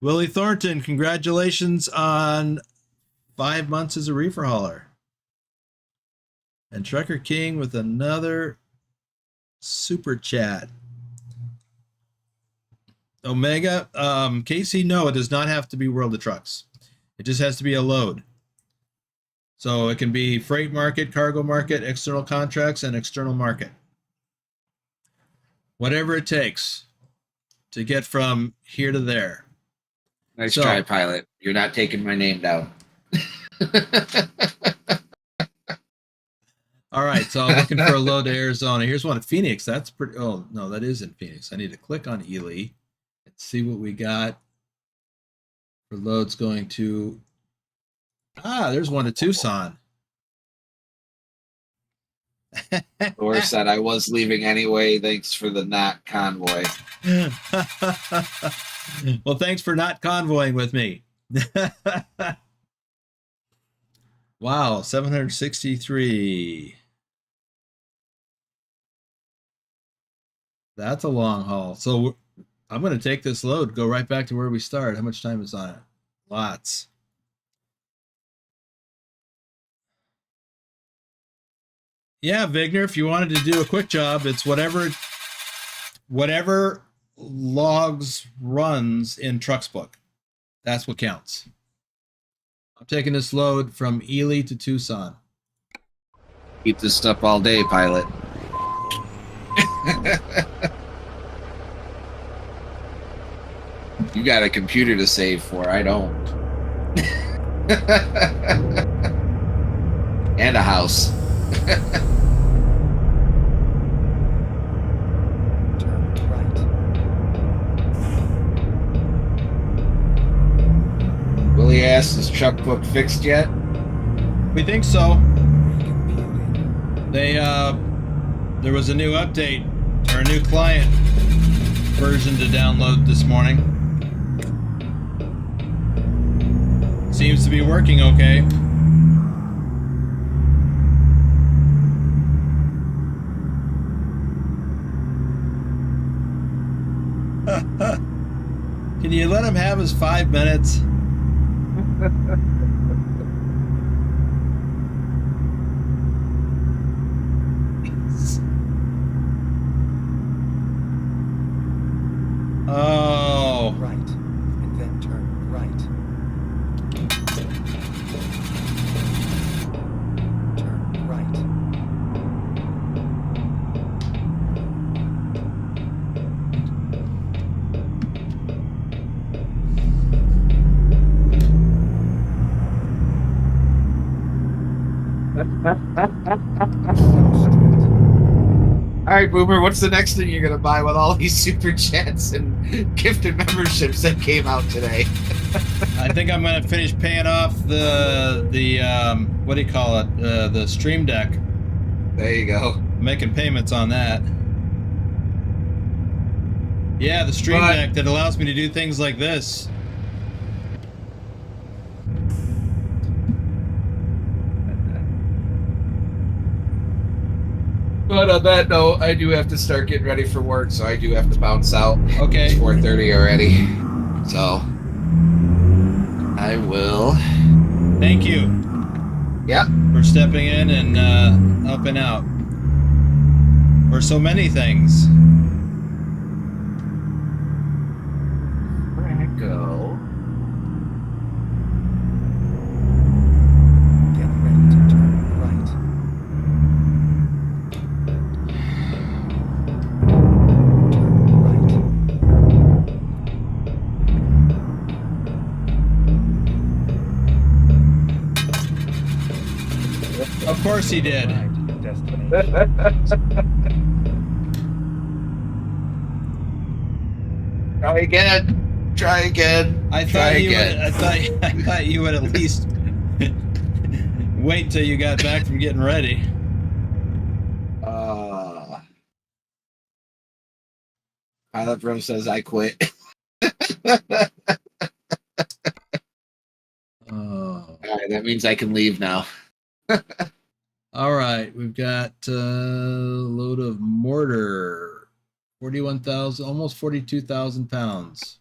Willie Thornton, congratulations on 5 months as a reefer hauler. And TruckerKing with another super chat. Omega, Casey, no, it does not have to be World of Trucks. It just has to be a load. So it can be freight market, cargo market, external contracts, and external market. Whatever it takes to get from here to there. Nice try, Pilot. You're not taking my name down. All right, so I'm looking for a load to Arizona. Here's one at Phoenix. That's pretty. Oh, no, that is in Phoenix. I need to click on Ely. Let's see what we got for loads going to. There's one to Tucson. Thor said I was leaving anyway. Thanks for the not convoy. Well, thanks for not convoying with me. Wow, 763. That's a long haul. So I'm going to take this load, go right back to where we started. How much time is on it? Lots. Yeah, Vigner, if you wanted to do a quick job, it's whatever logs runs in Trucks Book. That's what counts. I'm taking this load from Ely to Tucson. Keep this stuff all day, Pilot. You got a computer to save for. I don't. And a house. Turn right. Willie asked, is Truck Book fixed yet? We think so. Recomputing. There was a new update or a new client version to download this morning. Seems to be working okay. Can you let him have his 5 minutes? Oh. Right. And then turn right. Turn right. All right, Boomer, what's the next thing you're going to buy with all these super chats and gifted memberships that came out today? I think I'm going to finish paying off the what do you call it? The Stream Deck. There you go. Making payments on that. Yeah, the Stream Deck that allows me to do things like this. But on that note, I do have to start getting ready for work, so I do have to bounce out. Okay. It's 4:30 already. So I will. Thank you. Yeah. For stepping in and helping out. For so many things. Where I go? Get ready to turn right. Turn right. Of course he did. Arrived at your destination. Try again. Try again. I Try thought you again. would. I thought you would at least wait until you got back from getting ready. Pilot Bro says I quit. Oh. All right, that means I can leave now. All right, we've got a load of mortar, 41,000, almost 42,000 pounds.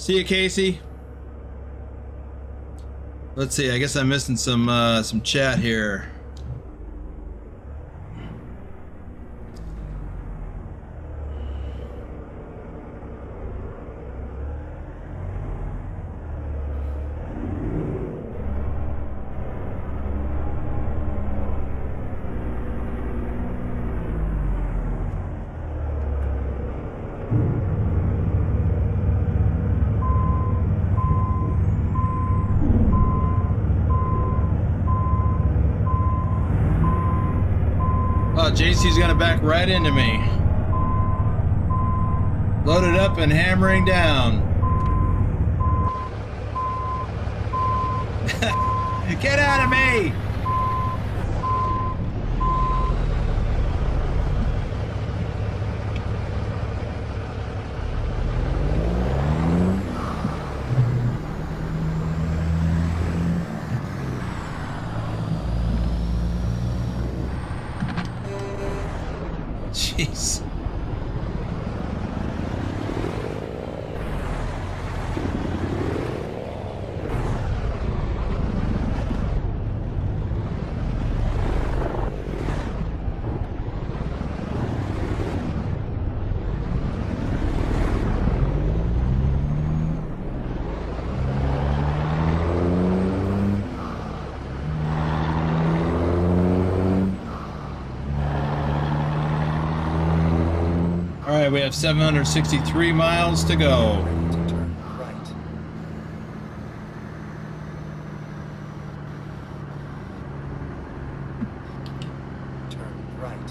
See you, Casey. Let's see. I guess I'm missing some chat here. Oh, JC's gonna back right into me. Loaded up and hammering down. Get out of me! Jeez. All right, we have 763 miles to go. Ready to turn right. Turn right.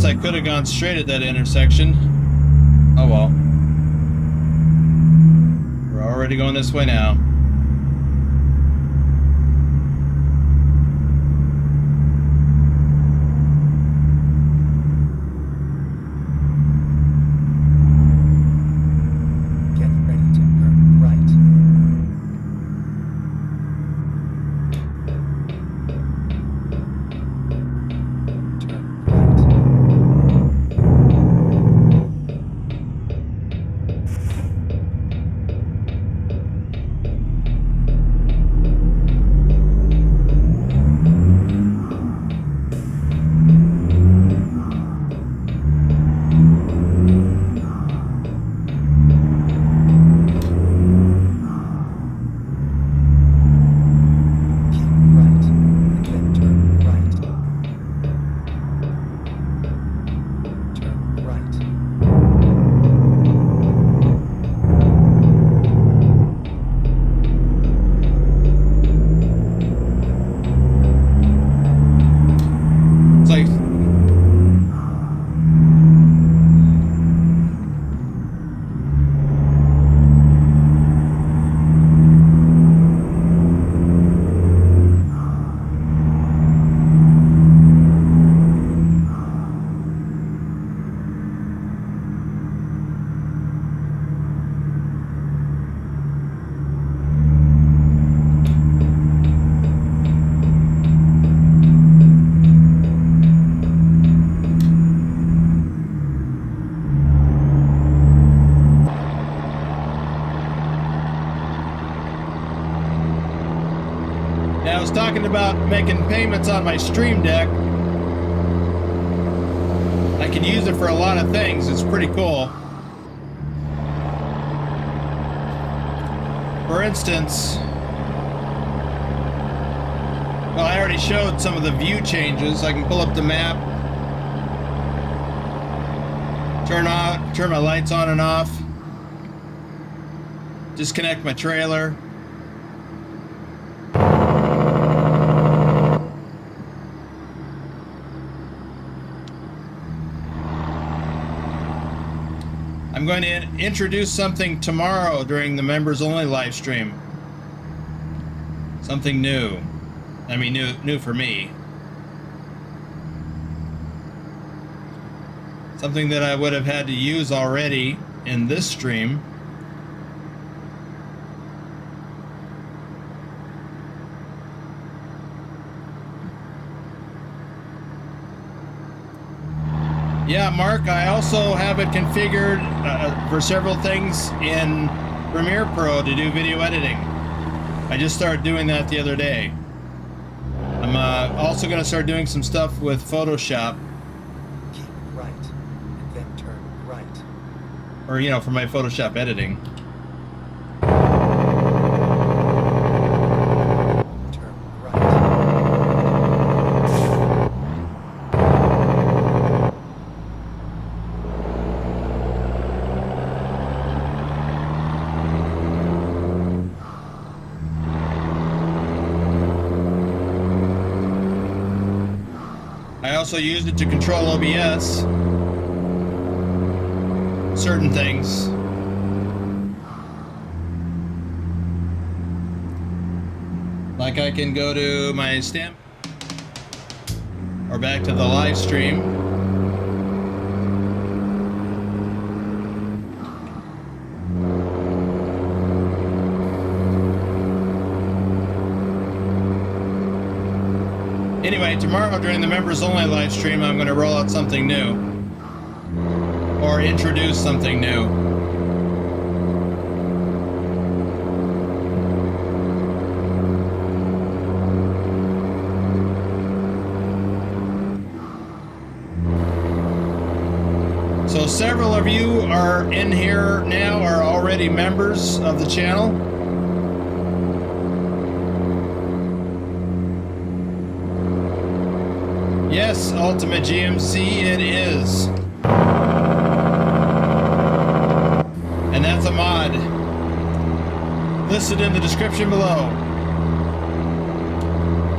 guess I could have gone straight at that intersection. Oh well. We're already going this way now. Get ready to turn right. Turn right. Keep right, and then turn right. Turn right. It's like I was talking about making payments on my Stream Deck. I can use it for a lot of things. It's pretty cool. For instance, well, I already showed some of the view changes. I can pull up the map, turn my lights on and off, disconnect my trailer. I'm going to introduce something tomorrow during the members only live stream. Something new. I mean, new for me. Something that I would have had to use already in this stream. Yeah, Mark, I also have it configured for several things in Premiere Pro to do video editing. I just started doing that the other day. I'm also going to start doing some stuff with Photoshop. Keep right, and then turn right. Or, you know, for my Photoshop editing. Turn right. I also used it to control OBS. Certain things. Like I can go to my stamp or back to the live stream. Anyway, tomorrow during the members only live stream, I'm going to roll out something new. Or introduce something new. So several of you are in here now, are already members of the channel. Yes, Ultimate GMC, it is. And that's a mod. Listed in the description below.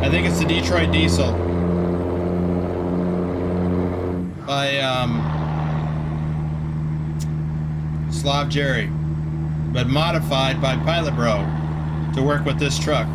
I think it's the Detroit Diesel. by Slav Jerry, but modified by Pilot Bro to work with this truck.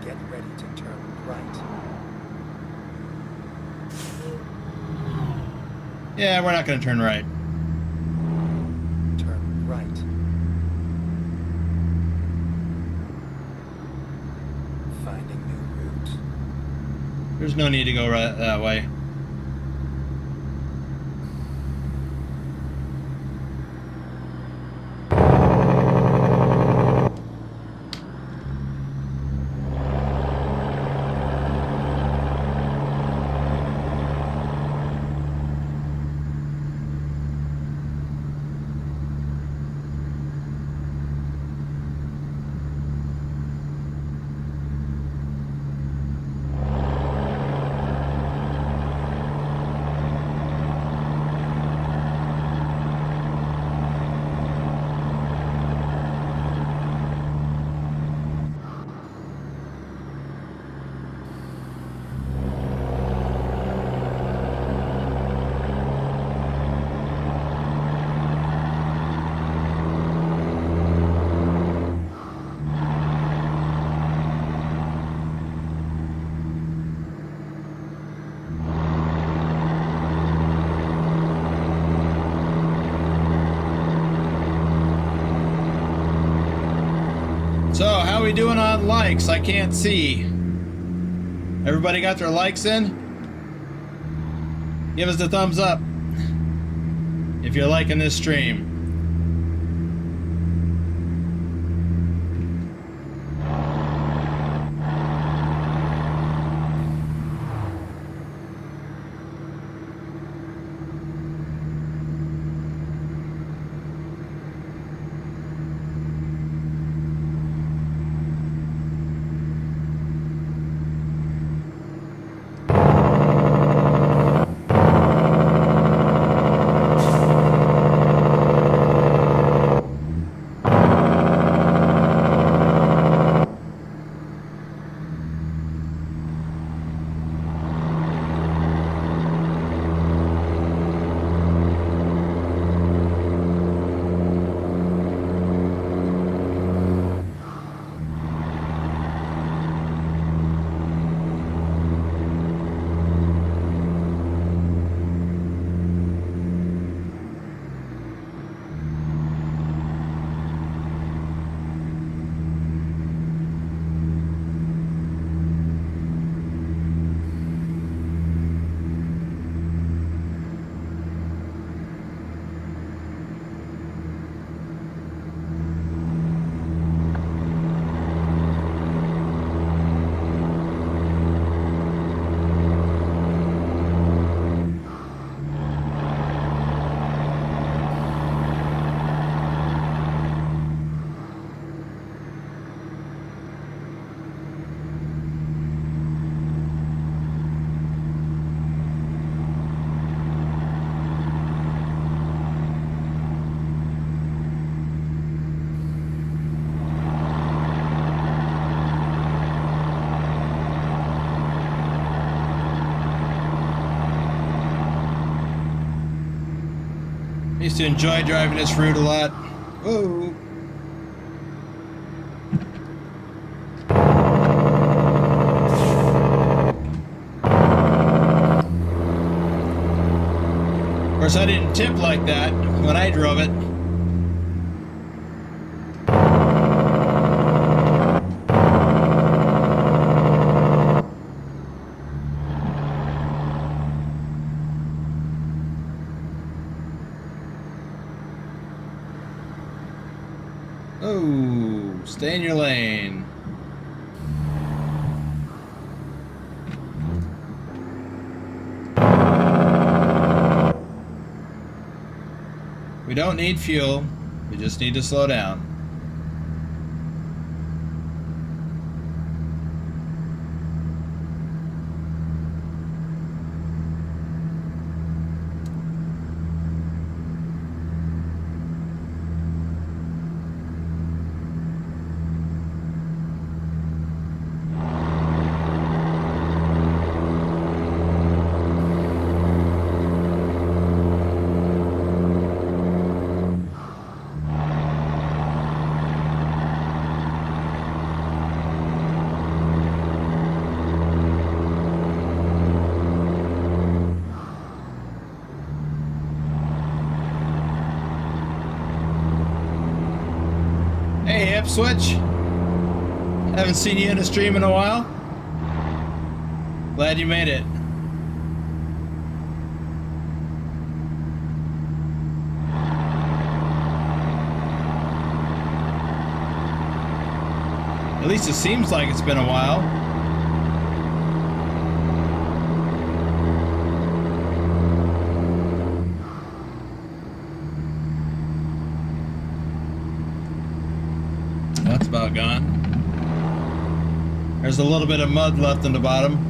Get ready to turn right. Yeah, we're not going to turn right. Turn right. Finding new route. There's no need to go right that way. So, how we doing on likes? I can't see. Everybody got their likes in? Give us the thumbs up if you're liking this stream. I used to enjoy driving this route a lot. Whoa. Of course, I didn't tip like that when I drove it. Oh, stay in your lane. We don't need fuel. We just need to slow down. Hey, Ipswich. Haven't seen you in a stream in a while. Glad you made it. At least it seems like it's been a while. That's about gone. There's a little bit of mud left in the bottom.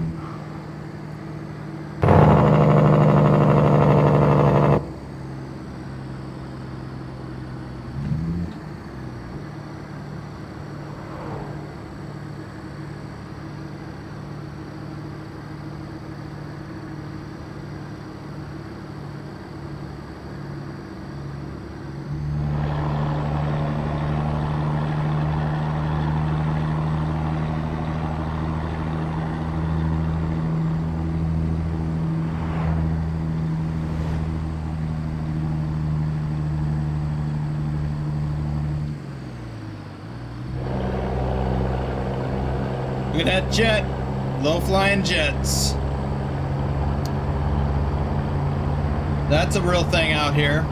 Look at that jet. Low-flying jets. That's a real thing out here.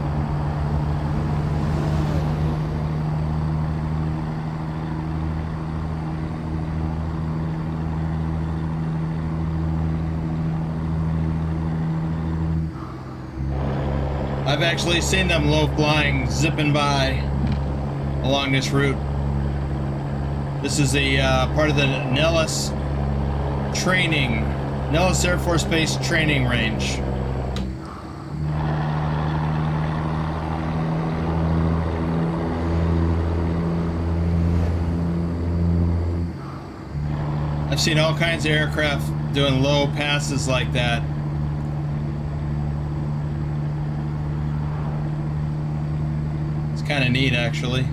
I've actually seen them low-flying, zipping by along this route. This is a part of the Nellis Air Force Base training range. I've seen all kinds of aircraft doing low passes like that. It's kind of neat, actually.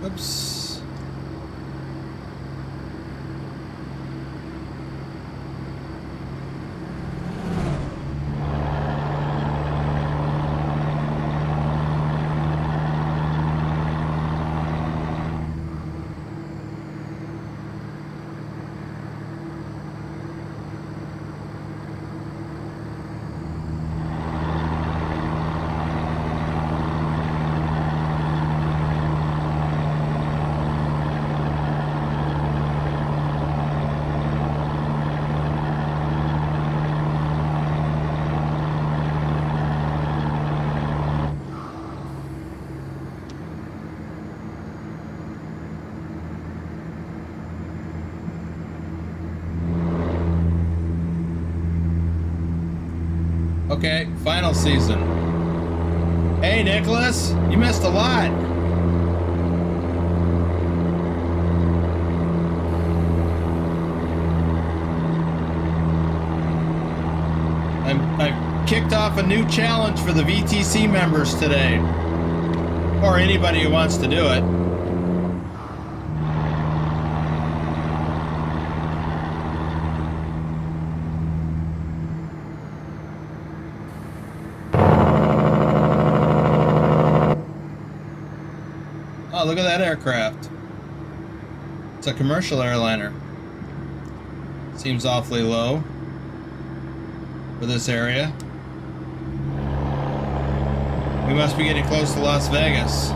Oops. Okay, final season. Hey, Nicholas, you missed a lot. I've kicked off a new challenge for the VTC members today, or anybody who wants to do it. Oh, Oh, look at that aircraft. It's a commercial airliner. Seems awfully low for this area. We must be getting close to Las Vegas.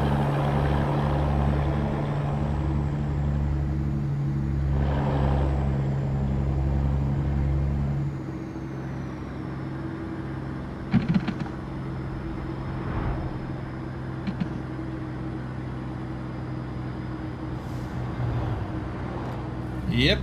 Yep.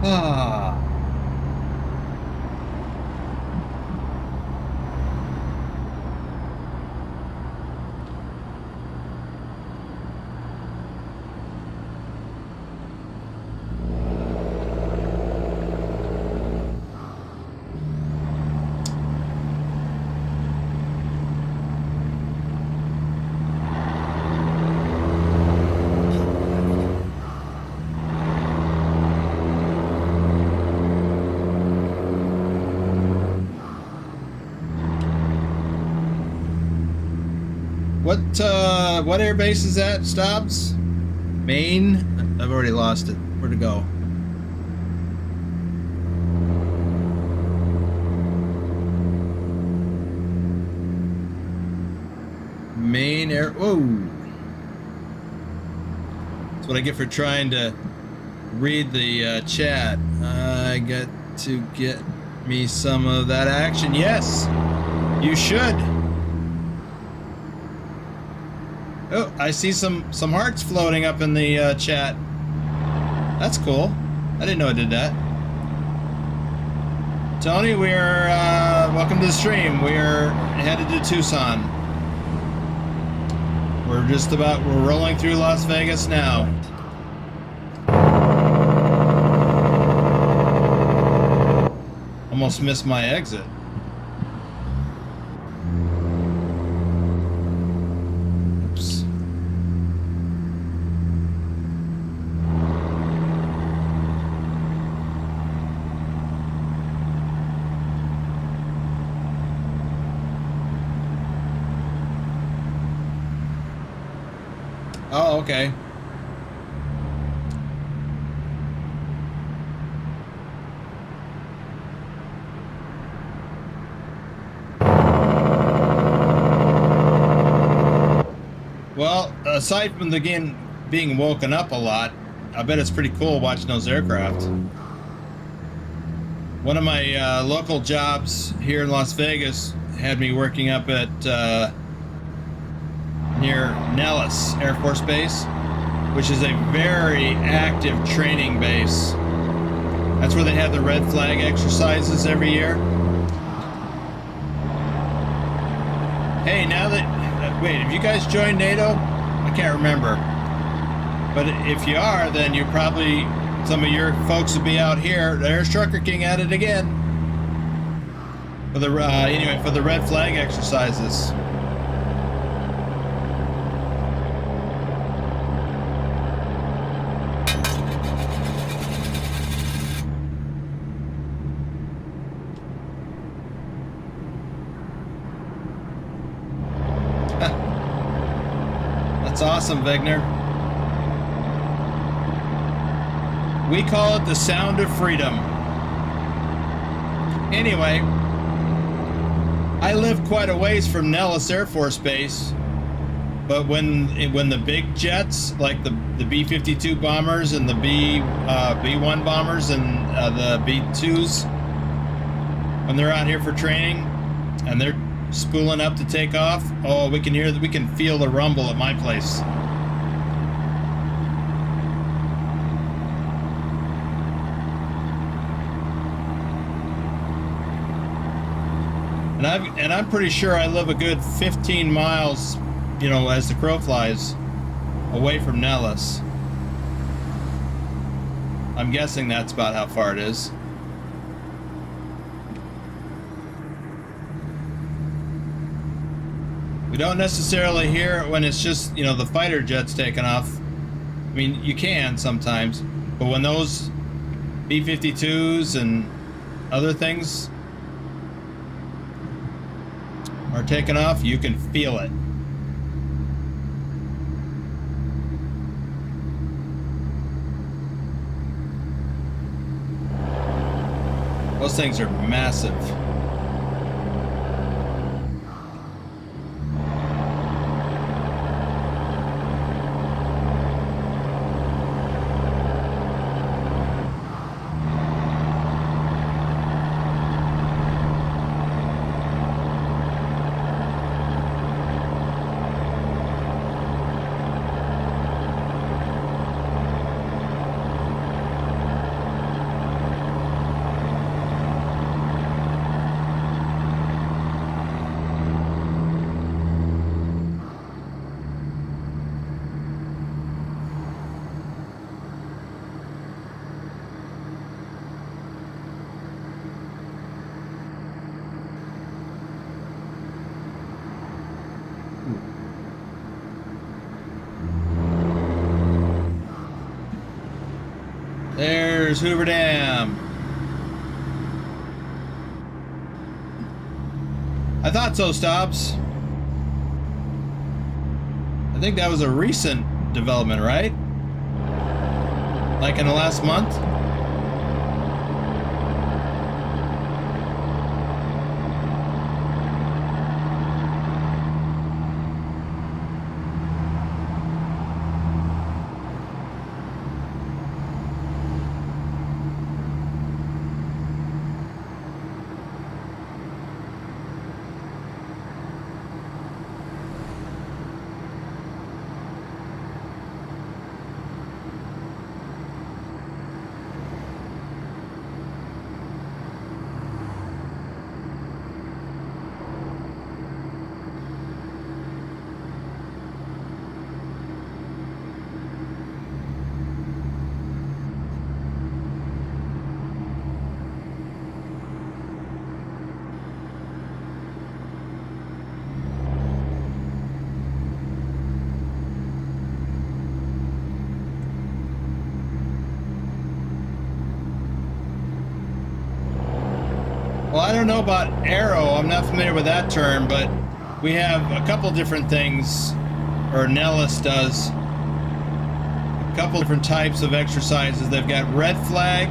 Ah. What air base is that, Stobbs? Maine? I've already lost it. Where'd it go? Maine air. Whoa! That's what I get for trying to read the chat. I got to get me some of that action. Yes, you should. Oh, I see some hearts floating up in the chat. That's cool. I didn't know I did that. Tony, we're welcome to the stream. We're headed to Tucson. We're rolling through Las Vegas now. Almost missed my exit. Oops. Oh, okay. Well, aside from the game being woken up a lot, I bet it's pretty cool watching those aircraft. One of my local jobs here in Las Vegas had me working up at near Nellis Air Force Base, which is a very active training base. That's where they have the red flag exercises every year. Hey, now that... wait, have you guys joined NATO? I can't remember. But if you are, then you probably... some of your folks will be out here. There's TruckerKing at it again. For the, anyway, for the red flag exercises. That's awesome, Wegner. We call it the sound of freedom. Anyway, I live quite a ways from Nellis Air Force Base, but when the big jets, like the B-52 bombers and the B-1 bombers and the B-2s, when they're out here for training and they're spooling up to take off, oh, we can feel the rumble at my place. And I'm pretty sure I live a good 15 miles, you know, as the crow flies, away from Nellis. I'm guessing that's about how far it is. We don't necessarily hear it when it's just, you know, the fighter jets taking off. I mean, you can sometimes, but when those B-52s and other things are taking off, you can feel it. Those things are massive. There's Hoover Dam. I thought so, Stobbs. I think that was a recent development, right? Like in the last month? Well, I don't know about aero. I'm not familiar with that term, but we have a couple different things, or Nellis does. A couple different types of exercises. They've got red flag,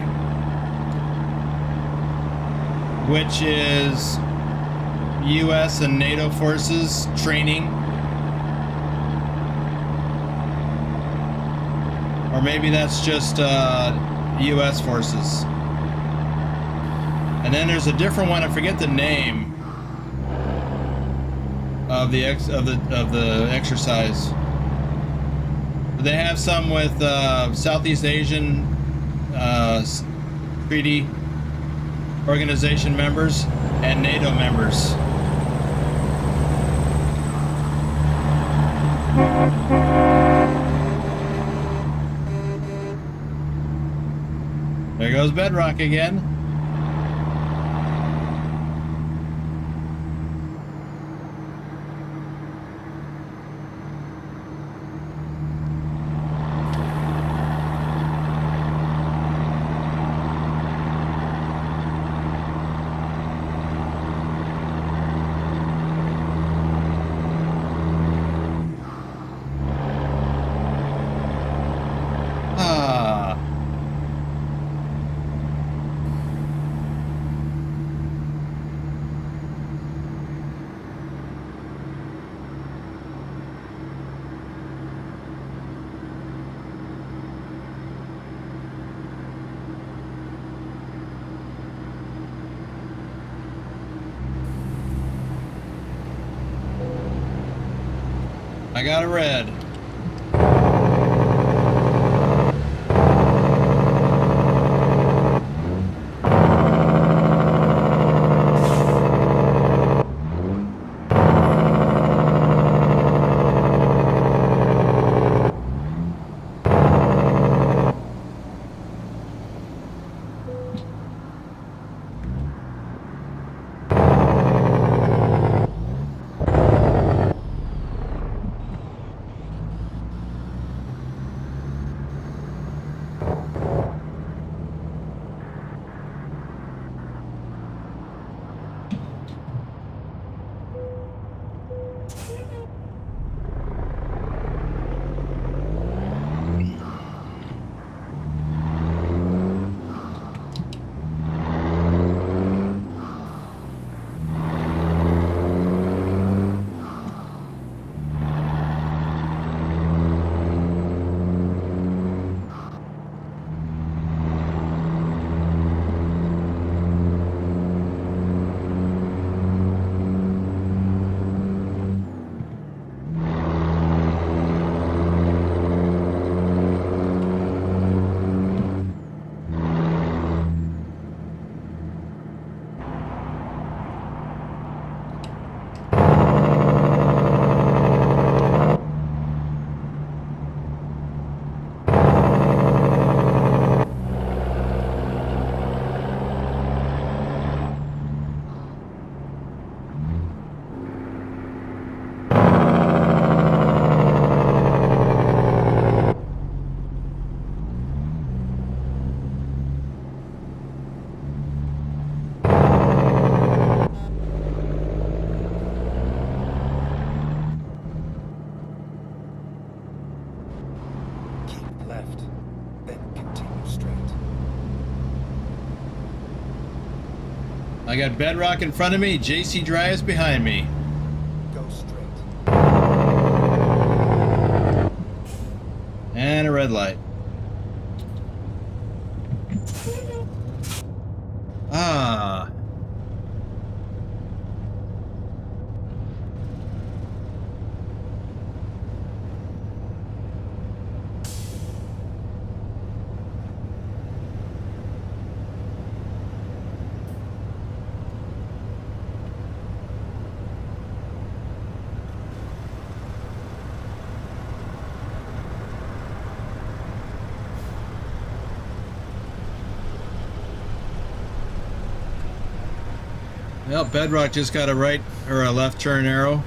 which is US and NATO forces training. Or maybe that's just US forces. And then there's a different one. I forget the name of the exercise. But they have some with Southeast Asian Treaty Organization members and NATO members. There goes Bedrock again. I got a red. I got Bedrock in front of me, JC Dryas behind me. Go straight. And a red light. Ah. Well, Bedrock just got a right or a left turn arrow.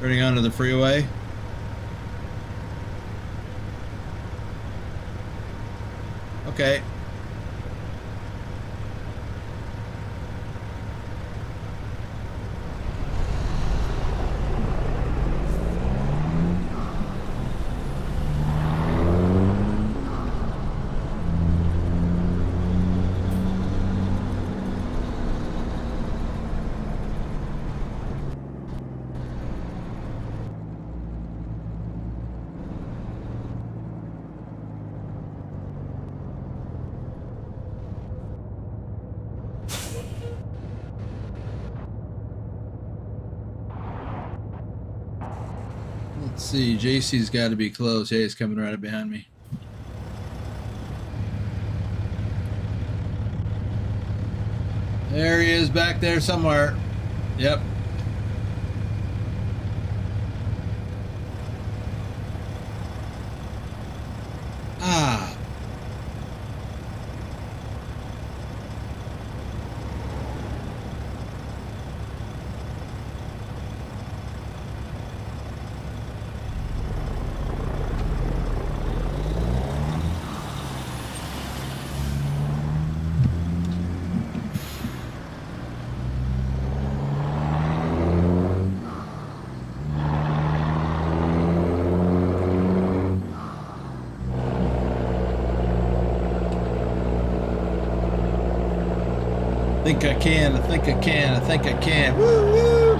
Turning onto the freeway. Okay. Let's see, JC's got to be close. Yeah, he's coming right up behind me. There he is back there somewhere. Yep. Ah. I think I can, I think I can, I think I can. Woo woo!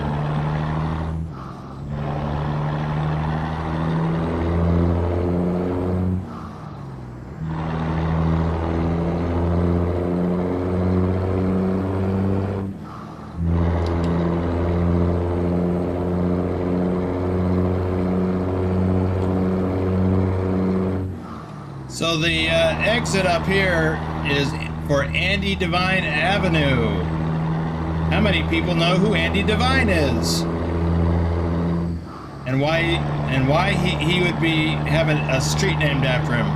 So the exit up here is for Andy Devine Avenue. How many people know who Andy Devine is? And why he would be having a street named after him?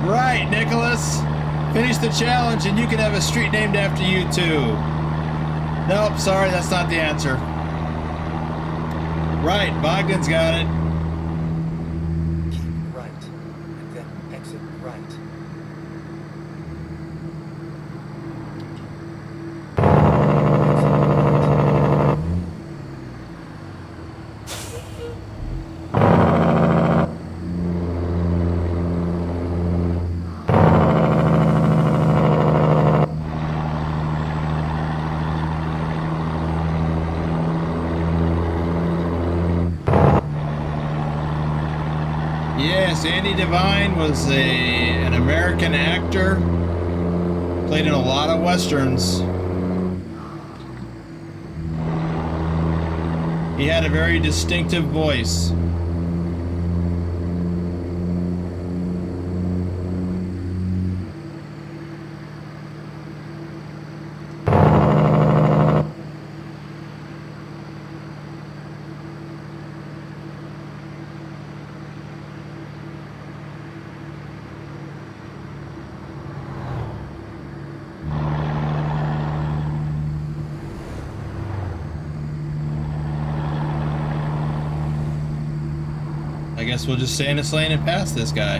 Right, Nicholas. Finish the challenge and you can have a street named after you too. Nope, sorry, that's not the answer. Right, Bogdan's got it. Keep right, and then exit right. Yes, Andy Devine was an American actor. Played in a lot of westerns. He had a very distinctive voice. I guess we'll just stay in this lane and pass this guy.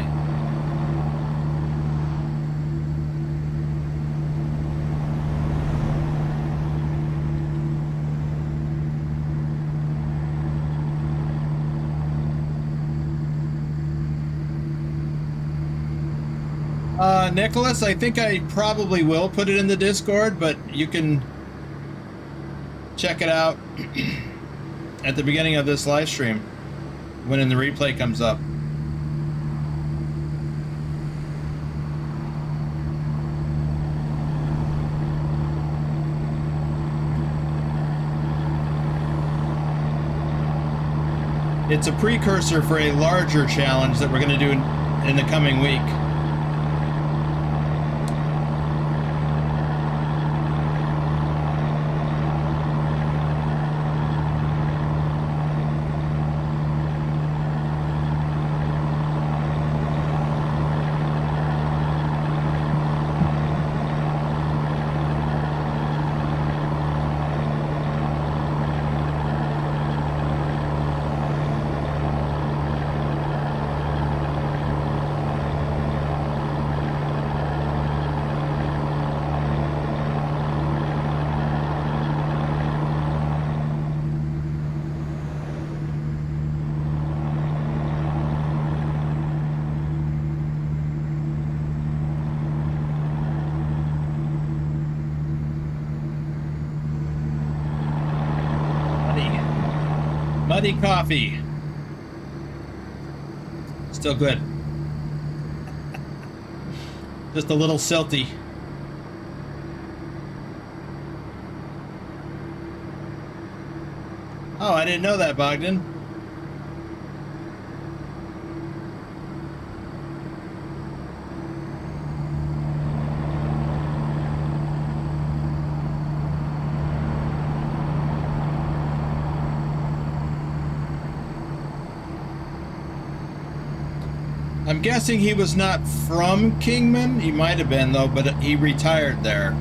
Nicholas, I think I probably will put it in the Discord, but you can check it out at the beginning of this live stream when the replay comes up. It's a precursor for a larger challenge that we're going to do in the coming week. Muddy coffee. Still good. Just a little silty. Oh, I didn't know that, Bogdan. I'm guessing he was not from Kingman. He might have been, though, but he retired there.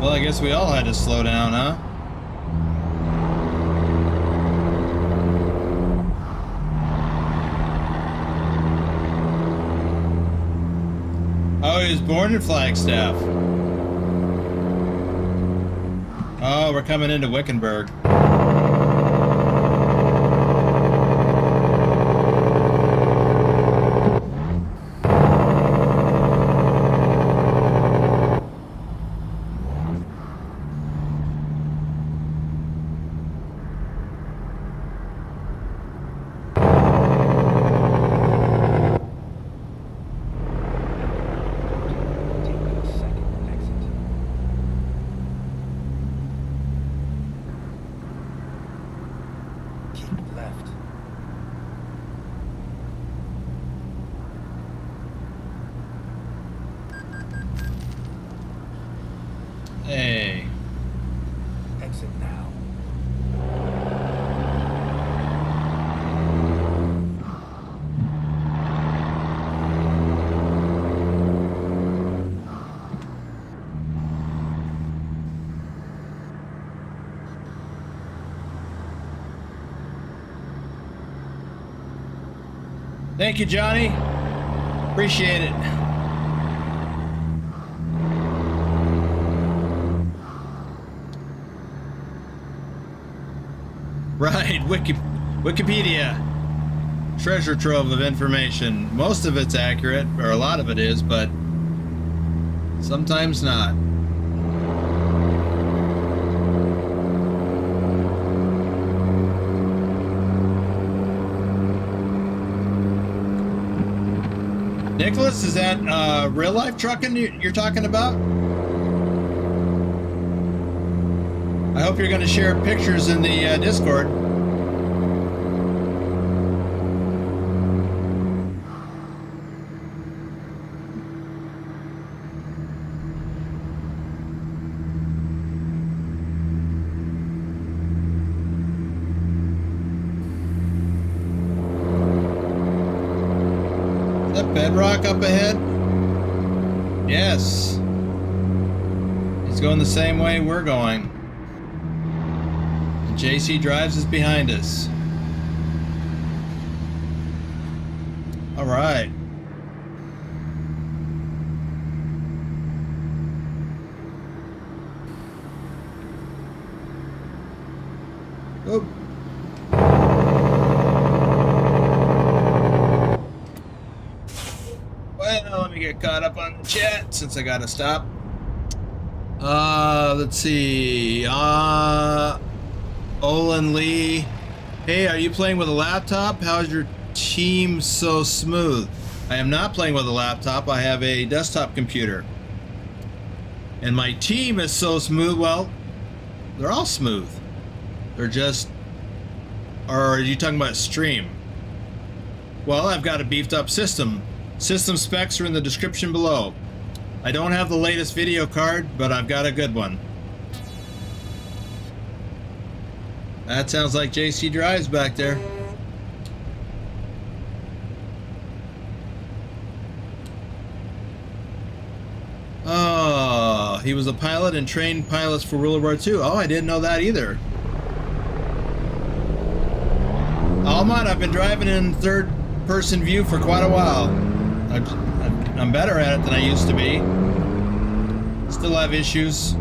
I guess we all had to slow down, huh? Oh, he was born in Flagstaff. Oh, we're coming into Wickenburg. Thank you, Johnny. Appreciate it. Right, Wikipedia. Treasure trove of information. Most of it's accurate, or a lot of it is, but sometimes not. Nicholas, is that real life trucking you're talking about? I hope you're going to share pictures in the Discord. Is that bedrock up ahead? Yes. He's going the same way we're going. JC Drives is behind us. All right. Oop. Well, let me get caught up on the chat since I gotta stop. Let's see. Olin Lee, hey, are you playing with a laptop? How's your team so smooth? I am not playing with a laptop. I have a desktop computer. And my team is so smooth. Well, they're all smooth. They're just... Or are you talking about stream? Well, I've got a beefed up system. System specs are in the description below. I don't have the latest video card, but I've got a good one. That sounds like JC Drives back there. Oh, he was a pilot and trained pilots for World War II. Oh, I didn't know that either. Almond, I've been driving in third-person view for quite a while. I'm better at it than I used to be. Still have issues.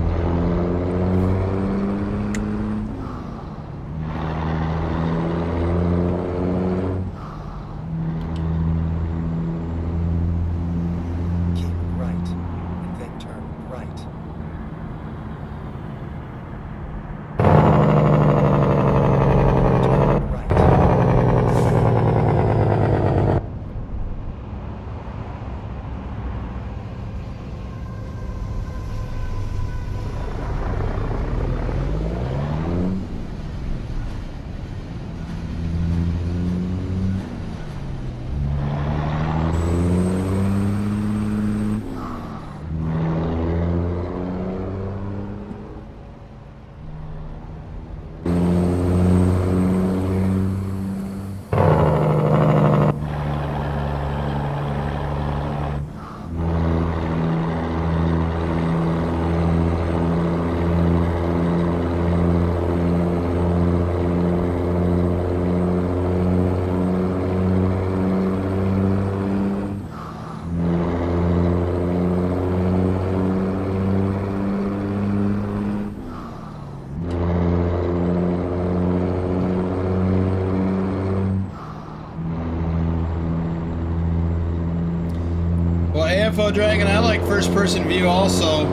AFO Dragon, I like first-person view also.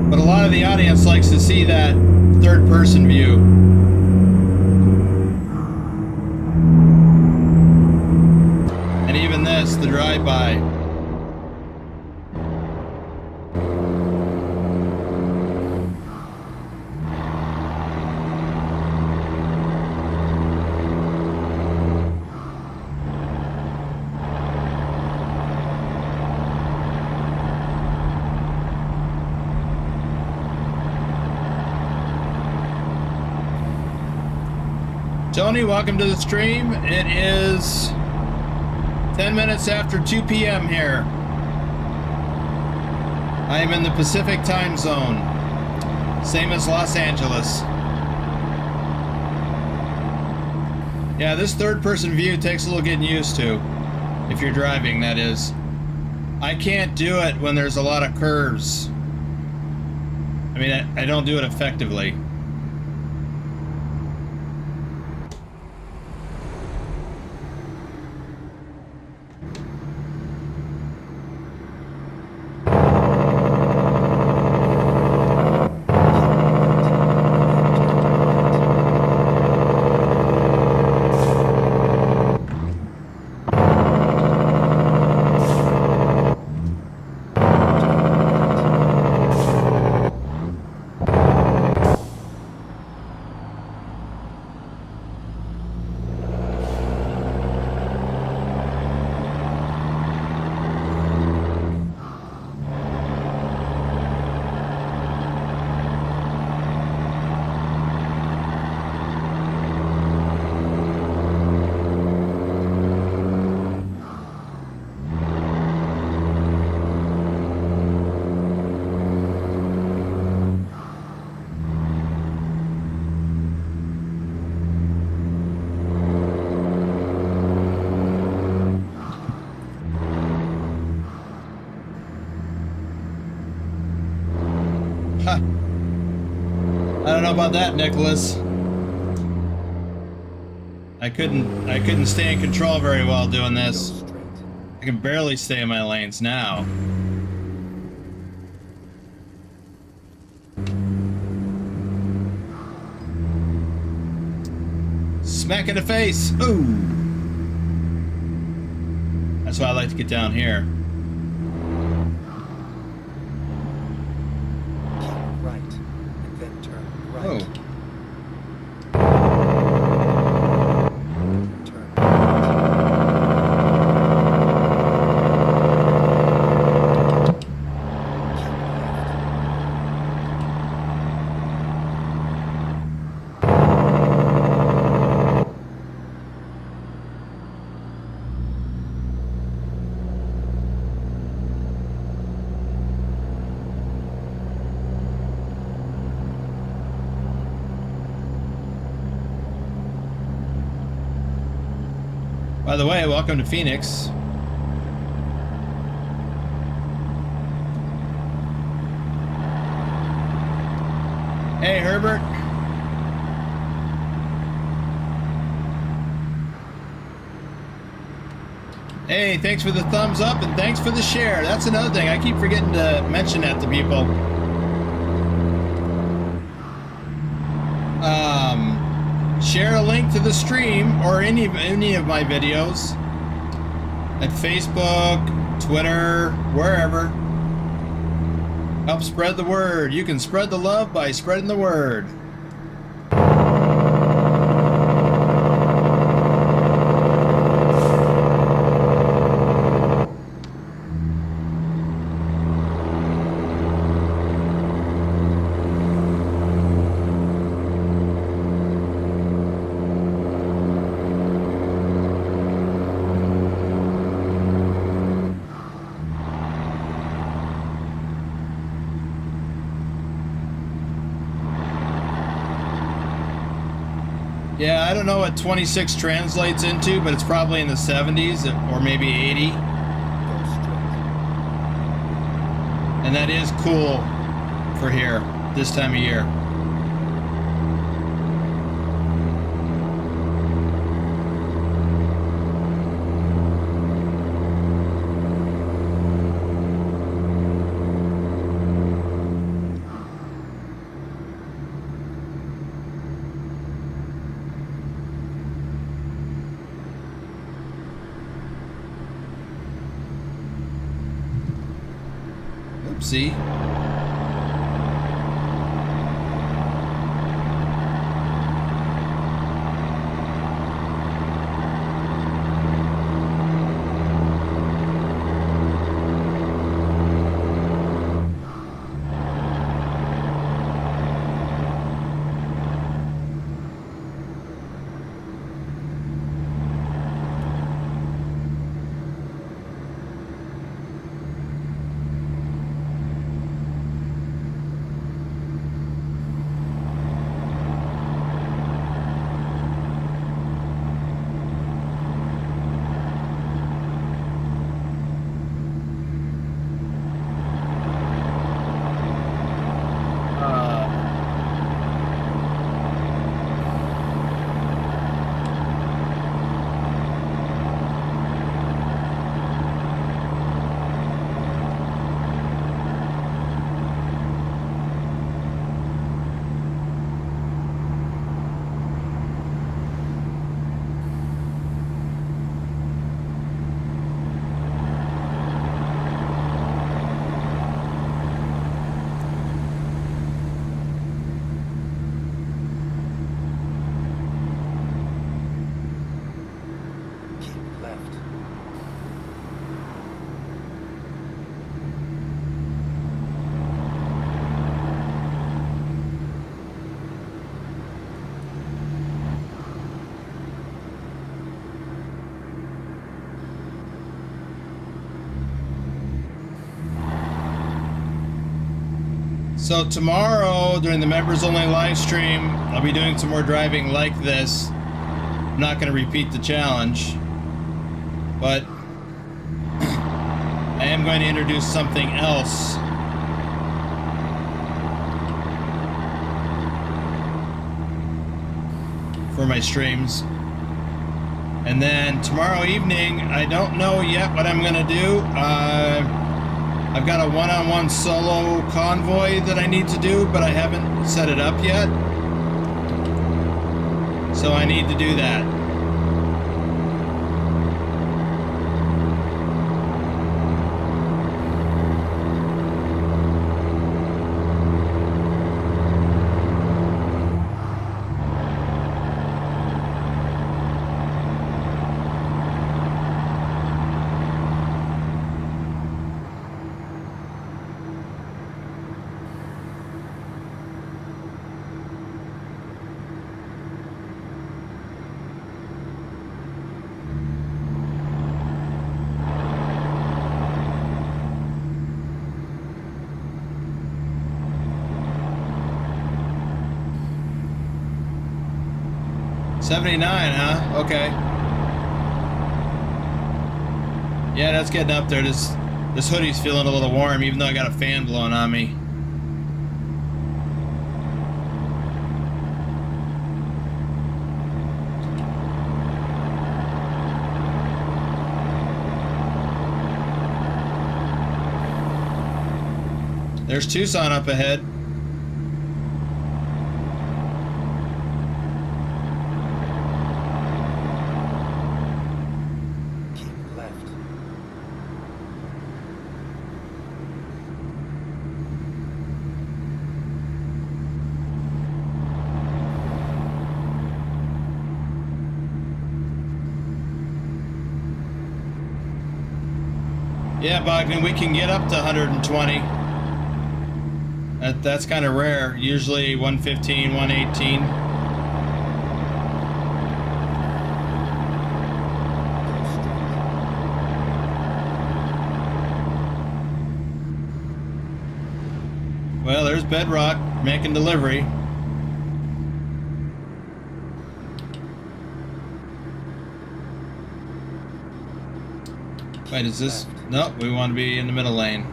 But a lot of the audience likes to see that third-person view. And even this, the drive-by. Tony, welcome to the stream. It is 10 minutes after 2 p.m. here. I am in the Pacific time zone, same as Los Angeles. Yeah, this third-person view takes a little getting used to. If you're driving, that is. I can't do it when there's a lot of curves. I mean, I don't do it effectively. I don't know about that, Nicholas. I couldn't stay in control very well doing Go this. straight. I can barely stay in my lanes now. Smack in the face! Ooh! That's why I like to get down here. Keep right, and then turn right. Oh. Turn right. Keep left. By the way, welcome to Phoenix. Hey, Herbert. Hey, thanks for the thumbs up and thanks for the share. That's another thing. I keep forgetting to mention that to people. Share a link to the stream or any of my videos at Facebook, Twitter, wherever. Help spread the word. You can spread the love by spreading the word. Yeah, I don't know what 26 translates into, but it's probably in the 70s or maybe 80. Go straight. And that is cool for here, this time of year. Oopsie. So tomorrow, during the members only live stream, I'll be doing some more driving like this. I'm not going to repeat the challenge, but I am going to introduce something else. For my streams. And then tomorrow evening, I don't know yet what I'm going to do. I've got a one-on-one solo convoy that I need to do, but I haven't set it up yet. So I need to do that. $79, huh? Okay. Yeah, that's getting up there. This hoodie's feeling a little warm, even though I got a fan blowing on me. There's Tucson up ahead. Yeah, Bogdan, we can get up to 120. That's kind of rare. Usually 115, 118. Well, there's Bedrock making delivery. Wait, is this? Nope, we want to be in the middle lane.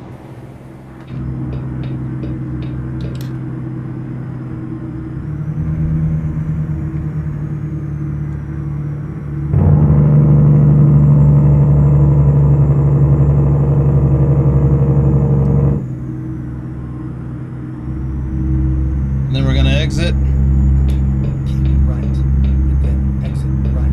And then we're going to exit. Keep right, and then exit right.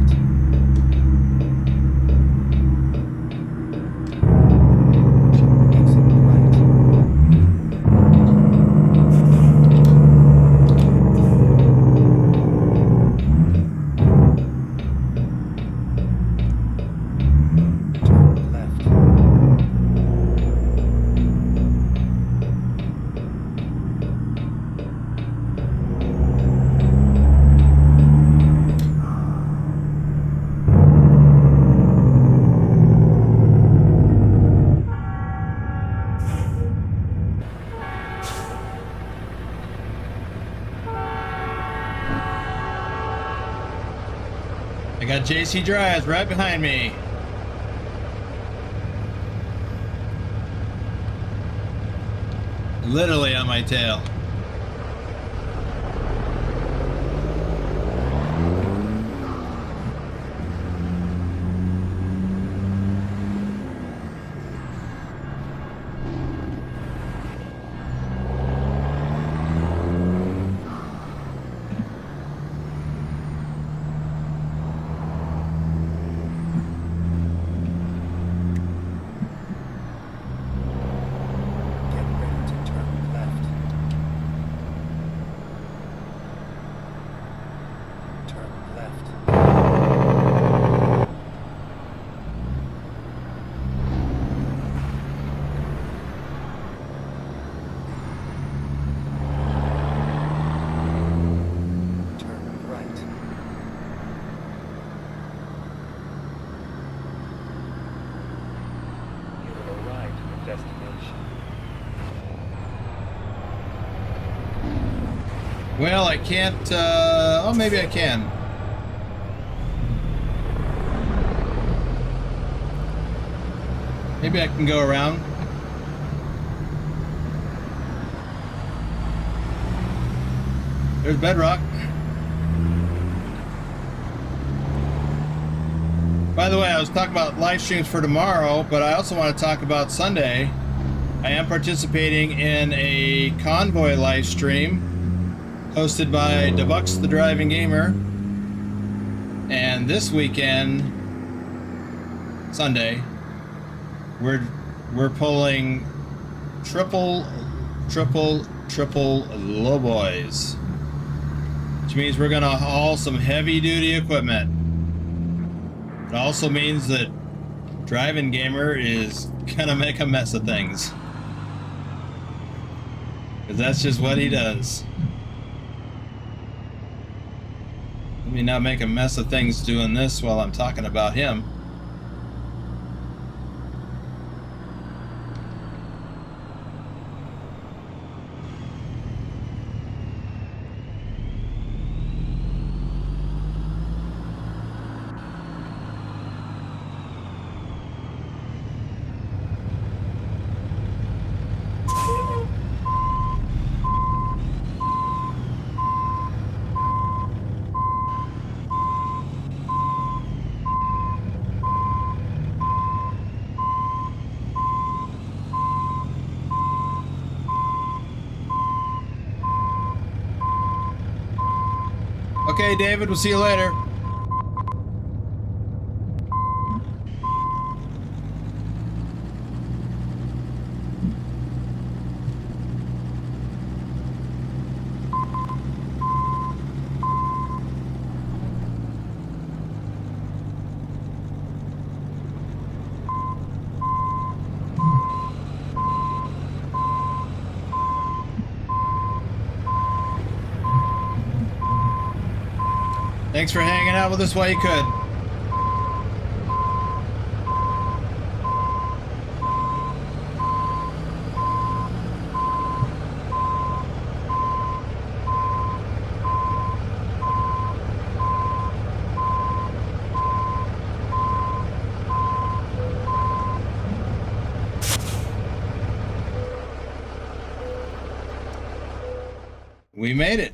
I got JC Drives right behind me. Literally on my tail. Get ready to turn left. Well, I can't, oh, maybe I can. Maybe I can go around. There's Bedrock. By the way, I was talking about live streams for tomorrow, but I also want to talk about Sunday. I am participating in a convoy live stream hosted by Debucks the Driving Gamer. And this weekend, Sunday, we're pulling triple lowboys, which means we're gonna haul some heavy duty equipment. It also means that Driving Gamer is gonna make a mess of things, because that's just what he does. Let me not make a mess of things doing this while I'm talking about him. Okay, David, we'll see you later. Thanks for hanging out with us while you could. We made it.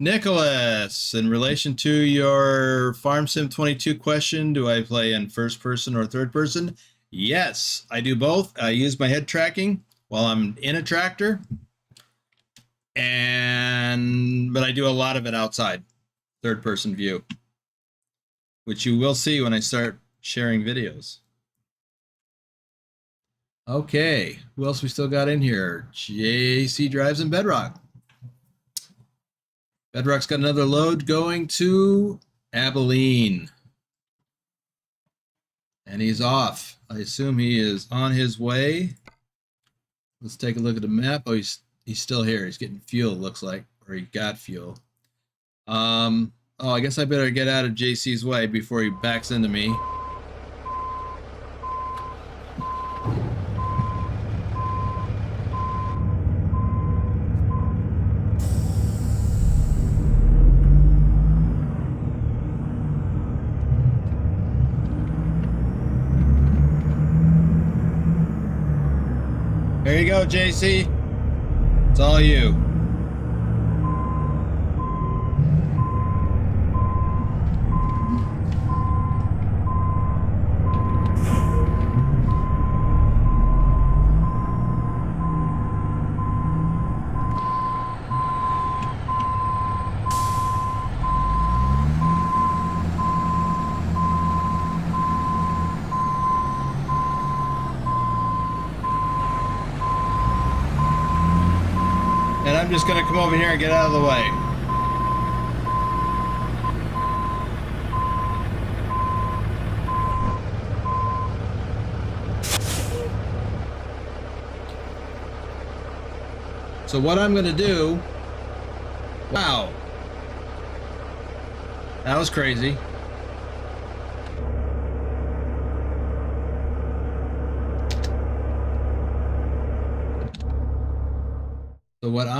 Nicholas, in relation to your Farm Sim 22 question, do I play in first person or third person? Yes, I do both. I use my head tracking while I'm in a tractor, but I do a lot of it outside, third person view, which you will see when I start sharing videos. Okay, who else we still got in here? JC drives in Bedrock. Bedrock's got another load going to Abilene. And he's off. I assume he is on his way. Let's take a look at the map. Oh, he's still here. He's getting fuel, looks like. Or he got fuel. Oh, I guess I better get out of JC's way before he backs into me. There you go, JC. It's all you. And I'm just gonna come over here and get out of the way. So what I'm gonna do, wow, that was crazy.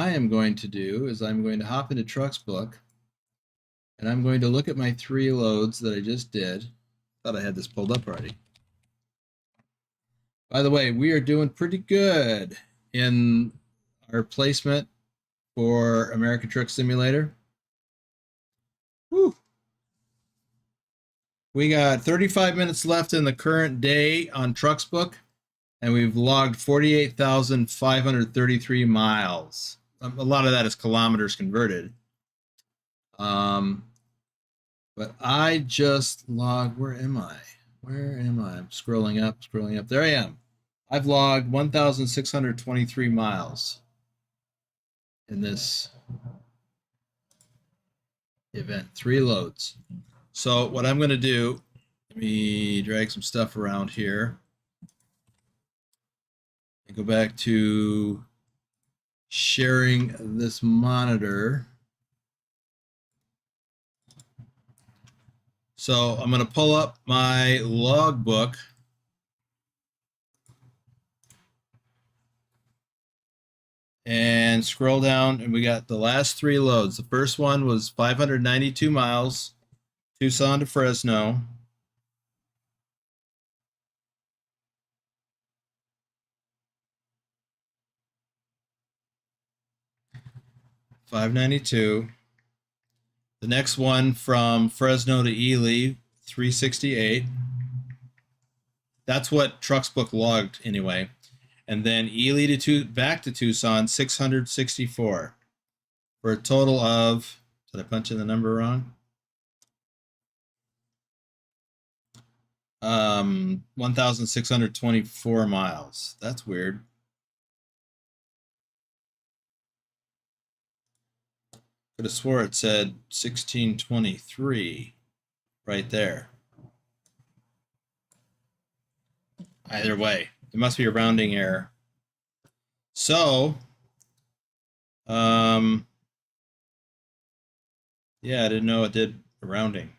I am going to do is I'm going to hop into Trucks Book, and I'm going to look at my 3 loads that I just did. Thought I had this pulled up already. By the way, we are doing pretty good in our placement for American Truck Simulator. Whew. We got 35 minutes left in the current day on Trucks Book, and we've logged 48,533 miles. A lot of that is kilometers converted. But I just logged, where am I? Where am I? I'm scrolling up, scrolling up. There I am. I've logged 1,623 miles in this event, 3 loads. So what I'm going to do, let me drag some stuff around here and go back to sharing this monitor. So I'm going to pull up my logbook. And scroll down, and we got the last 3 loads. The first one was 592 miles, Tucson to Fresno. $592. The next one from Fresno to Ely, 368. That's what Trucks Book logged anyway. And then Ely to back to Tucson, 664. For a total of, did I punch in the number wrong? 1,624 miles. That's weird. Could have swore it said 1623 right there. Either way, it must be a rounding error. So, yeah, I didn't know it did a rounding.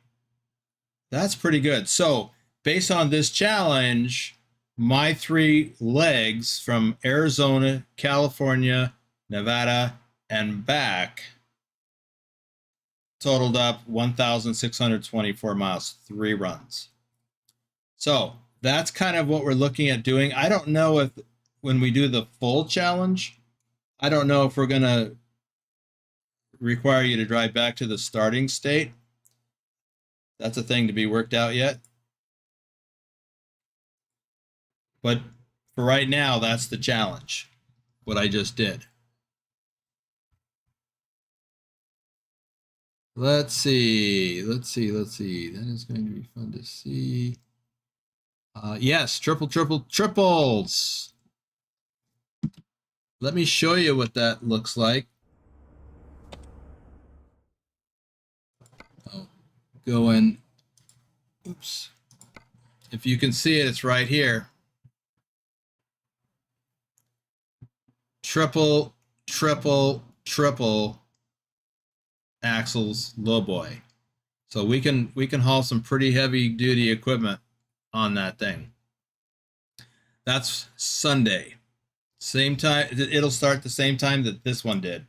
That's pretty good. So, based on this challenge, my 3 legs from Arizona, California, Nevada, and back totaled up 1,624 miles, 3 runs. So that's kind of what we're looking at doing. I don't know if when we do the full challenge, I don't know if we're going to require you to drive back to the starting state. That's a thing to be worked out yet. But for right now, that's the challenge, what I just did. Let's see. That is going to be fun to see. Yes, triples. Let me show you what that looks like. Oh, going. Oops. If you can see it, it's right here. Triple axles lowboy. So we can haul some pretty heavy duty equipment on that thing. That's Sunday. Same time, it'll start the same time that this one did.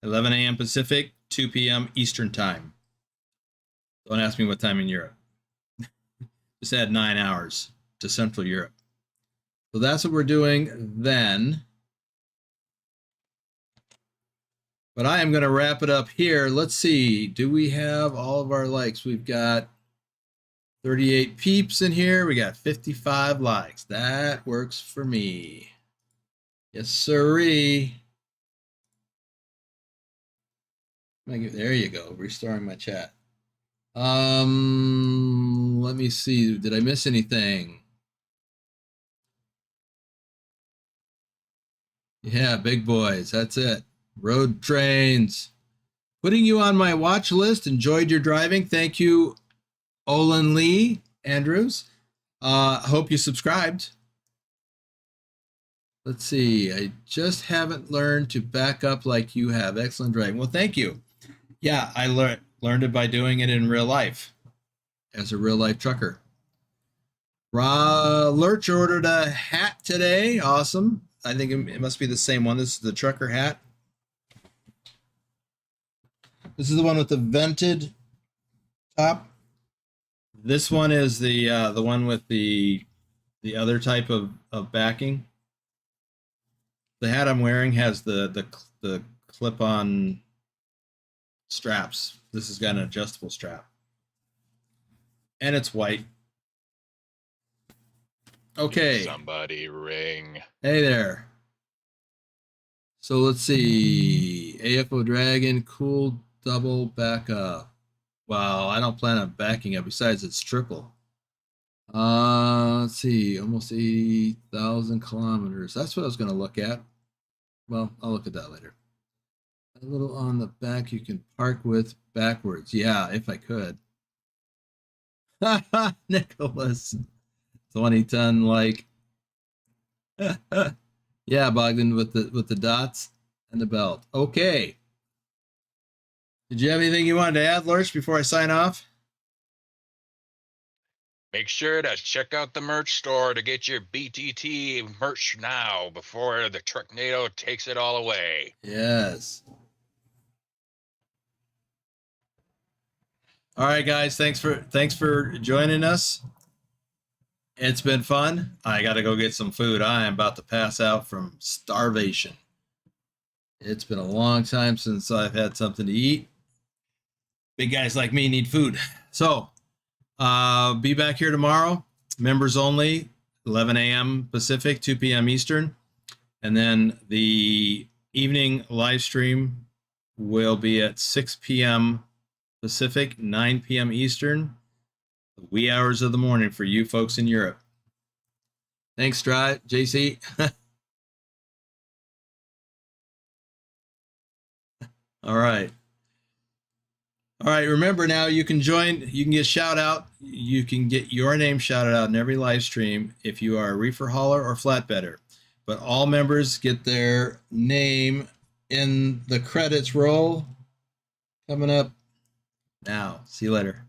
11 a.m. Pacific, 2 p.m. Eastern time. Don't ask me what time in Europe. Just add 9 hours to Central Europe. So that's what we're doing then. But I am going to wrap it up here. Let's see. Do we have all of our likes? We've got 38 peeps in here. We got 55 likes. That works for me. Yes, sirree. There you go. Restoring my chat. Let me see. Did I miss anything? Yeah, big boys. That's it. Road trains. Putting you on my watch list. Enjoyed your driving. Thank you, Olin Lee Andrews. Hope you subscribed. Let's see. I just haven't learned to back up like you have. Excellent driving. Well, thank you. Yeah, I learned it by doing it in real life as a real life trucker. Lurch ordered a hat today. Awesome. I think it must be the same one. This is the trucker hat. This is the one with the vented top. This one is the one with the other type of backing. The hat I'm wearing has the clip-on straps. This has got an adjustable strap. And it's white. Okay. Somebody ring. Hey there. So let's see. AFO Dragon, cool double backup. Wow, I don't plan on backing up. Besides, it's triple. Let's see. Almost 80,000 kilometers. That's what I was going to look at. Well, I'll look at that later. A little on the back you can park with backwards. Yeah, if I could. Nicholas. 20-ton like. Yeah, Bogdan with the dots and the belt. Okay. Did you have anything you wanted to add, Lurch, before I sign off? Make sure to check out the merch store to get your BTT merch now before the Trucknado takes it all away. Yes. All right, guys. Thanks for joining us. It's been fun. I got to go get some food. I am about to pass out from starvation. It's been a long time since I've had something to eat. Big guys like me need food. So, be back here tomorrow. Members only, 11 a.m. Pacific, 2 p.m. Eastern. And then the evening live stream will be at 6 p.m. Pacific, 9 p.m. Eastern. The wee hours of the morning for you folks in Europe. Thanks, JC. All right. All right. Remember now, you can join. You can get shout out. You can get your name shouted out in every live stream if you are a reefer hauler or flatbedder. But all members get their name in the credits roll coming up now. See you later.